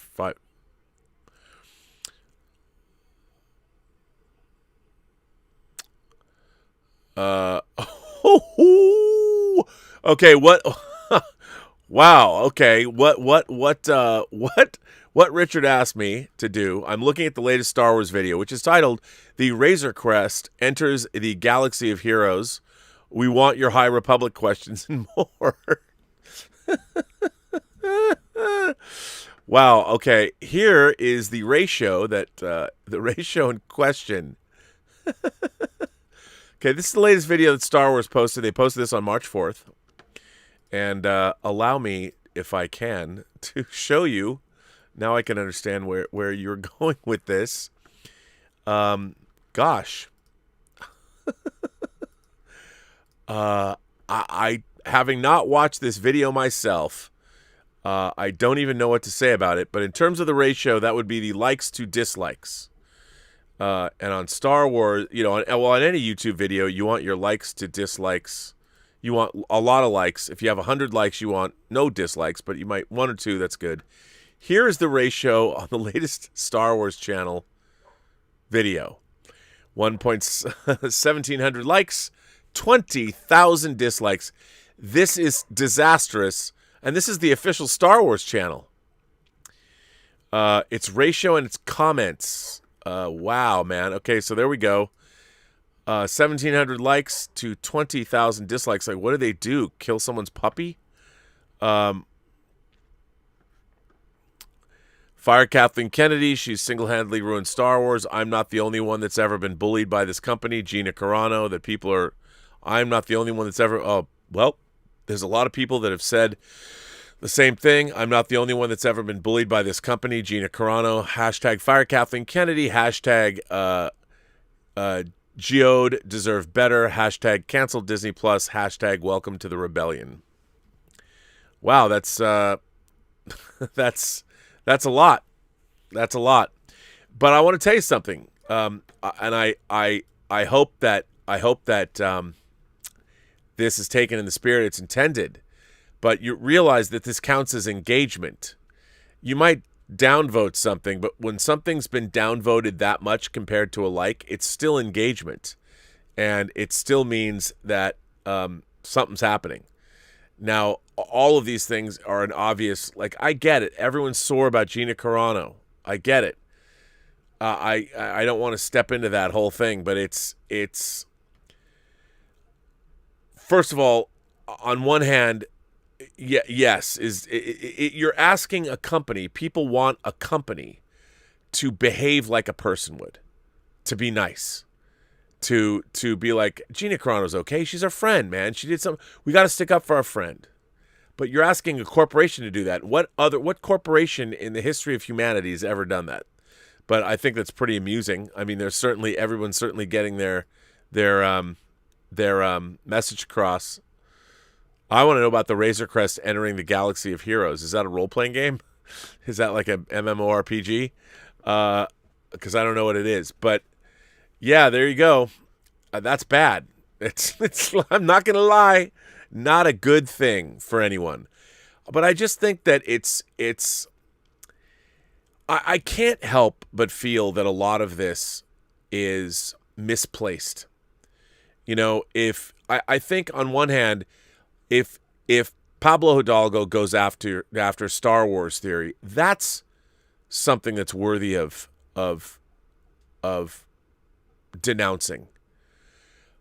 Okay, what? Wow. Okay, what Richard asked me to do? I'm looking at the latest Star Wars video, which is titled "The Razor Crest Enters the Galaxy of Heroes." We want your High Republic questions and more. Wow. Okay. Here is the ratio the ratio in question. Okay. This is the latest video that Star Wars posted. They posted this on March 4th. And allow me, if I can, to show you. Now I can understand where you're going with this. gosh. I having not watched this video myself, I don't even know what to say about it. But in terms of the ratio, that would be the likes to dislikes. And on Star Wars, on any YouTube video, you want your likes to dislikes. You want a lot of likes. If you have 100 likes, you want no dislikes, but you might 1 or 2. That's good. Here is the ratio on the latest Star Wars channel video: 1,700 likes, 20,000 dislikes. This is disastrous, and this is the official Star Wars channel. Its ratio and its comments. Wow, man. Okay, so there we go. 1,700 likes to 20,000 dislikes. Like, what do they do? Kill someone's puppy? Fire Kathleen Kennedy. She's single-handedly ruined Star Wars. I'm not the only one that's ever been bullied by this company. Gina Carano. That people are... I'm not the only one that's ever... Oh, well, there's a lot of people that have said the same thing. I'm not the only one that's ever been bullied by this company. Gina Carano. Hashtag Fire Kathleen Kennedy. Hashtag Geode deserve better. Hashtag cancel Disney Plus. Hashtag welcome to the rebellion. Wow, that's that's a lot. That's a lot. But I want to tell you something. And I hope that this is taken in the spirit it's intended. But you realize that this counts as engagement. You might downvote something, but when something's been downvoted that much compared to a like, it's still engagement. And it still means that something's happening. Now, all of these things are an obvious, like, I get it. Everyone's sore about Gina Carano. I get it. I don't want to step into that whole thing, but it's first of all, on one hand, yes, you're asking a company, people want a company to behave like a person would, to be nice, to be like, Gina Carano's okay, she's our friend, man, she did something, we got to stick up for our friend. But you're asking a corporation to do that. What corporation in the history of humanity has ever done that? But I think that's pretty amusing. I mean, everyone's certainly getting their message across. I want to know about the Razor Crest entering the Galaxy of Heroes. Is that a role-playing game? Is that like a MMORPG? Because I don't know what it is. But yeah, there you go. That's bad. It's I'm not going to lie, not a good thing for anyone. But I just think that I can't help but feel that a lot of this is misplaced. If I think on one hand, if Pablo Hidalgo goes after Star Wars theory, that's something that's worthy of denouncing.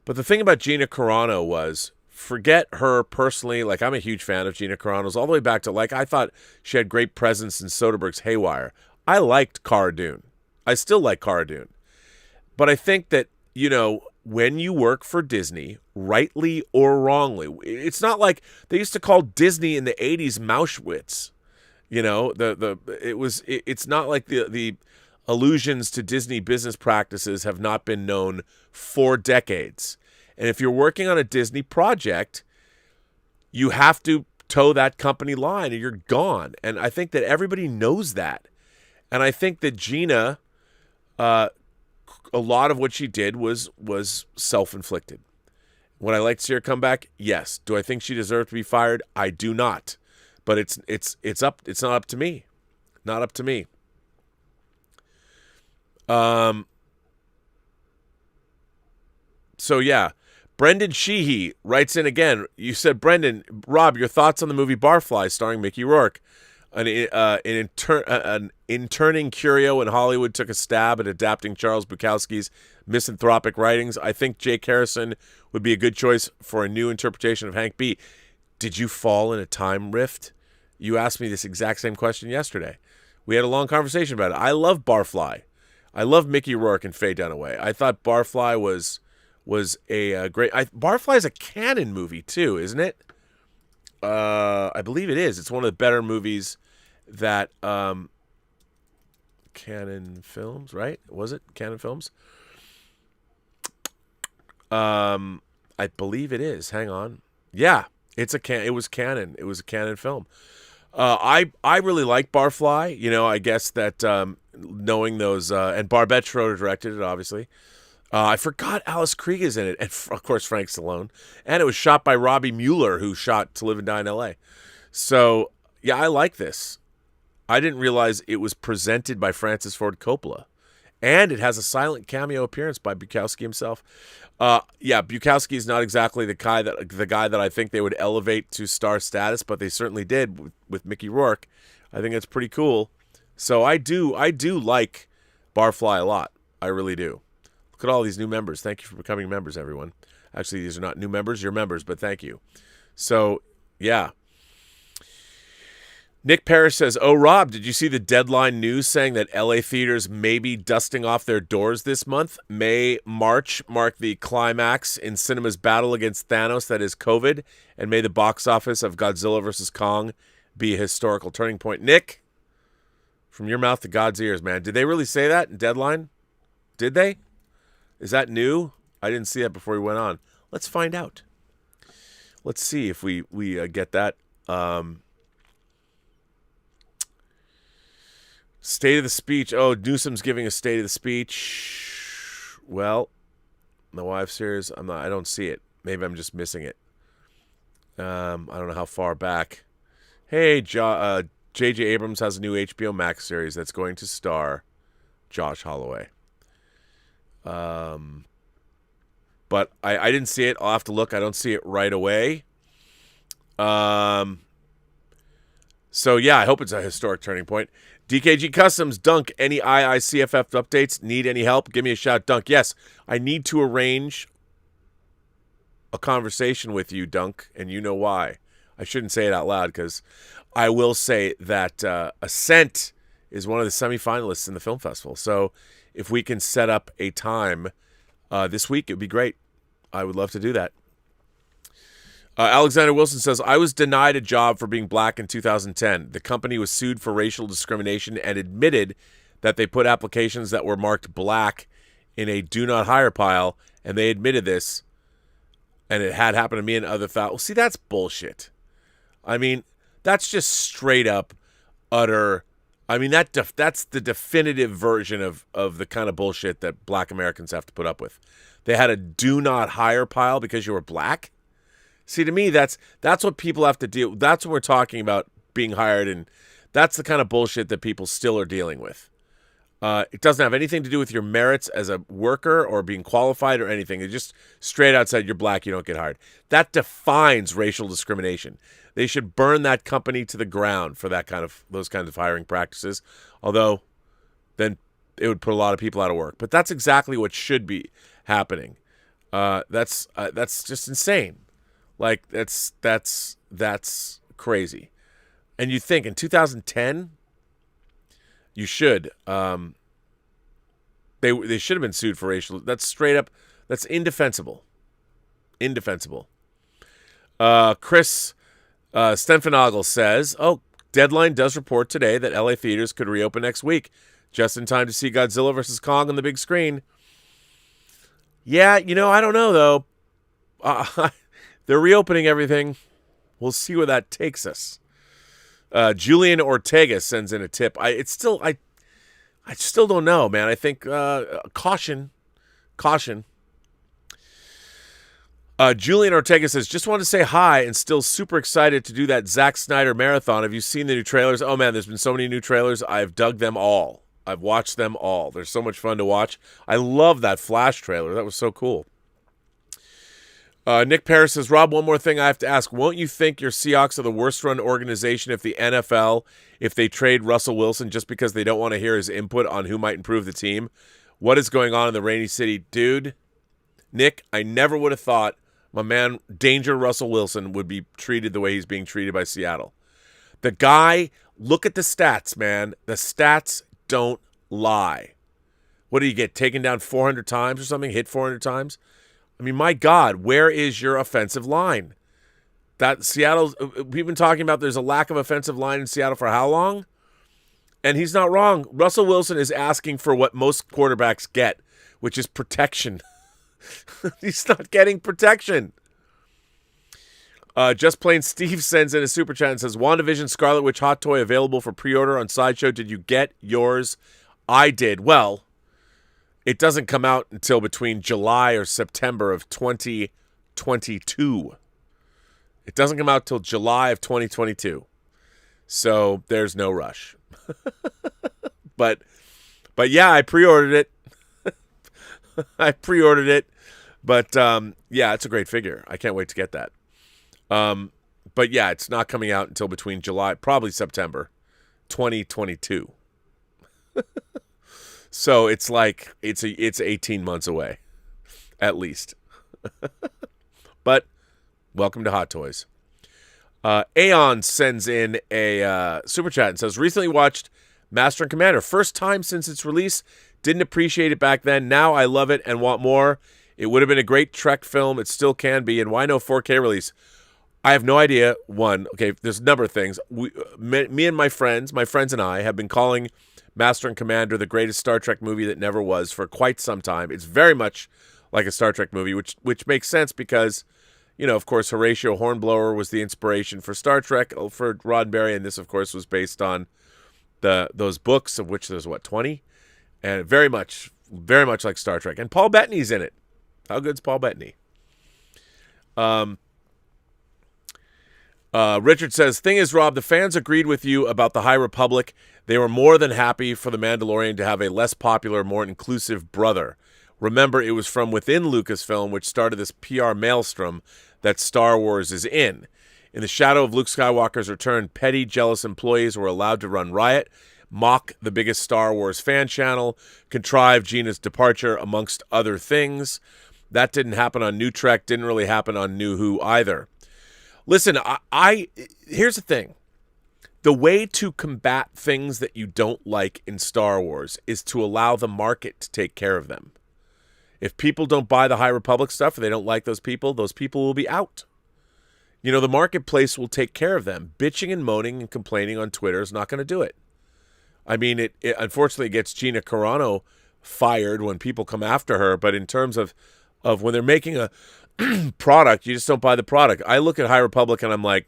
But the thing about Gina Carano was, forget her personally. Like, I'm a huge fan of Gina Carano's all the way back to, like, I thought she had great presence in Soderbergh's Haywire. I liked Cara Dune. I still like Cara Dune. But I think that, when you work for Disney, rightly or wrongly, it's not like they used to call Disney in the 80s Mauschwitz. It's not like the allusions to Disney business practices have not been known for decades. And if you're working on a Disney project, you have to toe that company line or you're gone. And I think that everybody knows that. And I think that Gina, a lot of what she did was self-inflicted. Would I like to see her come back? Yes. Do I think she deserved to be fired? I do not. But it's not up to me. Not up to me. So yeah, Brendan Sheehy writes in again. You said, Rob, your thoughts on the movie Barfly starring Mickey Rourke. An interning curio in Hollywood took a stab at adapting Charles Bukowski's misanthropic writings. I think Jake Harrison would be a good choice for a new interpretation of Hank B. Did you fall in a time rift? You asked me this exact same question yesterday. We had a long conversation about it. I love Barfly. I love Mickey Rourke and Faye Dunaway. I thought Barfly was a great... Barfly is a canon movie too, isn't it? I believe it is. It's one of the better movies that Canon Films, right? Was it Canon Films? I believe it is. Hang on. Yeah, it was canon. It was a canon film. I really like Barfly. You know, I guess that knowing those and Barbette Schroeder directed it, obviously. I forgot Alice Krige is in it, and of course Frank Stallone. And it was shot by Robbie Mueller, who shot To Live and Die in L.A. So yeah, I like this. I didn't realize it was presented by Francis Ford Coppola. And it has a silent cameo appearance by Bukowski himself. Yeah, Bukowski is not exactly the guy that I think they would elevate to star status, but they certainly did with Mickey Rourke. I think it's pretty cool. So I do like Barfly a lot. I really do. Look at all these new members. Thank you for becoming members, everyone. Actually, these are not new members. You're members, but thank you. So, yeah. Nick Parrish says, "Oh, Rob, did you see the Deadline news saying that LA theaters may be dusting off their doors this month? May, March mark the climax in cinema's battle against Thanos, that is COVID, and may the box office of Godzilla vs. Kong be a historical turning point." Nick, from your mouth to God's ears, man. Did they really say that in Deadline? Did they? Is that new? I didn't see that before we went on. Let's find out. Let's see if we get that. State of the speech. Oh, Newsom's giving a state of the speech. Well, the wife series. I don't see it. Maybe I'm just missing it. I don't know how far back. Hey, J.J. Abrams has a new HBO Max series that's going to star Josh Holloway. But I didn't see it. I'll have to look. I don't see it right away. So yeah, I hope it's a historic turning point. DKG Customs, Dunk, any IICFF updates? Need any help? Give me a shout, Dunk. Yes, I need to arrange a conversation with you, Dunk, and you know why. I shouldn't say it out loud because I will say that Ascent is one of the semifinalists in the film festival. So if we can set up a time this week, it would be great. I would love to do that. Alexander Wilson says, "I was denied a job for being black in 2010. The company was sued for racial discrimination and admitted that they put applications that were marked black in a do not hire pile, and they admitted this, and it had happened to me and other Well, see, that's bullshit. I mean, that's just straight up utter. I mean, that's the definitive version of the kind of bullshit that black Americans have to put up with. They had a do not hire pile because you were black. See, to me, that's what people have to deal. That's what we're talking about, being hired, and that's the kind of bullshit that people still are dealing with. It doesn't have anything to do with your merits as a worker or being qualified or anything. It's just straight outside, you're black, you don't get hired. That defines racial discrimination. They should burn that company to the ground for those kinds of hiring practices. Although, then it would put a lot of people out of work. But that's exactly what should be happening. That's just insane. Like, that's crazy. And you think in 2010, you should they should have been sued for racial. That's straight up. That's indefensible. Indefensible. Chris Stenfenagel says, "Oh, Deadline does report today that LA theaters could reopen next week, just in time to see Godzilla vs. Kong on the big screen." Yeah, I don't know though. They're reopening everything. We'll see where that takes us. Julian Ortega sends in a tip. I still don't know, man. I think caution. Julian Ortega says, "Just wanted to say hi and still super excited to do that Zack Snyder marathon. Have you seen the new trailers?" Oh man, there's been so many new trailers. I've dug them all. I've watched them all. They're so much fun to watch. I love that Flash trailer. That was so cool. Nick Parrish says, "Rob, one more thing I have to ask. Won't you think your Seahawks are the worst-run organization if the NFL, if they trade Russell Wilson just because they don't want to hear his input on who might improve the team? What is going on in the Rainy City?" Dude, Nick, I never would have thought my man, Danger Russell Wilson, would be treated the way he's being treated by Seattle. The guy, look at the stats, man. The stats don't lie. What do you get, taken down 400 times or something? Hit 400 times? I mean, my God, where is your offensive line? That Seattle, we've been talking about there's a lack of offensive line in Seattle for how long? And he's not wrong. Russell Wilson is asking for what most quarterbacks get, which is protection. He's not getting protection. Just Plain Steve sends in a super chat and says, WandaVision Scarlet Witch hot toy available for pre-order on Sideshow. Did you get yours? I did. Well, it doesn't come out until between July or September of 2022. It doesn't come out till July of 2022. So there's no rush. But yeah, I pre-ordered it. But yeah, it's a great figure. I can't wait to get that. But yeah, it's not coming out until between July, probably September 2022. So it's like it's 18 months away, at least. But welcome to Hot Toys. Aeon sends in a super chat and says, recently watched Master and Commander. First time since its release. Didn't appreciate it back then. Now I love it and want more. It would have been a great Trek film. It still can be. And why no 4K release? I have no idea. One, okay, there's a number of things. Me and my friends and I have been calling Master and Commander the greatest Star Trek movie that never was for quite some time. It's very much like a Star Trek movie, which makes sense because, you know, of course, Horatio Hornblower was the inspiration for Star Trek for Roddenberry, and this, of course, was based on those books, of which there's, 20? And very much like Star Trek. And Paul Bettany's in it. How good's Paul Bettany? Richard says, thing is, Rob, the fans agreed with you about the High Republic. They were more than happy for the Mandalorian to have a less popular, more inclusive brother. Remember, it was from within Lucasfilm, which started this PR maelstrom that Star Wars is in. In the shadow of Luke Skywalker's return, petty, jealous employees were allowed to run riot, mock the biggest Star Wars fan channel, contrive Gina's departure, amongst other things. That didn't happen on New Trek, didn't really happen on New Who either. Listen, here's the thing. The way to combat things that you don't like in Star Wars is to allow the market to take care of them. If people don't buy the High Republic stuff or they don't like those people will be out. You know, the marketplace will take care of them. Bitching and moaning and complaining on Twitter is not going to do it. I mean, it unfortunately gets Gina Carano fired when people come after her, but in terms of when they're making a product, you just don't buy the product. I look at High Republic and I'm like,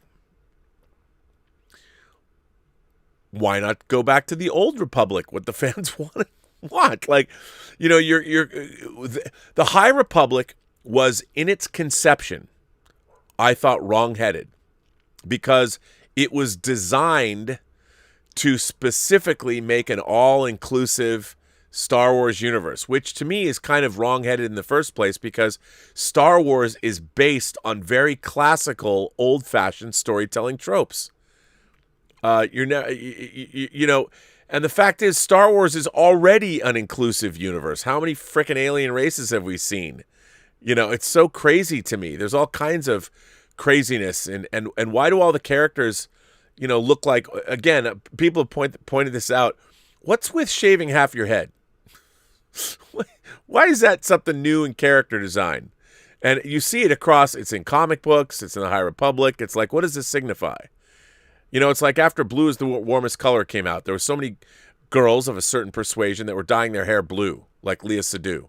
why not go back to the old Republic? What the fans want? Like, you know, the High Republic was in its conception, I thought, wrong-headed because it was designed to specifically make an all-inclusive Star Wars universe, which to me is kind of wrong-headed in the first place because Star Wars is based on very classical, old-fashioned storytelling tropes. You know, and the fact is, Star Wars is already an inclusive universe. How many frickin' alien races have we seen? You know, it's so crazy to me. There's all kinds of craziness, and why do all the characters, you know, look like? Again, people have pointed this out. What's with shaving half your head? Why is that something new in character design? And you see it across. It's in comic books. It's in the High Republic. It's like, what does this signify? You know, it's like after Blue is the Warmest Color came out, there were so many girls of a certain persuasion that were dyeing their hair blue, like Leah Seydoux.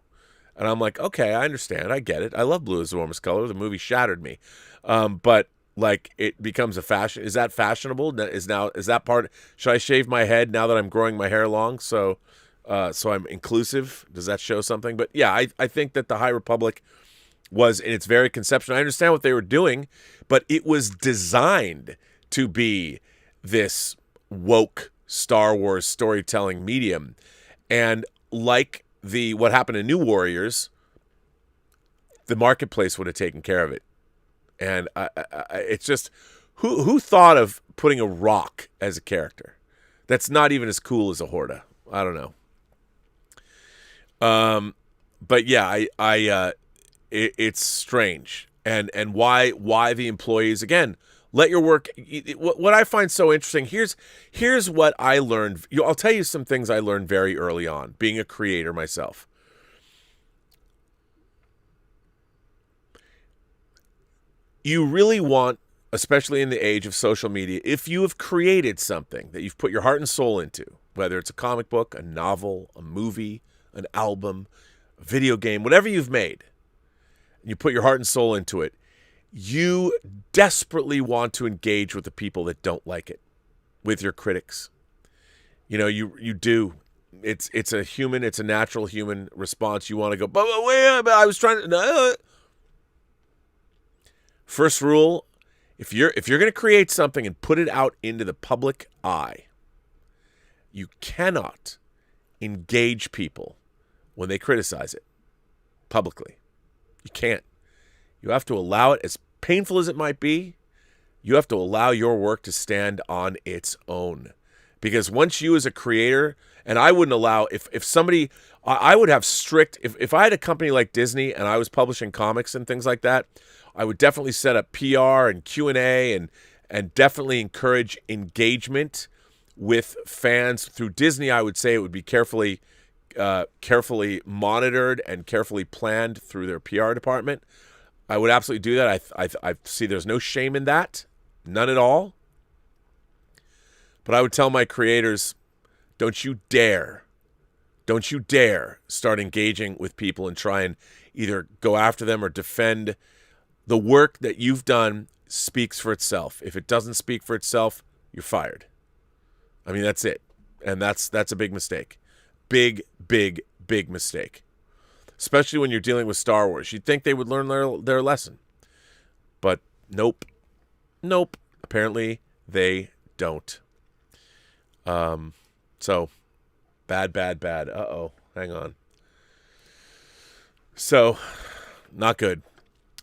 And I'm like, okay, I understand. I get it. I love Blue is the Warmest Color. The movie shattered me. But, like, it becomes a fashion. Is that fashionable? Is that part? Should I shave my head now that I'm growing my hair long? So I'm inclusive. Does that show something? But, yeah, I think that the High Republic was in its very conception. I understand what they were doing, but it was designed to be this woke Star Wars storytelling medium. And like what happened in New Warriors, the marketplace would have taken care of it. And it's just, who thought of putting a rock as a character? That's not even as cool as a Horta. I don't know. But yeah, it's strange. And why the employees, again, let your work. What I find so interesting, here's what I learned. I'll tell you some things I learned very early on, being a creator myself. You really want, especially in the age of social media, if you have created something that you've put your heart and soul into, whether it's a comic book, a novel, a movie, an album, a video game, whatever you've made, you put your heart and soul into it, you desperately want to engage with the people that don't like it, with your critics. You do. It's a natural human response. You want to go, but wait, I was trying to. No. First rule: if you're going to create something and put it out into the public eye, you cannot engage people when they criticize it publicly. You can't. You have to allow it, as painful as it might be, you have to allow your work to stand on its own. Because once you as a creator, and I wouldn't allow, if somebody, I would have strict, if I had a company like Disney and I was publishing comics and things like that, I would definitely set up PR and Q&A and definitely encourage engagement with fans. Through Disney, I would say it would be carefully monitored and carefully planned through their PR department. I would absolutely do that. I see there's no shame in that. None at all. But I would tell my creators, don't you dare start engaging with people and try and either go after them or defend. The work that you've done speaks for itself. If it doesn't speak for itself, you're fired. I mean, that's it. And that's a big mistake. Big mistake. Especially when you're dealing with Star Wars. You'd think they would learn their lesson. But nope. Apparently, they don't. So, bad. Uh-oh. Hang on. So, not good.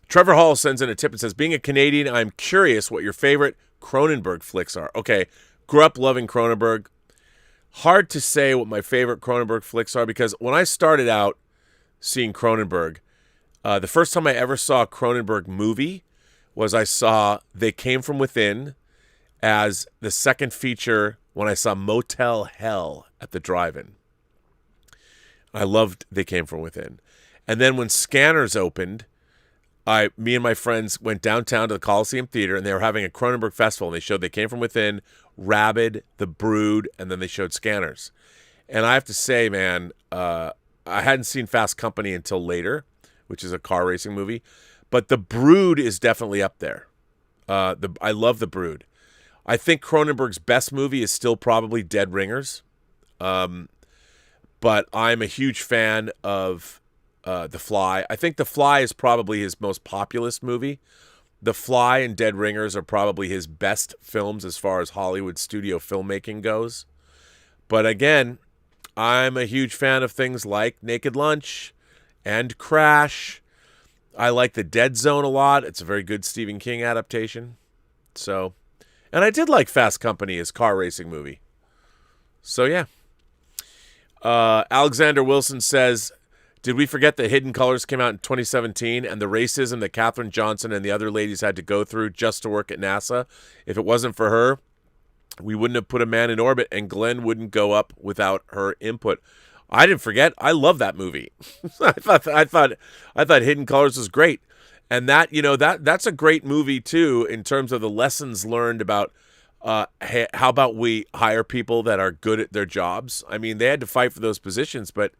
Trevor Hall sends in a tip and says, being a Canadian, I'm curious what your favorite Cronenberg flicks are. Okay, grew up loving Cronenberg. Hard to say what my favorite Cronenberg flicks are, because when I started out seeing Cronenberg, the first time I ever saw a Cronenberg movie was I saw They Came From Within as the second feature when I saw Motel Hell at the drive-in. I loved They Came From Within. And then when Scanners opened, me and my friends went downtown to the Coliseum Theater, and they were having a Cronenberg festival, and they showed They Came From Within, Rabid, The Brood, and then they showed Scanners. And I have to say, man, I hadn't seen Fast Company until later, which is a car racing movie, but The Brood is definitely up there. I love The Brood. I think Cronenberg's best movie is still probably Dead Ringers, but I'm a huge fan of The Fly. I think The Fly is probably his most populist movie. The Fly and Dead Ringers are probably his best films as far as Hollywood studio filmmaking goes. But again, I'm a huge fan of things like Naked Lunch and Crash. I like The Dead Zone a lot. It's a very good Stephen King adaptation. So, and I did like Fast Company as car racing movie. So yeah. Alexander Wilson says, did we forget that Hidden Colors came out in 2017 and the racism that Katherine Johnson and the other ladies had to go through just to work at NASA? If it wasn't for her, we wouldn't have put a man in orbit, and Glenn wouldn't go up without her input. I didn't forget. I love that movie. I thought Hidden Colors was great. And that's a great movie too, in terms of the lessons learned about how about we hire people that are good at their jobs. I mean, they had to fight for those positions, but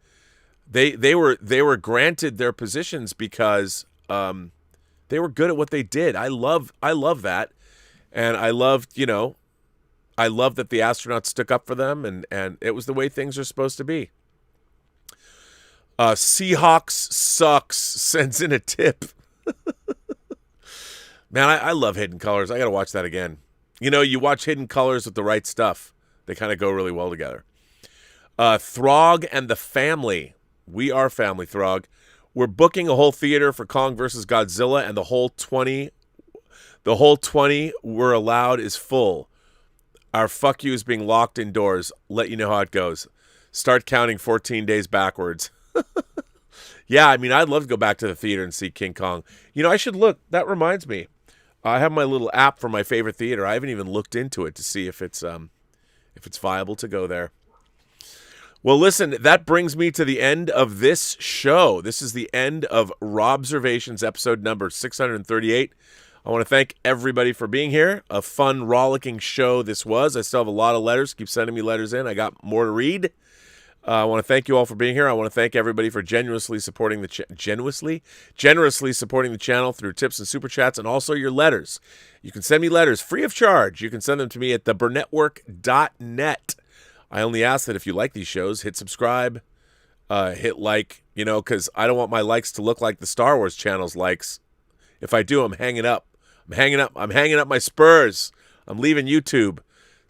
they were granted their positions because they were good at what they did. I love that. And I loved that the astronauts stuck up for them, and it was the way things are supposed to be. Seahawks Sucks sends in a tip. Man, I love Hidden Colors. I got to watch that again. You watch Hidden Colors with the right stuff. They kind of go really well together. Throg and the Family. We are family, Throg. We're booking a whole theater for Kong versus Godzilla, and the whole 20 we're allowed is full. Our fuck you is being locked indoors. Let you know how it goes. Start counting 14 days backwards. Yeah, I mean, I'd love to go back to the theater and see King Kong. I should look. That reminds me. I have my little app for my favorite theater. I haven't even looked into it to see if it's viable to go there. Well, listen, that brings me to the end of this show. This is the end of Robservations episode number 638. I want to thank everybody for being here. A fun, rollicking show this was. I still have a lot of letters. Keep sending me letters in. I got more to read. I want to thank you all for being here. I want to thank everybody for generously supporting the generously supporting the channel through tips and super chats, and also your letters. You can send me letters free of charge. You can send them to me at theburnettwork.net. I only ask that if you like these shows, hit subscribe, hit like, because I don't want my likes to look like the Star Wars channel's likes. If I do, I'm hanging up. I'm hanging up my spurs. I'm leaving YouTube.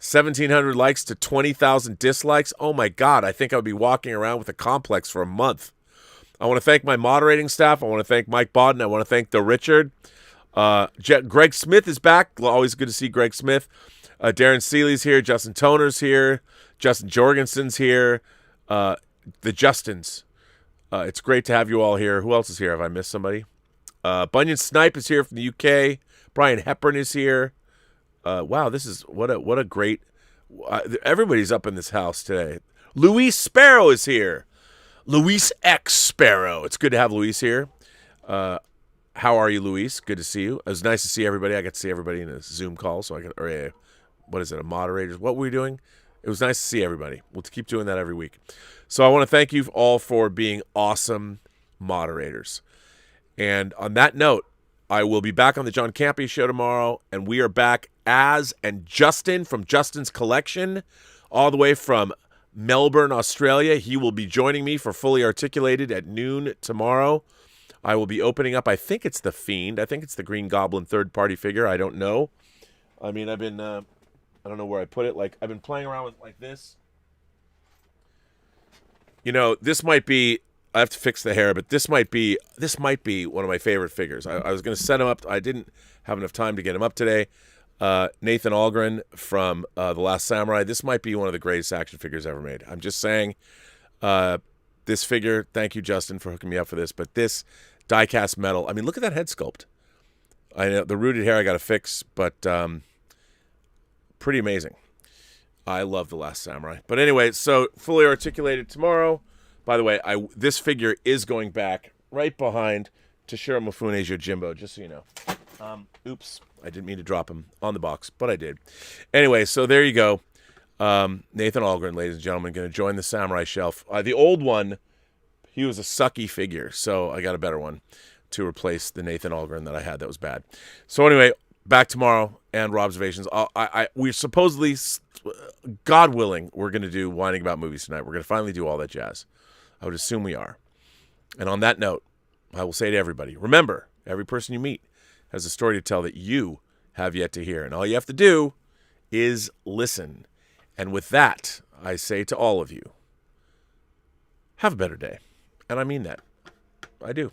1,700 likes to 20,000 dislikes. Oh my God, I think I would be walking around with a complex for a month. I want to thank my moderating staff. I want to thank Mike Bodden. I want to thank the Richard. Greg Smith is back. Always good to see Greg Smith. Darren Seeley's here. Justin Toner's here. Justin Jorgensen's here. The Justins. It's great to have you all here. Who else is here? Have I missed somebody? Bunyan Snipe is here from the UK. Brian Hepburn is here. Wow, this is what a great. Everybody's up in this house today. Luis Sparrow is here. Luis X Sparrow. It's good to have Luis here. How are you, Luis? Good to see you. It was nice to see everybody. I got to see everybody in a Zoom call. So what is it? A moderators? What were we doing? It was nice to see everybody. We'll keep doing that every week. So I want to thank you all for being awesome moderators. And on that note, I will be back on the John Campea show tomorrow, and we are back as and Justin from Justin's Collection, all the way from Melbourne, Australia. He will be joining me for Fully Articulated at noon tomorrow. I will be opening up, I think it's The Fiend. I think it's the Green Goblin third-party figure. I don't know. I mean, I've been, I don't know where I put it. Like, I've been playing around with like this. This might be, I have to fix the hair, but this might be one of my favorite figures. I was going to set him up. I didn't have enough time to get him up today. Nathan Algren from The Last Samurai. This might be one of the greatest action figures ever made. I'm just saying, this figure, thank you, Justin, for hooking me up for this, but this die-cast metal, I mean, look at that head sculpt. I know the rooted hair I got to fix, but pretty amazing. I love The Last Samurai. But anyway, so Fully Articulated tomorrow. By the way, this figure is going back right behind Toshiro Mifune's Yojimbo, just so you know. Oops, I didn't mean to drop him on the box, but I did. Anyway, so there you go. Nathan Algren, ladies and gentlemen, going to join the Samurai Shelf. The old one, he was a sucky figure, so I got a better one to replace the Nathan Algren that I had that was bad. So anyway, back tomorrow and Robservations. We're supposedly, God willing, we're going to do Whining About Movies tonight. We're going to finally do all that jazz. I would assume we are. And on that note, I will say to everybody, remember, every person you meet has a story to tell that you have yet to hear. And all you have to do is listen. And with that, I say to all of you, have a better day. And I mean that. I do.